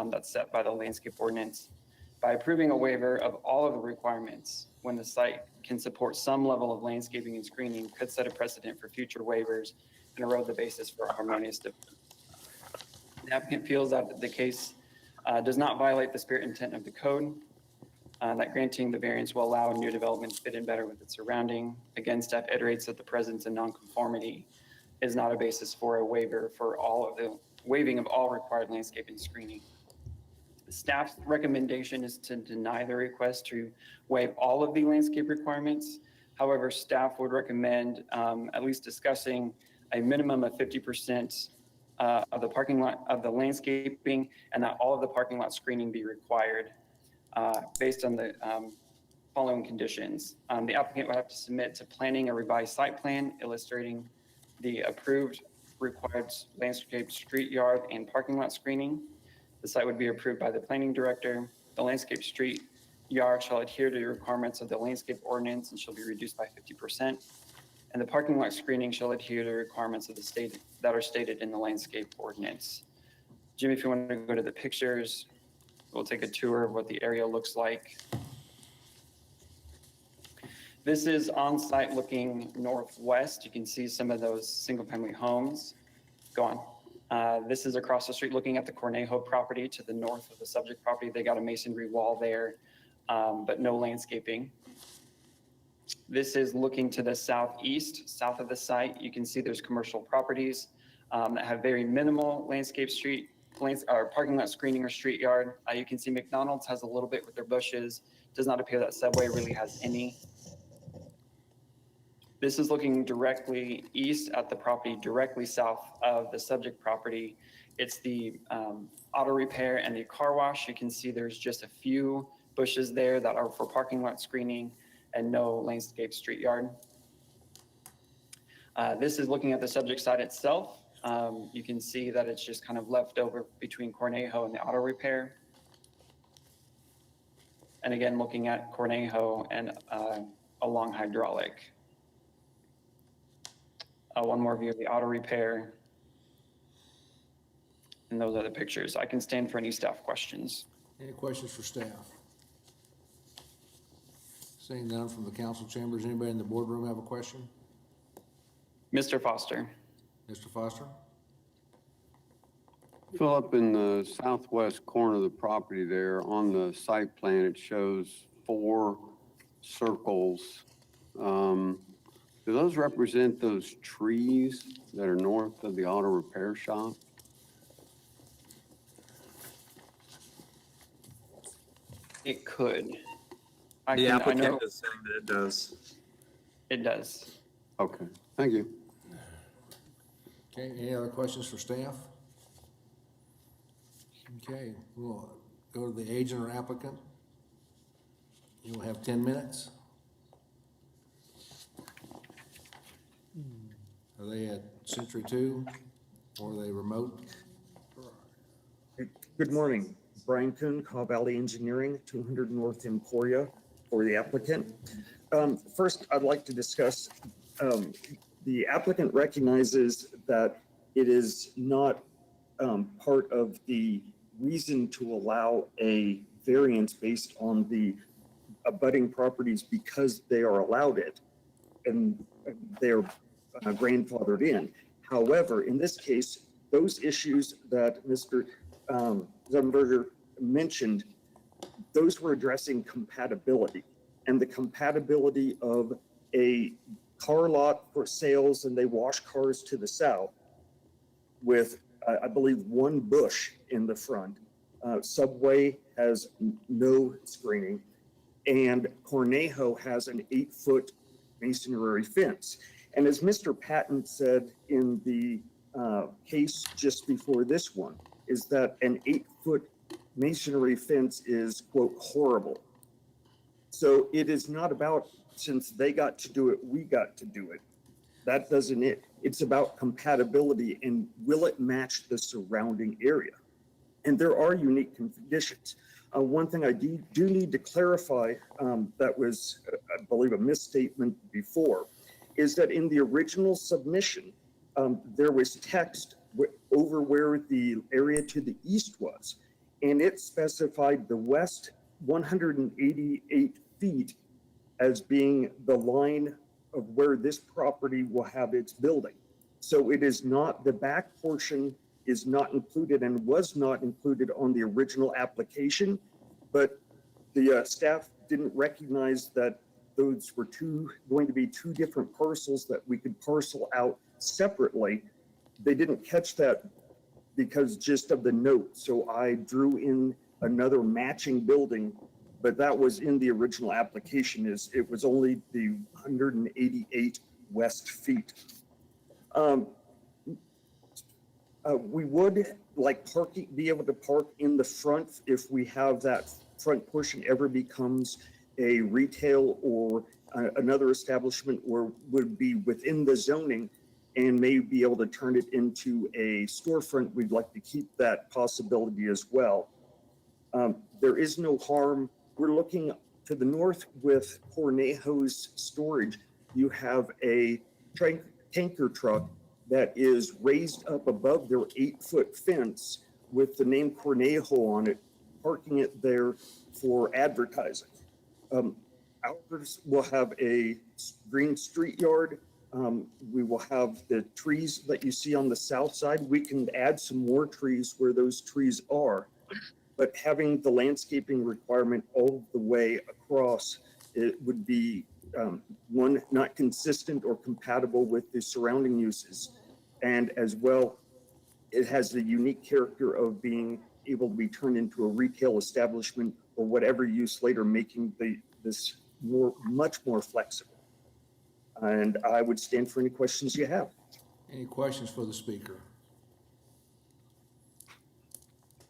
that's set by the landscape ordinance. By approving a waiver of all of the requirements when the site can support some level of landscaping and screening could set a precedent for future waivers and erode the basis for a harmonious development. The applicant feels that the case does not violate the spirit and intent of the code, that granting the variance will allow new development to fit in better with its surrounding. Again, staff iterates that the presence of nonconformity is not a basis for a waiver for all of the waiving of all required landscaping screening. The staff's recommendation is to deny the request to waive all of the landscape requirements. However, staff would recommend at least discussing a minimum of 50% of the parking lot of the landscaping, and that all of the parking lot screening be required based on the following conditions. The applicant would have to submit to planning a revised site plan illustrating the approved required landscape street yard and parking lot screening. The site would be approved by the planning director. The landscape street yard shall adhere to the requirements of the landscape ordinance and shall be reduced by 50%. And the parking lot screening shall adhere to the requirements of the state that are stated in the landscape ordinance. Jimmy, if you want to go to the pictures, we'll take a tour of what the area looks like. This is on-site looking northwest. You can see some of those single-family homes. Go on. This is across the street looking at the Cornejo property to the north of the subject property. They got a masonry wall there, but no landscaping. This is looking to the southeast, south of the site. You can see there's commercial properties that have very minimal landscape or parking lot screening or street yard. You can see McDonald's has a little bit with their bushes. Does not appear that Subway really has any. This is looking directly east at the property, directly south of the subject property. It's the auto repair and the car wash. You can see there's just a few bushes there that are for parking lot screening and no landscape street yard. This is looking at the subject site itself. You can see that it's just kind of left over between Cornejo and the auto repair. And again, looking at Cornejo and along hydraulic. One more view of the auto repair. And those are the pictures. I can stand for any staff questions. Any questions for staff? Seeing none from the council chambers, anybody in the boardroom have a question? Mr. Foster. Mr. Foster? Philip, in the southwest corner of the property there, on the site plan, it shows 4 circles. Do those represent those trees that are north of the auto repair shop? It could. The applicant is saying that it does. It does. Okay, thank you. Okay, any other questions for staff? Okay, we'll go to the agent or applicant. You'll have 10 minutes. Are they at Century 2 or are they remote? Good morning. Brian Kuhn, Caw Valley Engineering, 200 North Emporia, for the applicant. First, I'd like to discuss, the applicant recognizes that it is not part of the reason to allow a variance based on the abutting properties because they are allowed it and they're grandfathered in. However, in this case, those issues that Mr. Zumberger mentioned, those were addressing compatibility and the compatibility of a car lot for sales and they wash cars to the south with, I believe, one bush in the front. Subway has no screening and Cornejo has an 8-foot masonry fence. And as Mr. Patton said in the case just before this one, is that an 8-foot masonry fence is, quote, horrible. So it is not about, since they got to do it, we got to do it. That doesn't it. It's about compatibility and will it match the surrounding area? And there are unique conditions. One thing I do need to clarify that was, I believe, a misstatement before, is that in the original submission, there was text over where the area to the east was, and it specified the west 188 feet as being the line of where this property will have its building. So it is not, the back portion is not included and was not included on the original application, but the staff didn't recognize that those were going to be two different parcels that we could parcel out separately. They didn't catch that because just of the note. So I drew in another matching building, but that was in the original application. It was only the 188 west feet. We would like be able to park in the front if we have that front portion ever becomes a retail or another establishment or would be within the zoning and may be able to turn it into a storefront. We'd like to keep that possibility as well. There is no harm. We're looking to the north with Cornejo's storage. You have a tanker truck that is raised up above their 8-foot fence with the name Cornejo on it, parking it there for advertising. Ours will have a green street yard. We will have the trees that you see on the south side. We can add some more trees where those trees are, but having the landscaping requirement all the way across, it would be one, not consistent or compatible with the surrounding uses. And as well, it has the unique character of being able to be turned into a retail establishment or whatever use later, making this much more flexible. And I would stand for any questions you have. Any questions for the speaker?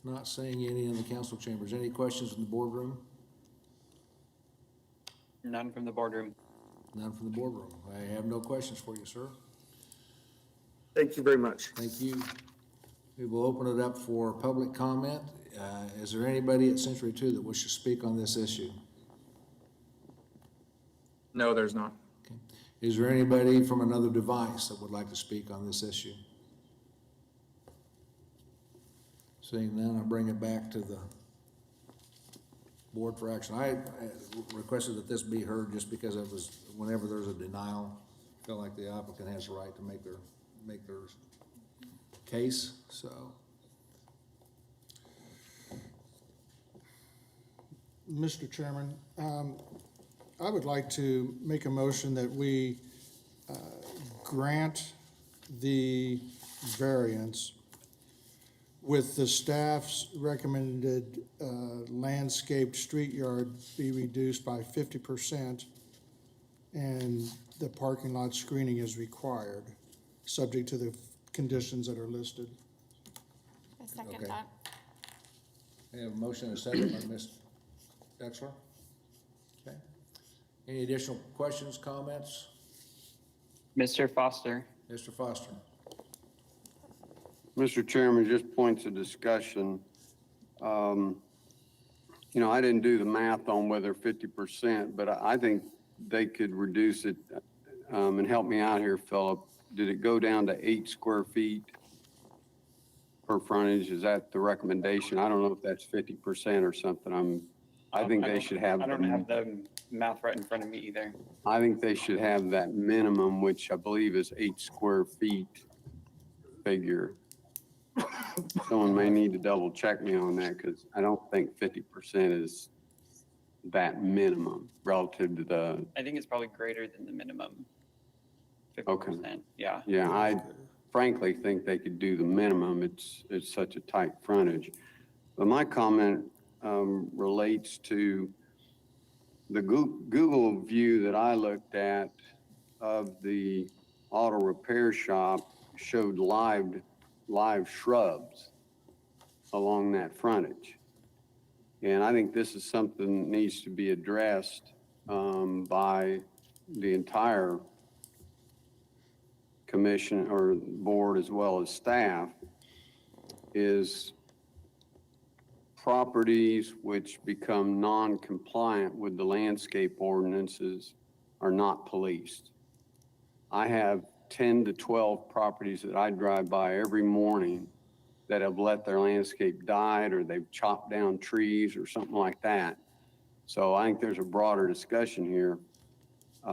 Not seeing any in the council chambers. Any questions in the boardroom? None from the boardroom. None from the boardroom. I have no questions for you, sir. Thank you very much. Thank you. We will open it up for public comment. Is there anybody at Century 2 that wishes to speak on this issue? No, there's not. Okay. Is there anybody from another device that would like to speak on this issue? Seeing none, I'll bring it back to the board for action. I requested that this be heard just because it was, whenever there's a denial, I feel like the applicant has a right to make their case, so. Mr. Chairman, I would like to make a motion that we grant the variance with the staff's recommended landscaped street yard be reduced by 50% and the parking lot screening is required, subject to the conditions that are listed. I second Okay. that. We have a motion and a second by Ms. Dexler. Okay. Any additional questions, comments? Mr. Foster. Mr. Foster? Mr. Chairman, just points of discussion. You know, I didn't do the math on whether 50%, but I think they could reduce it, and help me out here, Philip. Did it go down to 8 square feet per frontage? Is that the recommendation? I don't know if that's 50% or something. I think they should have. I don't have the math right in front of me either. I think they should have that minimum, which I believe is 8 square feet figure. Someone may need to double check me on that, because I don't think 50% is that minimum relative to the, I think it's probably greater than the minimum. okay. 50%, yeah. Yeah, I frankly think they could do the minimum. It's such a tight frontage. But my comment relates to the Google view that I looked at of the auto repair shop showed live shrubs along that frontage. And I think this is something that needs to be addressed by the entire commission or board as well as staff, is properties which become non-compliant with the landscape ordinances are not policed. I have 10 to 12 properties that I drive by every morning that have let their landscape die, or they've chopped down trees or something like that. So I think there's a broader discussion here. I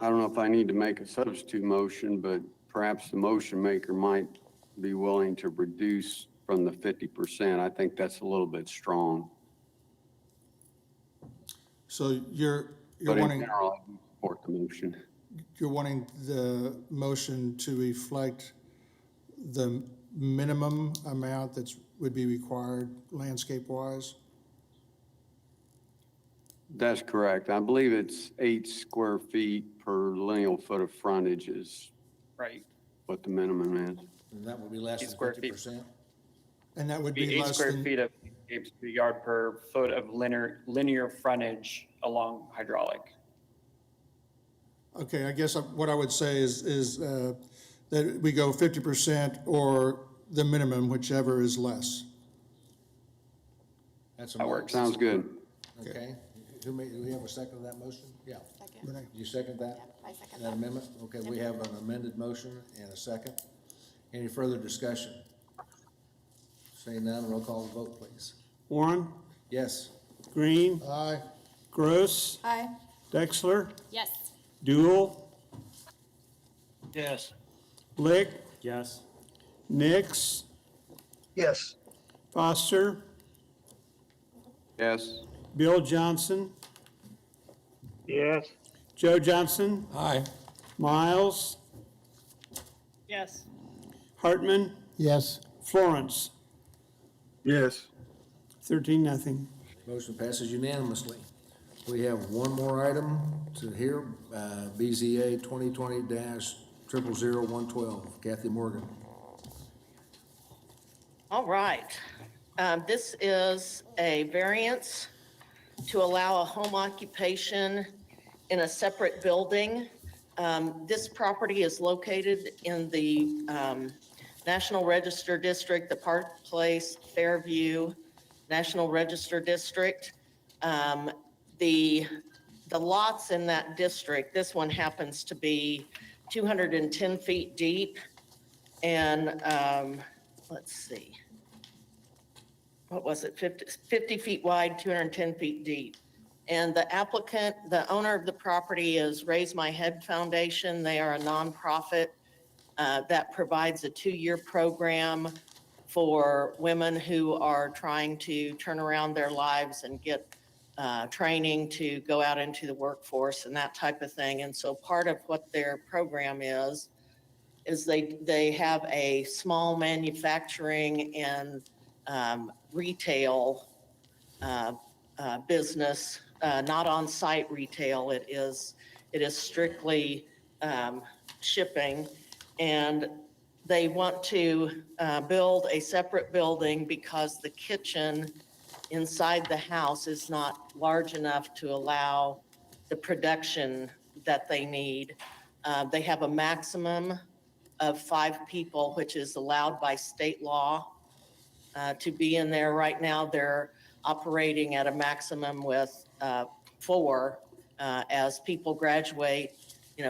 don't know if I need to make a substitute motion, but perhaps the motion maker might be willing to reduce from the 50%. I think that's a little bit strong. So you're But in wanting, general, I do support the motion. you're wanting the motion to reflect the minimum amount that's, would be required landscape-wise? That's correct. I believe it's 8 square feet per lineal foot of frontage is Right. what the minimum is. And that would be less 8 than square feet. 50%? And that would Be be 8 less square than, feet of landscapes per yard per foot of linear frontage along hydraulic. okay, I guess what I would say is that we go 50% or the minimum, whichever is less. That's a That motion. works. Sounds good. Okay. Do we have a second to that motion? Yeah. Second. You second that? I second That that. amendment? Okay, we have an amended motion and a second. Any further discussion? Seeing none, roll call vote, please. Warren, Yes. Green, Aye. Gross, Aye. Dexler, Yes. Dool, Yes. Blick, Yes. Nix, Yes. Foster, Yes. Bill Johnson, Yes. Joe Johnson, Aye. Miles, Yes. Hartman, Yes. Florence. Yes. 13-0. Motion passes unanimously. We have one more item to hear, BZA 2020-000112. Kathy Morgan. All right. This is a variance to allow a home occupation in a separate building. This property is located in the National Register District, the Park Place, Fairview National Register District. The lots in that district, this one happens to be 210 feet deep and, let's see, what was it, 50 feet wide, 210 feet deep. And the applicant, the owner of the property is Raise My Head Foundation. They are a nonprofit that provides a 2-year program for women who are trying to turn around their lives and get training to go out into the workforce and that type of thing. And so part of what their program is they have a small manufacturing and retail business, not on-site retail. It is strictly shipping. And they want to build a separate building because the kitchen inside the house is not large enough to allow the production that they need. They have a maximum of 5 people, which is allowed by state law to be in there. Right now, they're operating at a maximum with 4. As people graduate,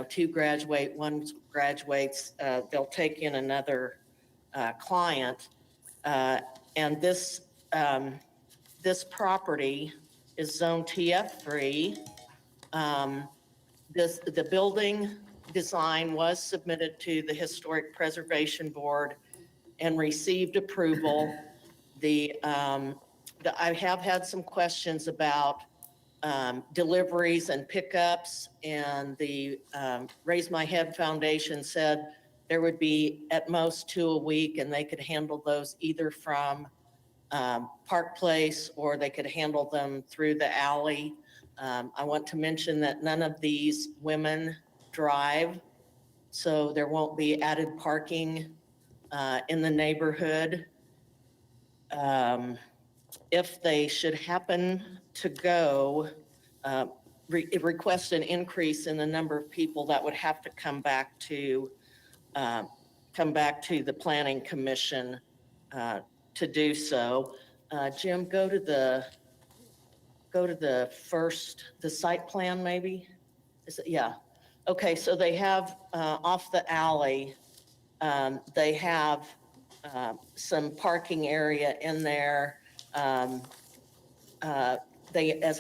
2 graduate, 1 graduates, they'll take in another client. And this property is zone TF3. The building design was submitted to the Historic Preservation Board and received approval. I have had some questions about deliveries and pickups, and the Raise My Head Foundation said there would be at most 2 a week, and they could handle those either from Park Place or they could handle them through the alley. I want to mention that none of these women drive, so there won't be added parking in the neighborhood. If they should happen to go, request an increase in the number of people that would have to come back to the Planning Commission to do so. Jim, go to the site plan maybe? Yeah. Okay, so they have off the alley, they have some parking area in there. As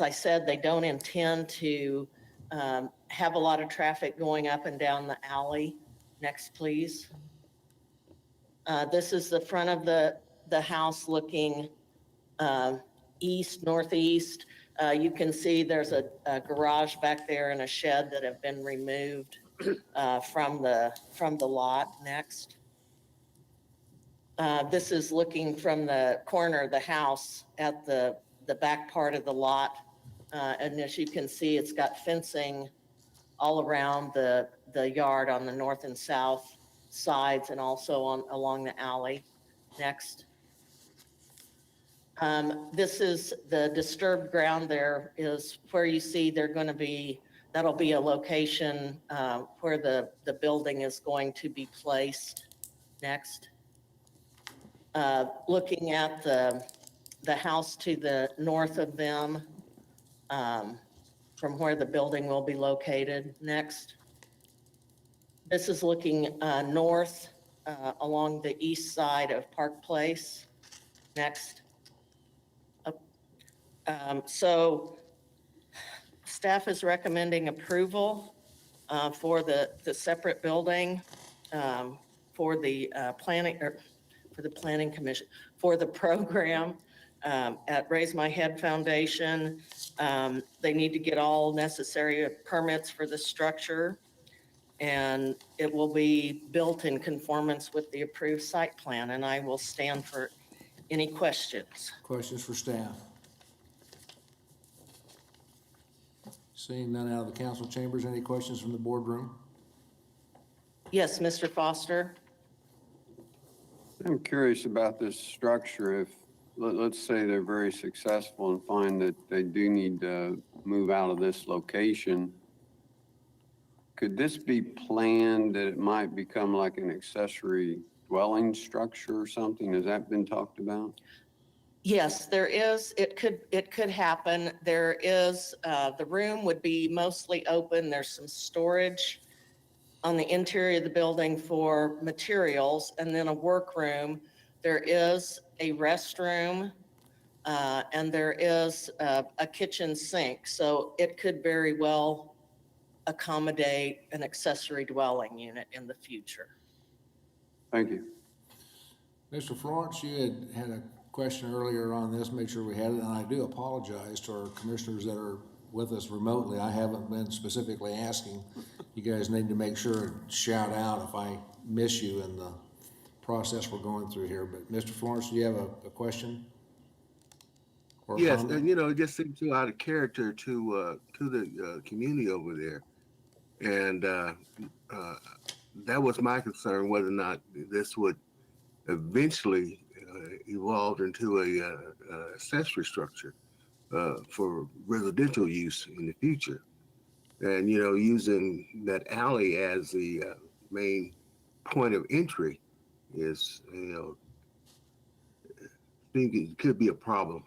I said, they don't intend to have a lot of traffic going up and down the alley. Next, please. This is the front of the house looking northeast. You can see there's a garage back there and a shed that have been removed from the lot. Next. This is looking from the corner of the house at the back part of the lot. And as you can see, it's got fencing all around the yard on the north and south sides and also along the alley. Next. This is the disturbed ground. There is where you see that'll be a location where the building is going to be placed. Next. Looking at the house to the north of them, from where the building will be located. Next. This is looking north along the east side of Park Place. Next. So staff is recommending approval for the separate building for the Planning Commission, for the program at Raise My Head Foundation. They need to get all necessary permits for the structure, and it will be built in conformance with the approved site plan, and I will stand for any questions. Questions for staff? Seeing none out of the council chambers, any questions from the boardroom? Yes, Mr. Foster. I'm curious about this structure. If, let's say they're very successful and find that they do need to move out of this location, could this be planned that it might become like an accessory dwelling structure or something? Has that been talked about? Yes, there is. It could happen. There is, the room would be mostly open. There's some storage on the interior of the building for materials, and then a workroom. There is a restroom, and there is a kitchen sink. So it could very well accommodate an accessory dwelling unit in the future. Thank you. Mr. Florence, you had a question earlier on this, make sure we had it, and I do apologize to our commissioners that are with us remotely. I haven't been specifically asking. You guys need to make sure and shout out if I miss you in the process we're going through here. But Mr. Florence, do you have a question? Or Yes, comment? and it just seems so out of character to the community over there. And that was my concern, whether or not this would eventually evolve into a accessory structure for residential use in the future. And, you know, using that alley as the main point of entry is, you know, I think it could be a problem.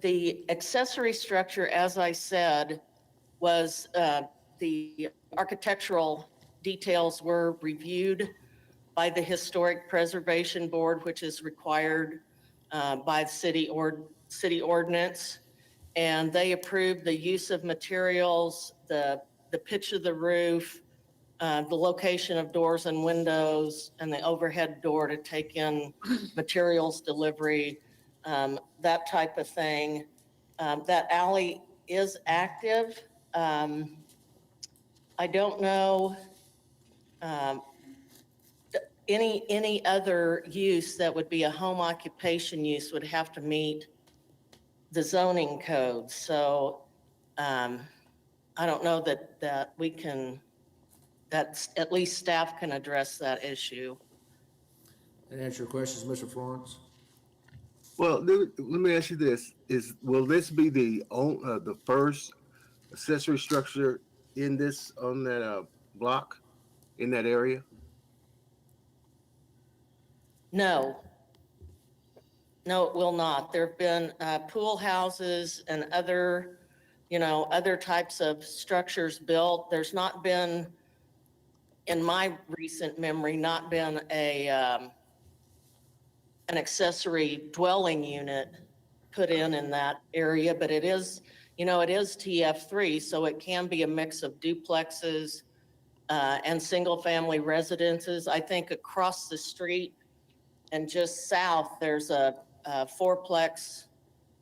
The accessory structure, as I said, was the architectural details were reviewed by the Historic Preservation Board, which is required by the city ordinance. And they approved the use of materials, the pitch of the roof, the location of doors and windows, and the overhead door to take in materials delivery, that type of thing. That alley is active. I don't know any other use that would be a home occupation use would have to meet the zoning code. So I don't know that we can, that at least staff can address that issue. That answer your questions, Mr. Florence? Well, let me ask you this: will this be the first accessory structure in this on that block in that area? No. No, it will not. There have been pool houses and other, other types of structures built. There's not been, in my recent memory, not been an accessory dwelling unit put in that area, but it is, it is TF3, so it can be a mix of duplexes and single-family residences. I think across the street and just south, there's a fourplex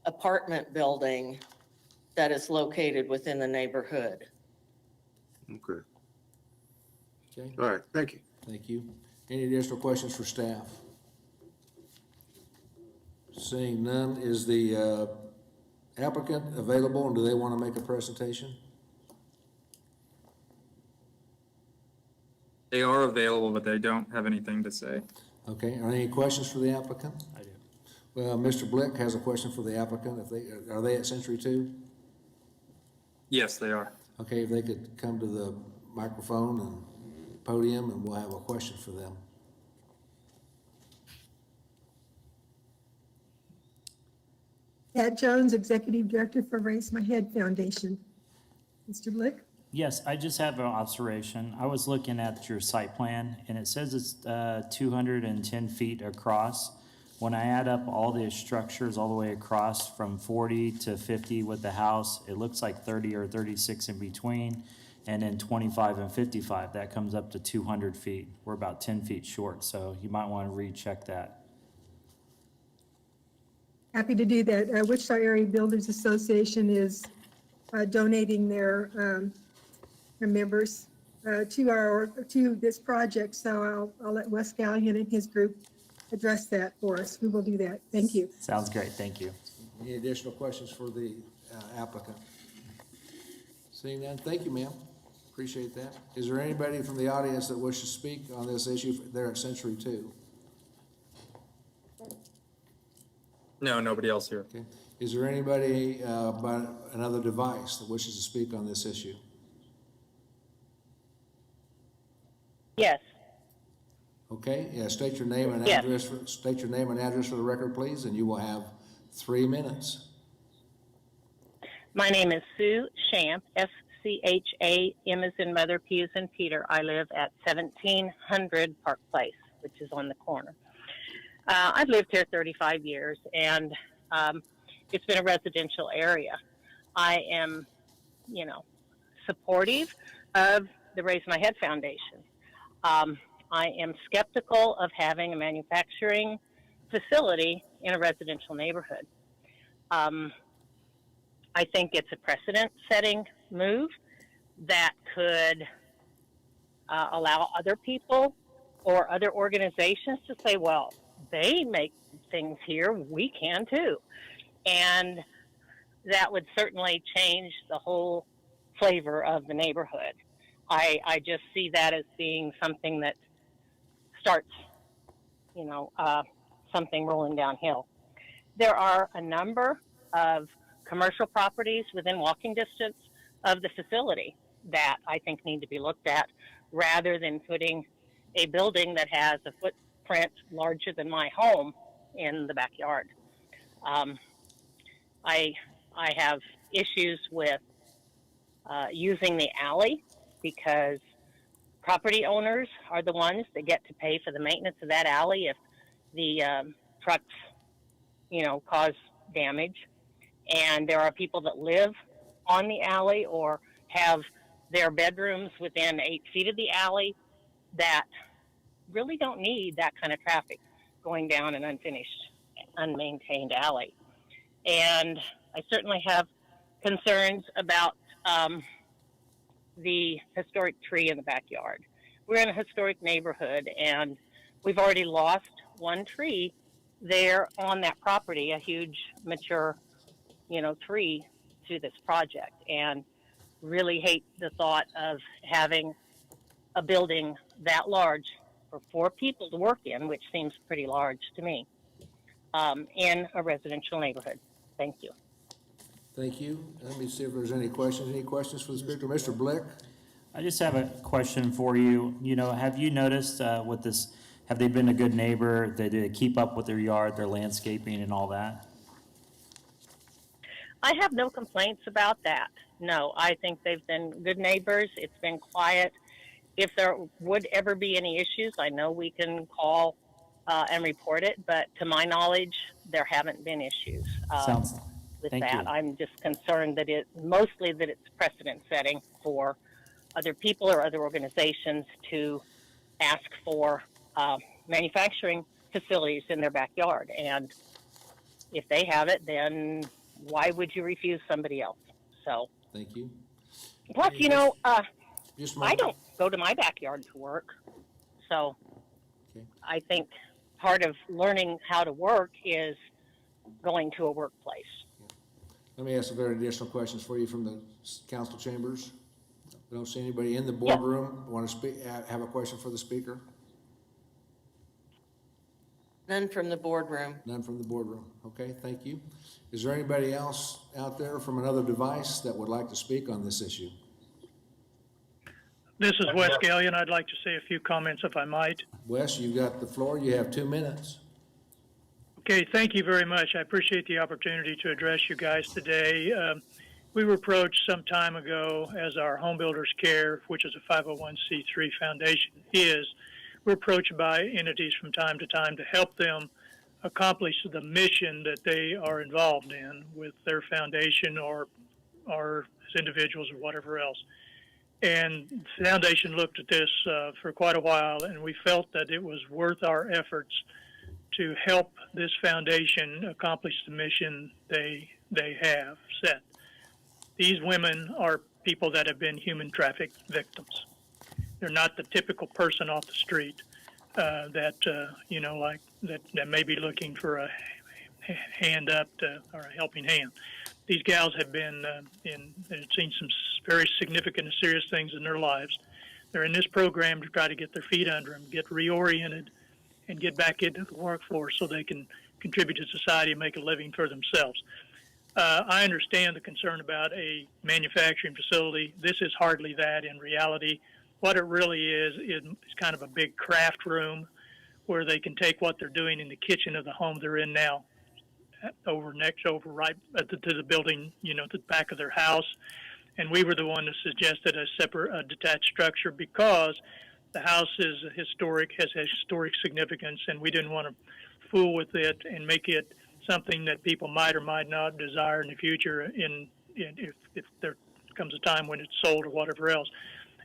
apartment building that is located within the neighborhood. Okay. Okay. All right. Thank you. Thank you. Any additional questions for staff? Seeing none, is the applicant available, and do they want to make a presentation? They are available, but they don't have anything to say. Okay, are there any questions for the applicant? I do. Well, Mr. Blick has a question for the applicant. Are they at Century 2? Yes, they are. Okay, if they could come to the microphone and podium, and we'll have a question for them. Pat Jones, Executive Director for Raise My Head Foundation. Mr. Blick? Yes, I just have an observation. I was looking at your site plan, and it says it's 210 feet across. When I add up all the structures all the way across from 40 to 50 with the house, it looks like 30 or 36 in between, and then 25 and 55. That comes up to 200 feet. We're about 10 feet short, so you might want to recheck that. Happy to do that. Wichita Area Builders Association is donating their members to this project, so I'll let Wes Gallion and his group address that for us. We will do that. Thank you. Sounds great. Thank you. Any additional questions for the applicant? Seeing none, thank you, ma'am. Appreciate that. Is there anybody from the audience that wishes to speak on this issue there at Century 2? No, nobody else here. Okay. Is there anybody by another device that wishes to speak on this issue? Yes. Okay, yeah, state your name and Yes. address. State your name and address for the record, please, and you will have 3 minutes. My name is Sue Champ, S-C-H-A-M as in Mother, P as in Peter. I live at 1700 Park Place, which is on the corner. I've lived here 35 years, and it's been a residential area. I am, supportive of the Raise My Head Foundation. I am skeptical of having a manufacturing facility in a residential neighborhood. I think it's a precedent-setting move that could allow other people or other organizations to say, well, they make things here, we can too. And that would certainly change the whole flavor of the neighborhood. I just see that as being something that starts, something rolling downhill. There are a number of commercial properties within walking distance of the facility that I think need to be looked at, rather than putting a building that has a footprint larger than my home in the backyard. I have issues with using the alley, because property owners are the ones that get to pay for the maintenance of that alley if the trucks, cause damage. And there are people that live on the alley or have their bedrooms within 8 feet of the alley that really don't need that kind of traffic going down an unfinished, unmaintained alley. And I certainly have concerns about the historic tree in the backyard. We're in a historic neighborhood, and we've already lost one tree there on that property, a huge mature, tree to this project, and really hate the thought of having a building that large for 4 people to work in, which seems pretty large to me, in a residential neighborhood. Thank you. Thank you. Let me see if there's any questions. Any questions for the speaker? Mr. Blick? I just have a question for you. Have you noticed with this, have they been a good neighbor? Do they keep up with their yard, their landscaping and all that? I have no complaints about that. No, I think they've been good neighbors. It's been quiet. If there would ever be any issues, I know we can call and report it, but to my knowledge, there haven't been issues with thank that. you. I'm just concerned that mostly that it's precedent setting for other people or other organizations to ask for manufacturing facilities in their backyard. And if they have it, then why would you refuse somebody else? So. Thank you. Plus, Just I don't go to my backyard to work. So Okay. I think part of learning how to work is going to a workplace. Let me ask if there are additional questions for you from the council chambers. I don't see anybody in the boardroom want to speak, have a question for the speaker? None from the boardroom. None from the boardroom. Okay, thank you. Is there anybody else out there from another device that would like to speak on this issue? This is Wes Gallion. I'd like to say a few comments if I might. Wes, you've got the floor. You have 2 minutes. Okay, thank you very much. I appreciate the opportunity to address you guys today. We were approached some time ago, as our Home Builders Care, which is a 501c3 foundation, we're approached by entities from time to time to help them accomplish the mission that they are involved in with their foundation or as individuals or whatever else. And the foundation looked at this for quite a while, and we felt that it was worth our efforts to help this foundation accomplish the mission they have set. These women are people that have been human traffic victims. They're not the typical person off the street that may be looking for a hand up or a helping hand. These gals have been they've seen some very significant and serious things in their lives. They're in this program to try to get their feet under them, get reoriented, and get back into the workforce so they can contribute to society and make a living for themselves. I understand the concern about a manufacturing facility. This is hardly that in reality. What it really is kind of a big craft room where they can take what they're doing in the kitchen of the home they're in now over right to the building, to the back of their house. And we were the one that suggested a separate, detached structure because the house is historic, has historic significance, and we didn't want to fool with it and make it something that people might or might not desire in the future if there comes a time when it's sold or whatever else,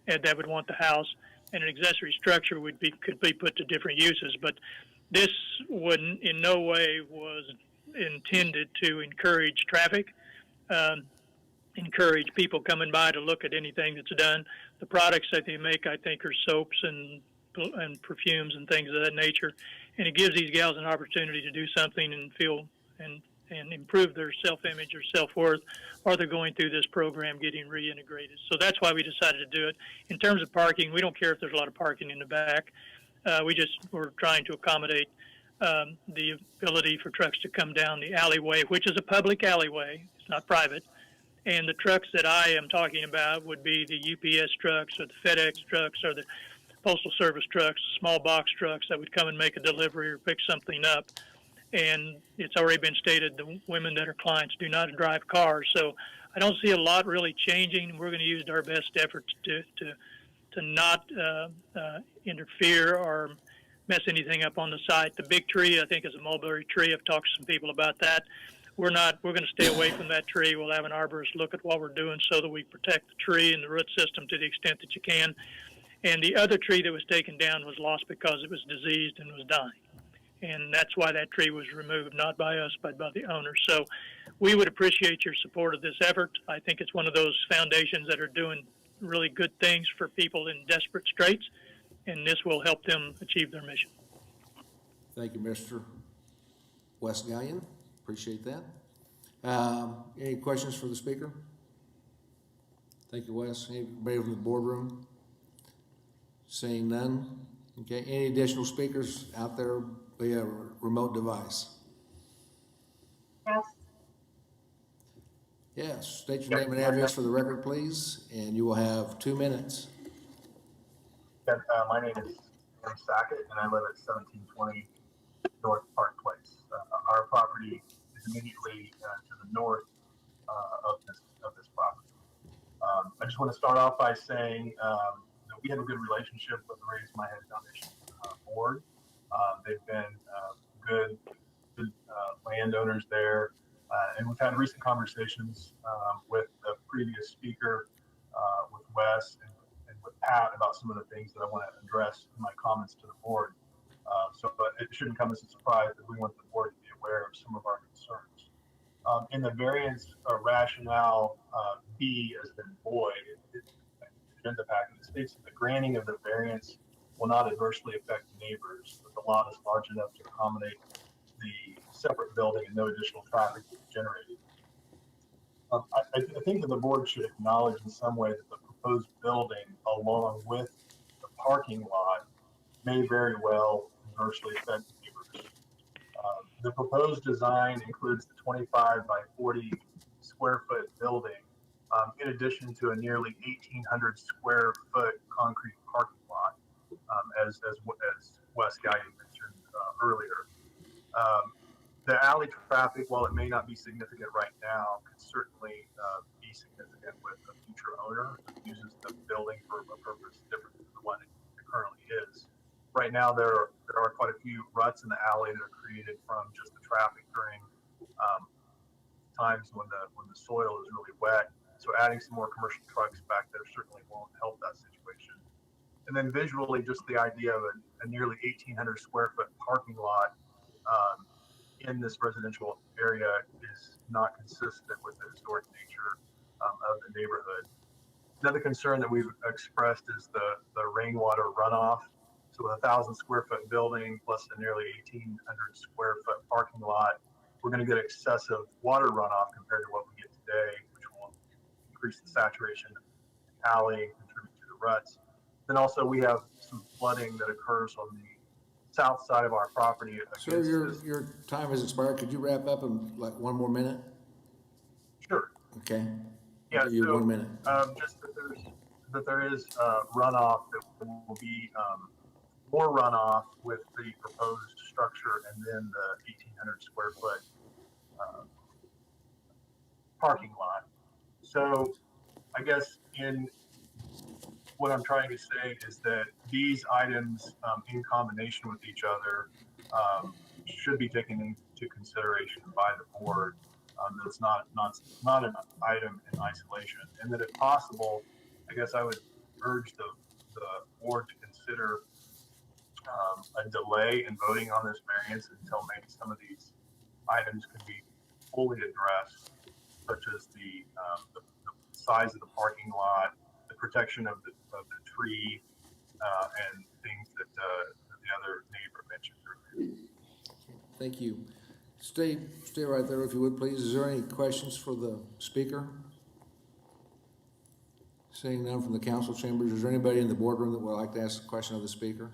and that would want the house. And an accessory structure could be put to different uses. But this wouldn't in no way was intended to encourage traffic, encourage people coming by to look at anything that's done. The products that they make, I think, are soaps and perfumes and things of that nature. And it gives these gals an opportunity to do something and feel and improve their self-image or self-worth, or they're going through this program getting reintegrated. So that's why we decided to do it. In terms of parking, we don't care if there's a lot of parking in the back. We're trying to accommodate the ability for trucks to come down the alleyway, which is a public alleyway. It's not private. And the trucks that I am talking about would be the UPS trucks or the FedEx trucks or the Postal Service trucks, small box trucks that would come and make a delivery or pick something up. And it's already been stated the women that are clients do not drive cars. So I don't see a lot really changing. We're going to use our best efforts to not interfere or mess anything up on the site. The big tree, I think, is a mulberry tree. I've talked to some people about that. We're going to stay away from that tree. We'll have an arborist look at what we're doing so that we protect the tree and the root system to the extent that you can. And the other tree that was taken down was lost because it was diseased and was dying. And that's why that tree was removed, not by us, but by the owner. So we would appreciate your support of this effort. I think it's one of those foundations that are doing really good things for people in desperate straits, and this will help them achieve their mission. Thank you, Mr. Wes Gallion. Appreciate that. Any questions for the speaker? Thank you, Wes. Anybody from the boardroom? Seeing none. Okay, any additional speakers out there via remote device? Yes. Yes, state your name and address for the record, please, and you will have 2 minutes. My name is Tim Sackett, and I live at 1720 North Park Place. Our property is immediately to the north of this property. I just want to start off by saying that we have a good relationship with the Raise My Head Foundation board. They've been good landowners there, and we've had recent conversations with the previous speaker, with Wes and with Pat about some of the things that I want to address in my comments to the board. So it shouldn't come as a surprise that we want the board to be aware of some of our concerns. In the variance rationale B as in boy, agenda packet, it states that the granting of the variance will not adversely affect neighbors, but the lot is large enough to accommodate the separate building and no additional traffic will be generated. I think that the board should acknowledge in some way that the proposed building along with the parking lot may very well adversely affect neighbors. The proposed design includes the 25 by 40 square foot building, in addition to a nearly 1,800 square foot concrete parking lot, as Wes Gallion mentioned earlier. The alley traffic, while it may not be significant right now, could certainly be significant with a future owner who uses the building for a purpose different than the one it currently is. Right now, there are quite a few ruts in the alley that are created from just the traffic during times when the soil is really wet. So adding some more commercial trucks back there certainly won't help that situation. And then visually, just the idea of a nearly 1,800 square foot parking lot in this residential area is not consistent with the historic nature of the neighborhood. Another concern that we've expressed is the rainwater runoff. So with a 1,000 square foot building plus a nearly 1,800 square foot parking lot, we're going to get excessive water runoff compared to what we get today, which will increase the saturation of the alley, contribute to the ruts. Then also we have some flooding that occurs on the south side of our property. Sir, your time has expired. Could you wrap up in like 1 more minute? Sure. Okay. Yeah. I'll give you 1 minute. Just that there is runoff that will be more runoff with the proposed structure and then the 1,800 square foot parking lot. So I guess what I'm trying to say is that these items in combination with each other should be taken into consideration by the board. That's not an item in isolation, and that if possible, I guess I would urge the board to consider a delay in voting on this variance until maybe some of these items could be fully addressed, such as the size of the parking lot, the protection of the tree, and things that the other neighbor mentioned earlier. Thank you. Stay right there if you would, please. Is there any questions for the speaker? Seeing none from the council chambers, is there anybody in the boardroom that would like to ask a question of the speaker?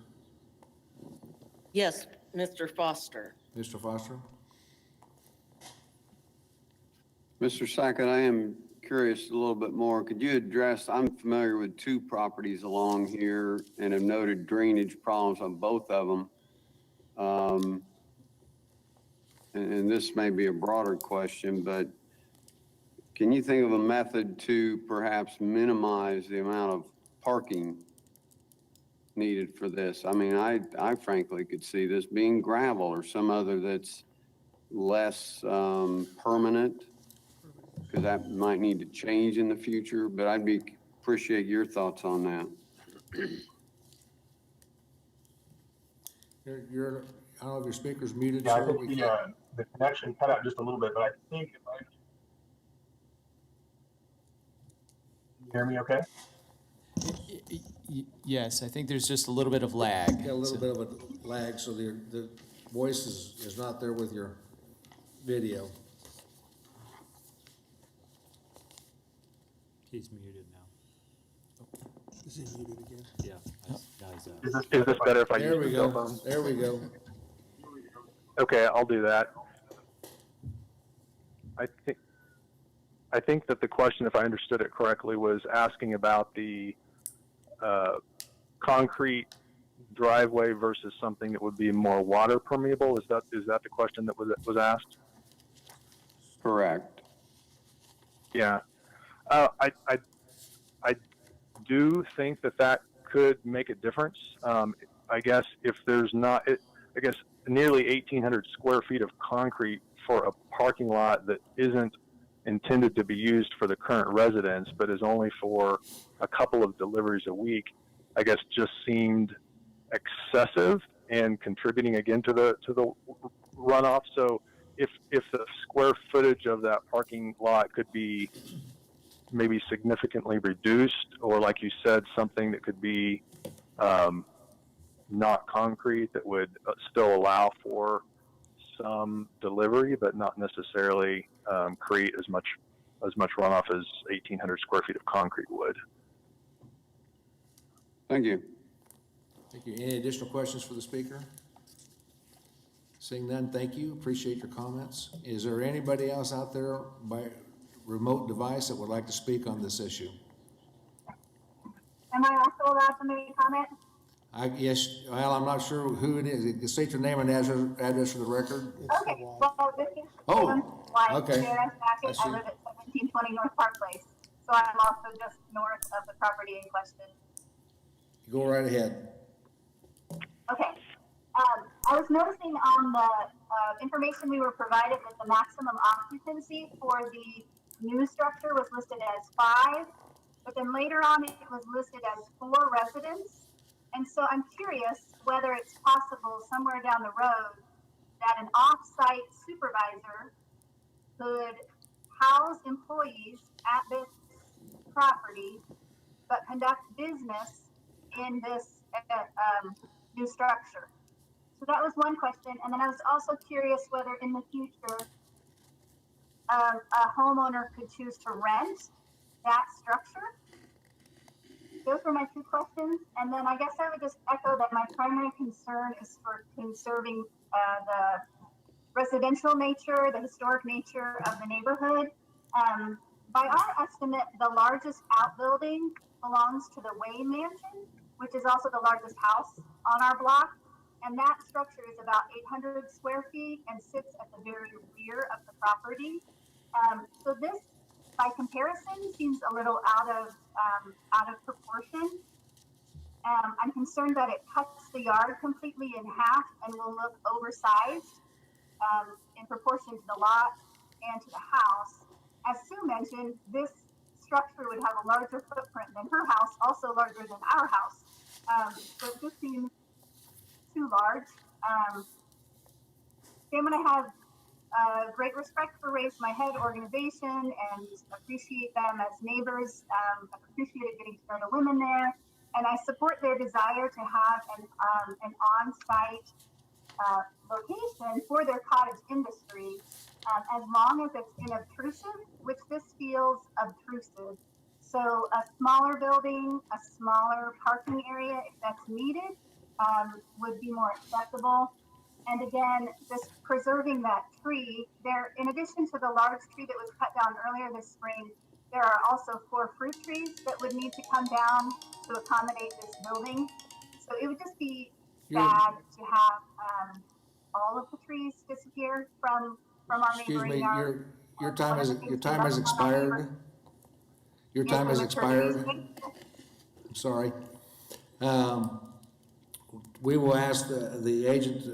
Yes, Mr. Foster. Mr. Foster? Mr. Sackett, I am curious a little bit more. Could you address, I'm familiar with two properties along here and have noted drainage problems on both of them. And this may be a broader question, but can you think of a method to perhaps minimize the amount of parking needed for this? I mean, I frankly could see this being gravel or some other that's less permanent, because that might need to change in the future, but appreciate your thoughts on that. I don't know if your speaker's muted. Yeah, I sir. think the connection cut out just a little bit, but I think if I, can you hear me okay? Yes, I think there's just a little bit of lag. Yeah, a little bit of a lag, so the voice is not there with your video. He's muted now. Is he muted again? Yeah. Is this better if I There use we the cell go. phone? There we go. Okay, I'll do that. I think that the question, if I understood it correctly, was asking about the concrete driveway versus something that would be more water permeable. Is that the question that was asked? Correct. Yeah. I do think that could make a difference. I guess if there's not, I guess nearly 1,800 square feet of concrete for a parking lot that isn't intended to be used for the current residents, but is only for a couple of deliveries a week, I guess just seemed excessive and contributing again to the runoff. So if the square footage of that parking lot could be maybe significantly reduced, or like you said, something that could be not concrete, that would still allow for some delivery, but not necessarily create as much runoff as 1,800 square feet of concrete would. Thank you. Thank you. Any additional questions for the speaker? Seeing none, thank you. Appreciate your comments. Is there anybody else out there by remote device that would like to speak on this issue? Am I also allowed to make a comment? Yes, well, I'm not sure who it is. State your name and address for the record. Okay, well, this is okay. Sarah Sackett. I I live at 1720 North Park Place. So I'm also just north of the property in question. Go right ahead. Okay. I was noticing on the information we were provided that the maximum occupancy for the new structure was listed as 5, but then later on it was listed as 4 residents. And so I'm curious whether it's possible somewhere down the road that an off-site supervisor could house employees at this property, but conduct business in this new structure. So that was one question. And then I was also curious whether in the future a homeowner could choose to rent that structure. Those were my 2 questions. And then I guess I would just echo that my primary concern is for conserving the residential nature, the historic nature of the neighborhood. By our estimate, the largest outbuilding belongs to the Wayne Mansion, which is also the largest house on our block. And that structure is about 800 square feet and sits at the very rear of the property. So this, by comparison, seems a little out of proportion. I'm concerned that it cuts the yard completely in half and will look oversized in proportion to the lot and to the house. As Sue mentioned, this structure would have a larger footprint than her house, also larger than our house. So it just seems too large. I'm going to have great respect for Raise My Head organization and appreciate them as neighbors. Appreciated getting to know the women there, and I support their desire to have an on-site location for their cottage industry, as long as it's inobtrusive, which this feels obtrusive. So a smaller building, a smaller parking area, if that's needed, would be more acceptable. And again, just preserving that tree there, in addition to the large tree that was cut down earlier this spring, there are also 4 fruit trees that would need to come down to accommodate this building. So it would just be sad to have all of the trees disappear from our Excuse neighboring me, yard. your time has expired. Your time has expired. I'm sorry. We will ask the agent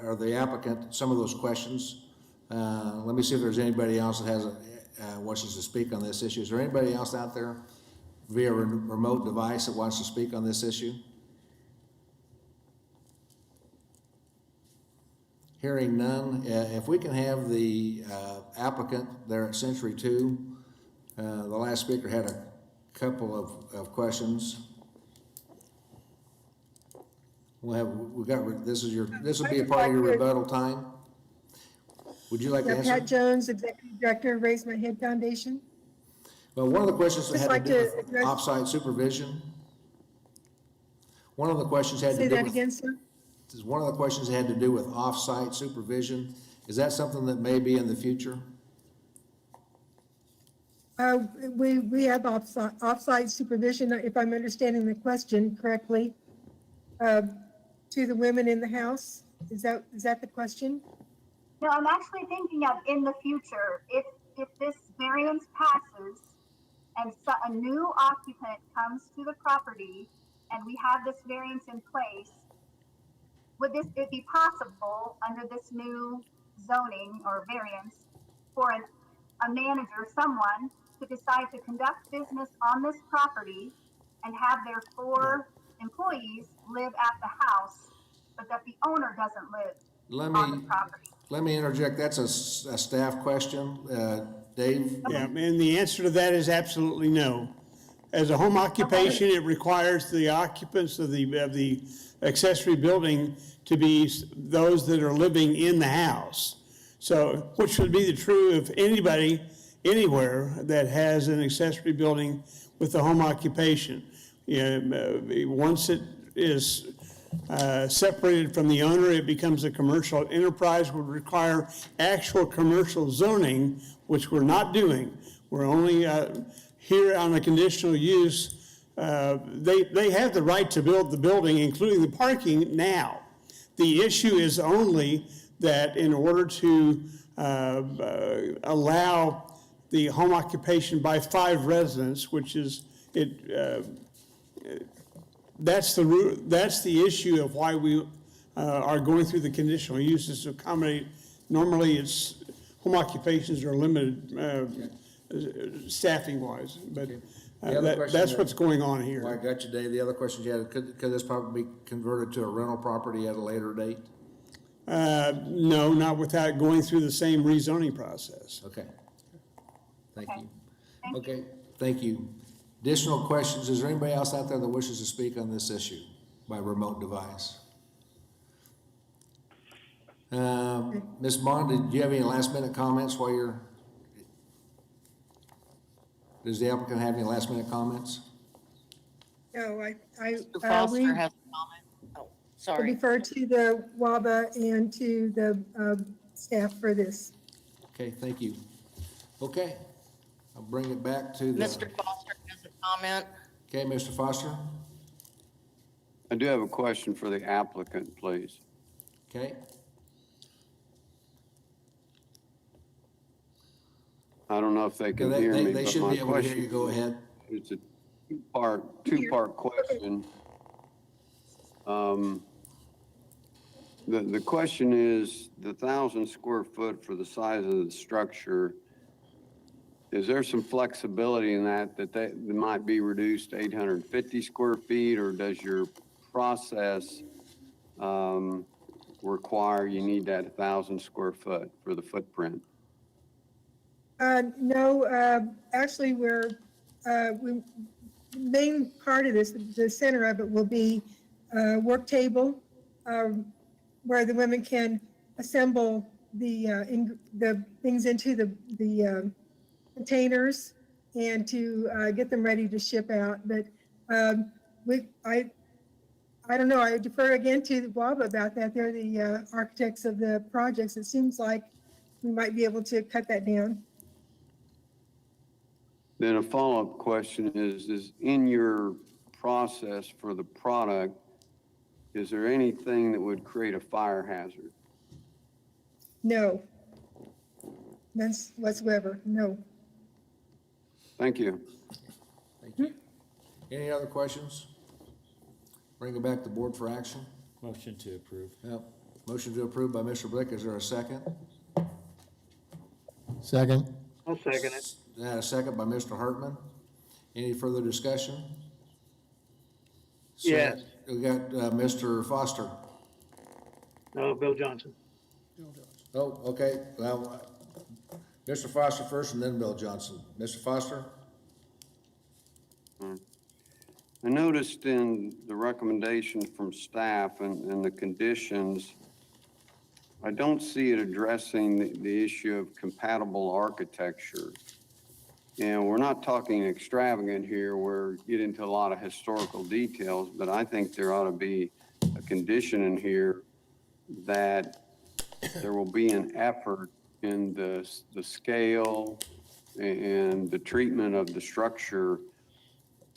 or the applicant some of those questions. Let me see if there's anybody else that has wishes to speak on this issue. Is there anybody else out there via remote device that wants to speak on this issue? Hearing none, if we can have the applicant there at Century 2, the last speaker had a couple of questions. This will be a part of your rebuttal time. Would you like to answer? Pat Jones, Executive Director, Raise My Head Foundation. Well, one of the questions Just had like to do to with address- off-site supervision. One of the questions had to Say do that with. again, sir? One of the questions had to do with off-site supervision. Is that something that may be in the future? We have off-site supervision, if I'm understanding the question correctly, to the women in the house. Is that the question? No, I'm actually thinking of in the future, if this variance passes and a new occupant comes to the property and we have this variance in place, would it be possible under this new zoning or variance for a manager, someone to decide to conduct business on this property and have their 4 employees live at the house, but that the owner doesn't live on the property? Let me interject. That's a staff question. Dave? Yeah, and the answer to that is absolutely no. As a home occupation, it requires the occupants of the accessory building to be those that are living in the house. So, which would be the true of anybody, anywhere that has an accessory building with a home occupation. Once it is separated from the owner, it becomes a commercial enterprise, would require actual commercial zoning, which we're not doing. We're only here on a conditional use. They have the right to build the building, including the parking now. The issue is only that in order to allow the home occupation by 5 residents, which is that's the issue of why we are going through the conditional uses to accommodate. Normally, it's home occupations are limited staffing wise, but that's what's going on here. Well, I got you, Dave. The other question you had, could this probably be converted to a rental property at a later date? No, not without going through the same rezoning process. Okay. Thank you. Okay, thank you. Additional questions? Is there anybody else out there that wishes to speak on this issue by remote device? Ms. Bond, do you have any last minute comments while you're? Does the applicant have any last minute comments? No, Mr. Foster has a comment. Oh, sorry. refer to the WABA and to the staff for this. Okay, thank you. Okay, I'll bring it back to the. Mr. Foster has a comment. Okay, Mr. Foster. I do have a question for the applicant, please. Okay. I don't know if they can hear me, They but should my be able to hear you. question, Go ahead. it's a two-part question. The question is, the 1,000 square foot for the size of the structure, is there some flexibility in that might be reduced to 850 square feet, or does your process require you need that 1,000 square foot for the footprint? No, actually, main part of this, the center of it will be work table, where the women can assemble the things into the containers and to get them ready to ship out. But I don't know, I defer again to Bob about that. They're the architects of the projects. It seems like we might be able to cut that down. Then a follow-up question is in your process for the product, is there anything that would create a fire hazard? No. None whatsoever, no. Thank you. Thank you. Any other questions? Bring it back to the board for action. Motion to approve. Yep. Motion to approve by Mr. Blick. Is there a second? Second. I'll second it. A second by Mr. Hartman. Any further discussion? Yes. We got Mr. Foster. No, Bill Johnson. Oh, okay. Well, Mr. Foster first and then Bill Johnson. Mr. Foster? I noticed in the recommendation from staff and the conditions, I don't see it addressing the issue of compatible architecture. And we're not talking extravagant here, where we get into a lot of historical details, but I think there ought to be a condition in here that there will be an effort in the scale and the treatment of the structure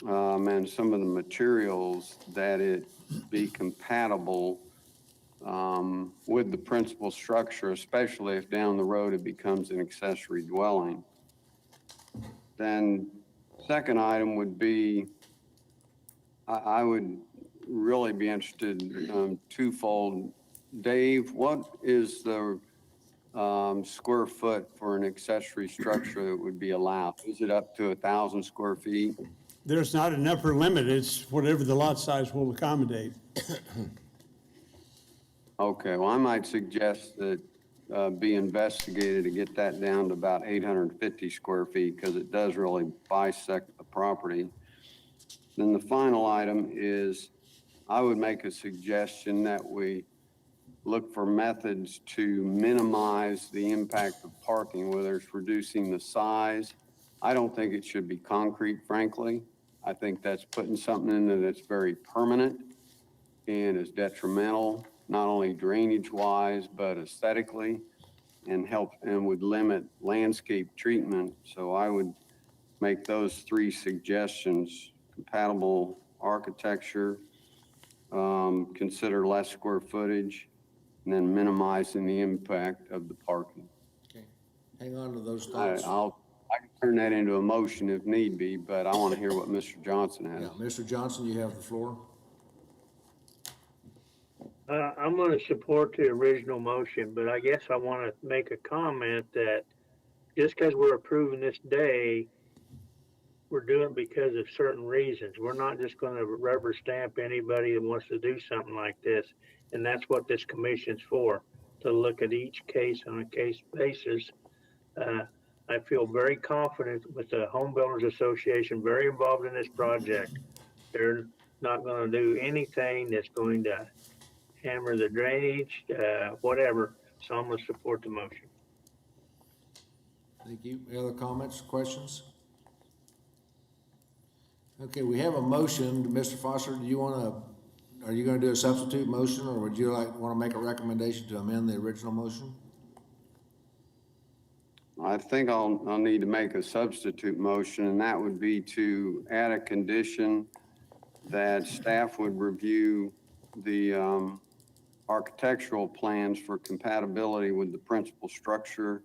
and some of the materials, that it be compatible with the principal structure, especially if down the road it becomes an accessory dwelling. Then second item would be, I would really be interested twofold. Dave, what is the square foot for an accessory structure that would be allowed? Is it up to 1,000 square feet? There's not an upper limit. It's whatever the lot size will accommodate. Okay, well, I might suggest that be investigated to get that down to about 850 square feet, because it does really bisect the property. Then the final item is, I would make a suggestion that we look for methods to minimize the impact of parking, whether it's reducing the size. I don't think it should be concrete, frankly. I think that's putting something in there that's very permanent and is detrimental, not only drainage-wise, but aesthetically, and would limit landscape treatment. So I would make those three suggestions: compatible architecture, consider less square footage, and then minimizing the impact of the parking. Okay. Hang on to those thoughts. I can turn that into a motion if need be, but I want to hear what Mr. Johnson has. Yeah, Mr. Johnson, you have the floor. I'm going to support the original motion, but I guess I want to make a comment that just because we're approving this day, we're doing it because of certain reasons. We're not just going to rubber stamp anybody that wants to do something like this. And that's what this commission's for, to look at each case on a case basis. I feel very confident with the Home Builders Association, very involved in this project. They're not going to do anything that's going to hammer the drainage, whatever. So I'm going to support the motion. Thank you. Any other comments, questions? Okay, we have a motion. Mr. Foster, are you going to do a substitute motion, or would you want to make a recommendation to amend the original motion? I think I'll need to make a substitute motion, and that would be to add a condition that staff would review the architectural plans for compatibility with the principal structure.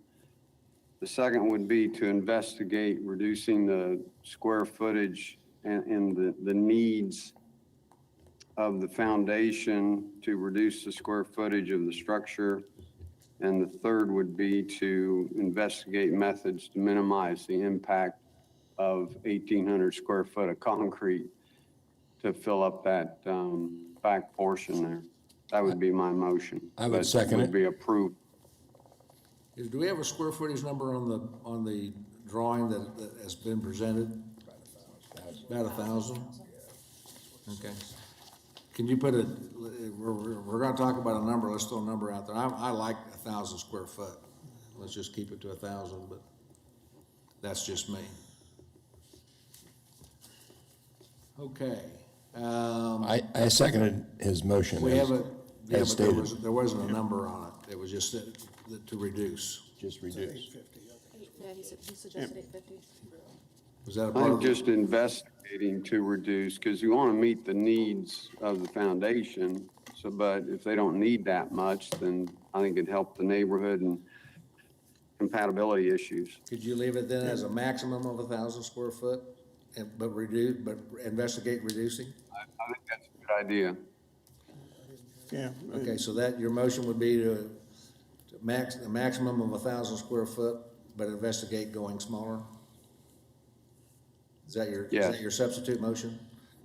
The second would be to investigate reducing the square footage and the needs of the foundation to reduce the square footage of the structure. And the third would be to investigate methods to minimize the impact of 1,800 square foot of concrete to fill up that back portion there. That would be my motion. I would second it. Would be approved. Do we have a square footage number on the drawing that has been presented? About 1,000. Okay. Can you put we're gonna talk about a number, let's throw a number out there. I like 1,000 square foot. Let's just keep it to 1,000, but that's just me. Okay. I seconded his motion. We have a, yeah, as but stated. there wasn't a number on it. It was just to reduce. Just reduce. Yeah, he suggested 850. Was that a part I'm of just investigating to reduce, because you want to meet the needs of the foundation. So, but if they don't need that much, then I think it'd help the neighborhood and compatibility issues. Could you leave it then as a maximum of 1,000 square foot, but investigate reducing? I think that's a good idea. Yeah. Okay, so that, your motion would be to a maximum of 1,000 square foot, but investigate going smaller? Is that your substitute motion?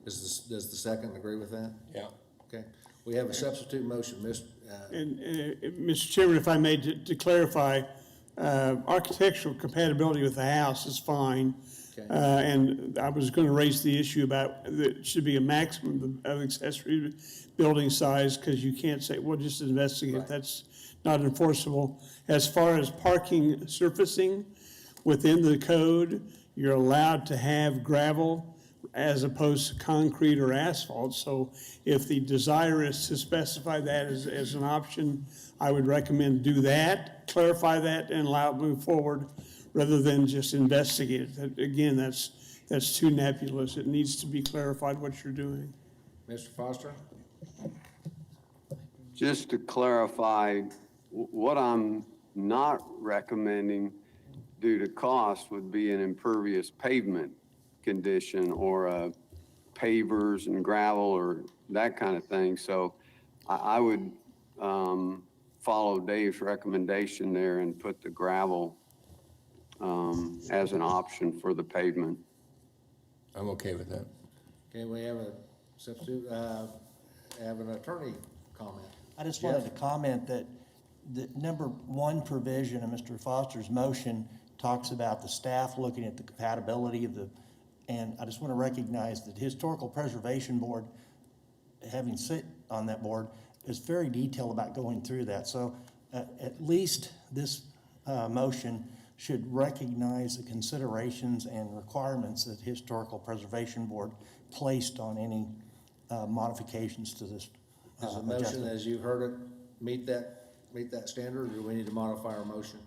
Does the second agree with that? Yeah. Okay, we have a substitute motion, And, Mr. Chairman, if I may, to clarify, architectural compatibility with the house is fine. Okay. And I was going to raise the issue about that it should be a maximum of accessory building size, because you can't say, well, just investigate. Right. That's not enforceable. As far as parking surfacing, within the code, you're allowed to have gravel as opposed to concrete or asphalt. So if the desire is to specify that as an option, I would recommend do that, clarify that, and allow it to move forward, rather than just investigate it. Again, that's too nebulous. It needs to be clarified what you're doing. Mr. Foster? Just to clarify, what I'm not recommending due to cost would be an impervious pavement condition or pavers and gravel or that kind of thing. So I would follow Dave's recommendation there and put the gravel as an option for the pavement. I'm okay with that. Okay, we have a substitute, have an attorney comment. I just wanted to comment that the number one provision of Mr. Foster's motion talks about the staff looking at the compatibility of the, and I just want to recognize that the Historical Preservation Board, having sit on that board, is very detailed about going through that. So at least this motion should recognize the considerations and requirements that the Historical Preservation Board placed on any modifications to this. Does the motion, as you've heard it, meet that standard, or do we need to modify our motion?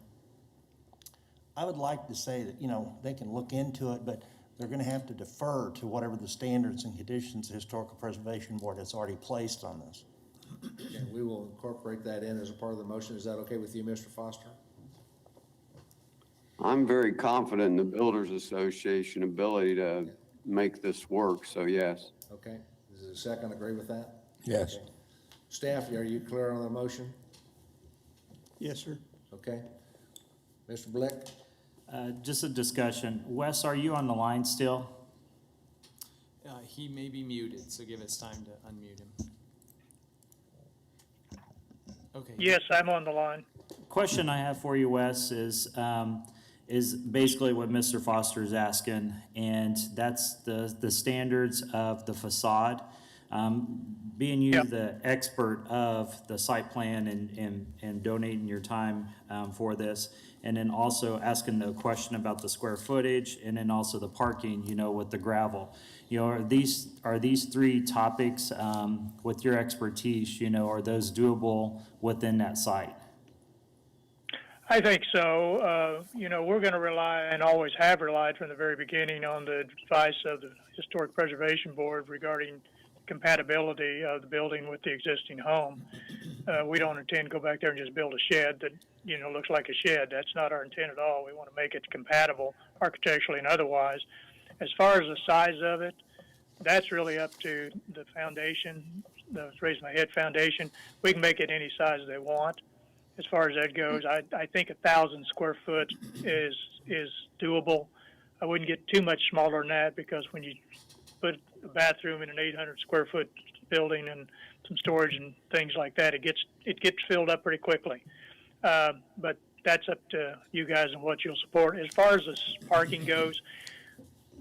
I would like to say that, they can look into it, but they're going to have to defer to whatever the standards and conditions the Historical Preservation Board has already placed on this. Okay, we will incorporate that in as a part of the motion. Is that okay with you, Mr. Foster? I'm very confident in the Builders Association ability to make this work, so yes. Okay, does the second agree with that? Yes. Okay. Staff, are you clear on the motion? Yes, sir. Okay. Mr. Blick? Just a discussion. Wes, are you on the line still? He may be muted, so give us time to unmute him. Okay. Yes, I'm on the line. Question I have for you, Wes, is basically what Mr. Foster is asking, and that's the standards of the facade. Being you the expert of the site plan and donating your time for this, and then also asking the question about the square footage, and then also the parking, with the gravel. Are these three topics with your expertise, are those doable within that site? I think so. We're going to rely, and always have relied from the very beginning, on the advice of the Historic Preservation Board regarding compatibility of the building with the existing home. We don't intend to go back there and just build a shed that, looks like a shed. That's not our intent at all. We want to make it compatible architecturally and otherwise. As far as the size of it, that's really up to the foundation, the Raise My Head Foundation. We can make it any size they want. As far as that goes, I think 1,000 square foot is doable. I wouldn't get too much smaller than that, because when you put a bathroom in an 800 square foot building and some storage and things like that, it gets filled up pretty quickly. But that's up to you guys and what you'll support. As far as the parking goes,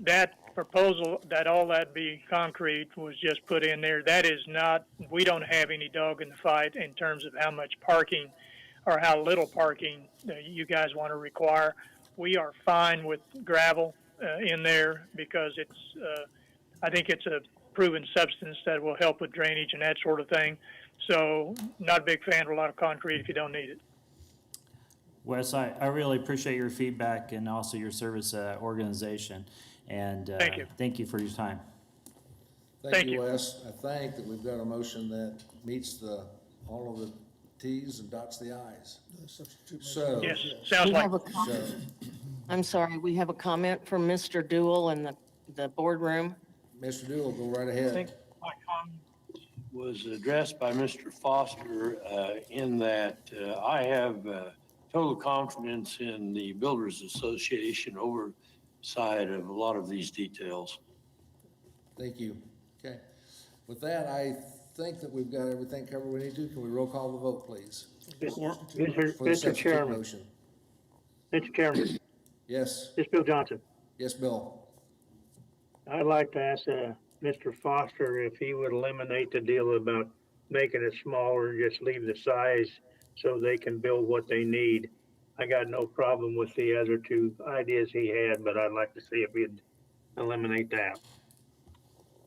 that proposal that all that be concrete was just put in there. That is not, we don't have any dog in the fight in terms of how much parking or how little parking you guys want to require. We are fine with gravel in there because I think it's a proven substance that will help with drainage and that sort of thing. So not a big fan of a lot of concrete if you don't need it. Wes, I really appreciate your feedback and also your service organization. And thank you for your time. Thank you, Wes. I think that we've got a motion that meets all of the Ts and dots the Is. So. Yes, sounds like. I'm sorry, we have a comment from Mr. Dool in the boardroom. Mr. Dool, go right ahead. I think my comment was addressed by Mr. Foster in that I have total confidence in the Builders Association oversight of a lot of these details. Thank you. Okay. With that, I think that we've got everything covered we need to. Can we roll call the vote, please? Mr. Chairman. Motion. Mr. Chairman. Yes. This is Bill Johnson. Yes, Bill. I'd like to ask Mr. Foster if he would eliminate the deal about making it smaller and just leave the size so they can build what they need. I got no problem with the other two ideas he had, but I'd like to see if he'd eliminate that.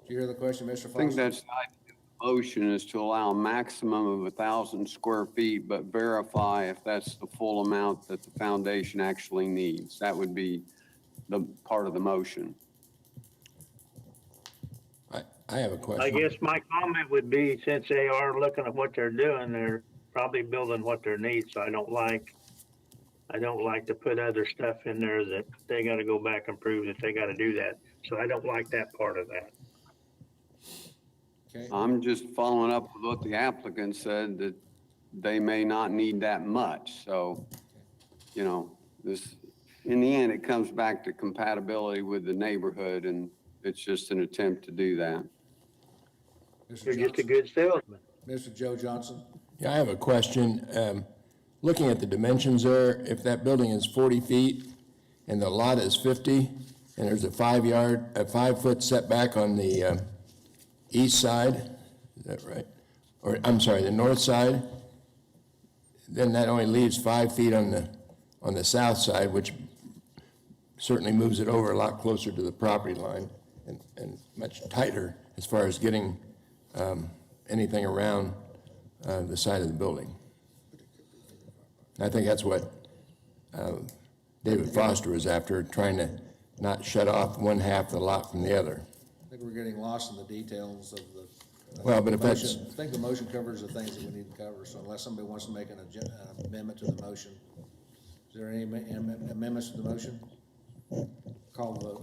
Did you hear the question, Mr. Foster? I think that's the idea of the motion is to allow a maximum of 1,000 square feet, but verify if that's the full amount that the foundation actually needs. That would be the part of the motion. I have a question. I guess my comment would be, since they are looking at what they're doing, they're probably building what their needs. So I don't like to put other stuff in there that they got to go back and prove that they got to do that. So I don't like that part of that. Okay. I'm just following up with what the applicant said, that they may not need that much. So, you know, in the end, it comes back to compatibility with the neighborhood, and it's just an attempt to do that. You're just a good salesman. Mr. Joe Johnson. Yeah, I have a question. Looking at the dimensions there, if that building is 40 feet and the lot is 50, and there's a 5-foot setback on the east side, is that right? Or, I'm sorry, the north side, then that only leaves 5 feet on the south side, which certainly moves it over a lot closer to the property line and much tighter as far as getting anything around the side of the building. I think that's what David Foster was after, trying to not shut off one half of the lot from the other. I think we're getting lost in the details of the Well, but if motion. that's- I think the motion covers the things that we need to cover, so unless somebody wants to make an amendment to the motion. Is there any amendments to the motion? Call the vote.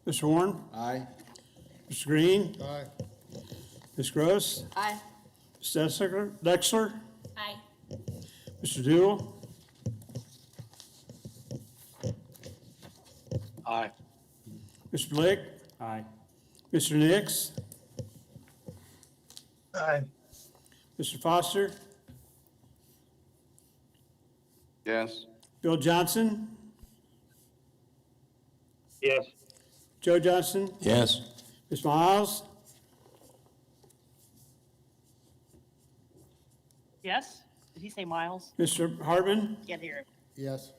Mr. Warren? Aye. Mr. Green? Aye. Ms. Gross? Aye. Mr. Dexler? Aye. Mr. Dool? Aye. Mr. Blick? Aye. Mr. Nix? Aye. Mr. Foster? Yes? Bill Johnson? Yes. Joe Johnson? Yes. Ms. Miles? Yes? Did he say Miles? Mr. Hartman? Can't hear him. Yes.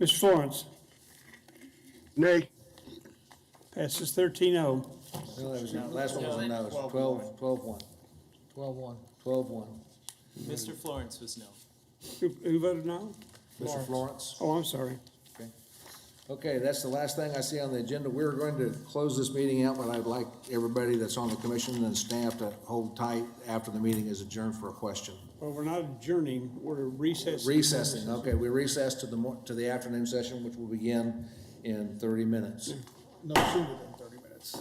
Mr. Florence? Nay. Passes 13-0. No, that was, last one was a no, it's 12-1. 12-1. 12-1. Mr. Florence was no. Who voted no? Mr. Florence? Oh, I'm sorry. Okay, that's the last thing I see on the agenda. We're going to close this meeting out, but I'd like everybody that's on the commission and staff to hold tight after the meeting is adjourned for a question. Well, we're not adjourning, we're recessing. Recessing, okay, we recess to the afternoon session, which will begin in 30 minutes. No sooner than 30 minutes.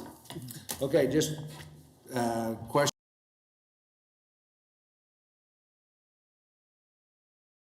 Okay, just, question.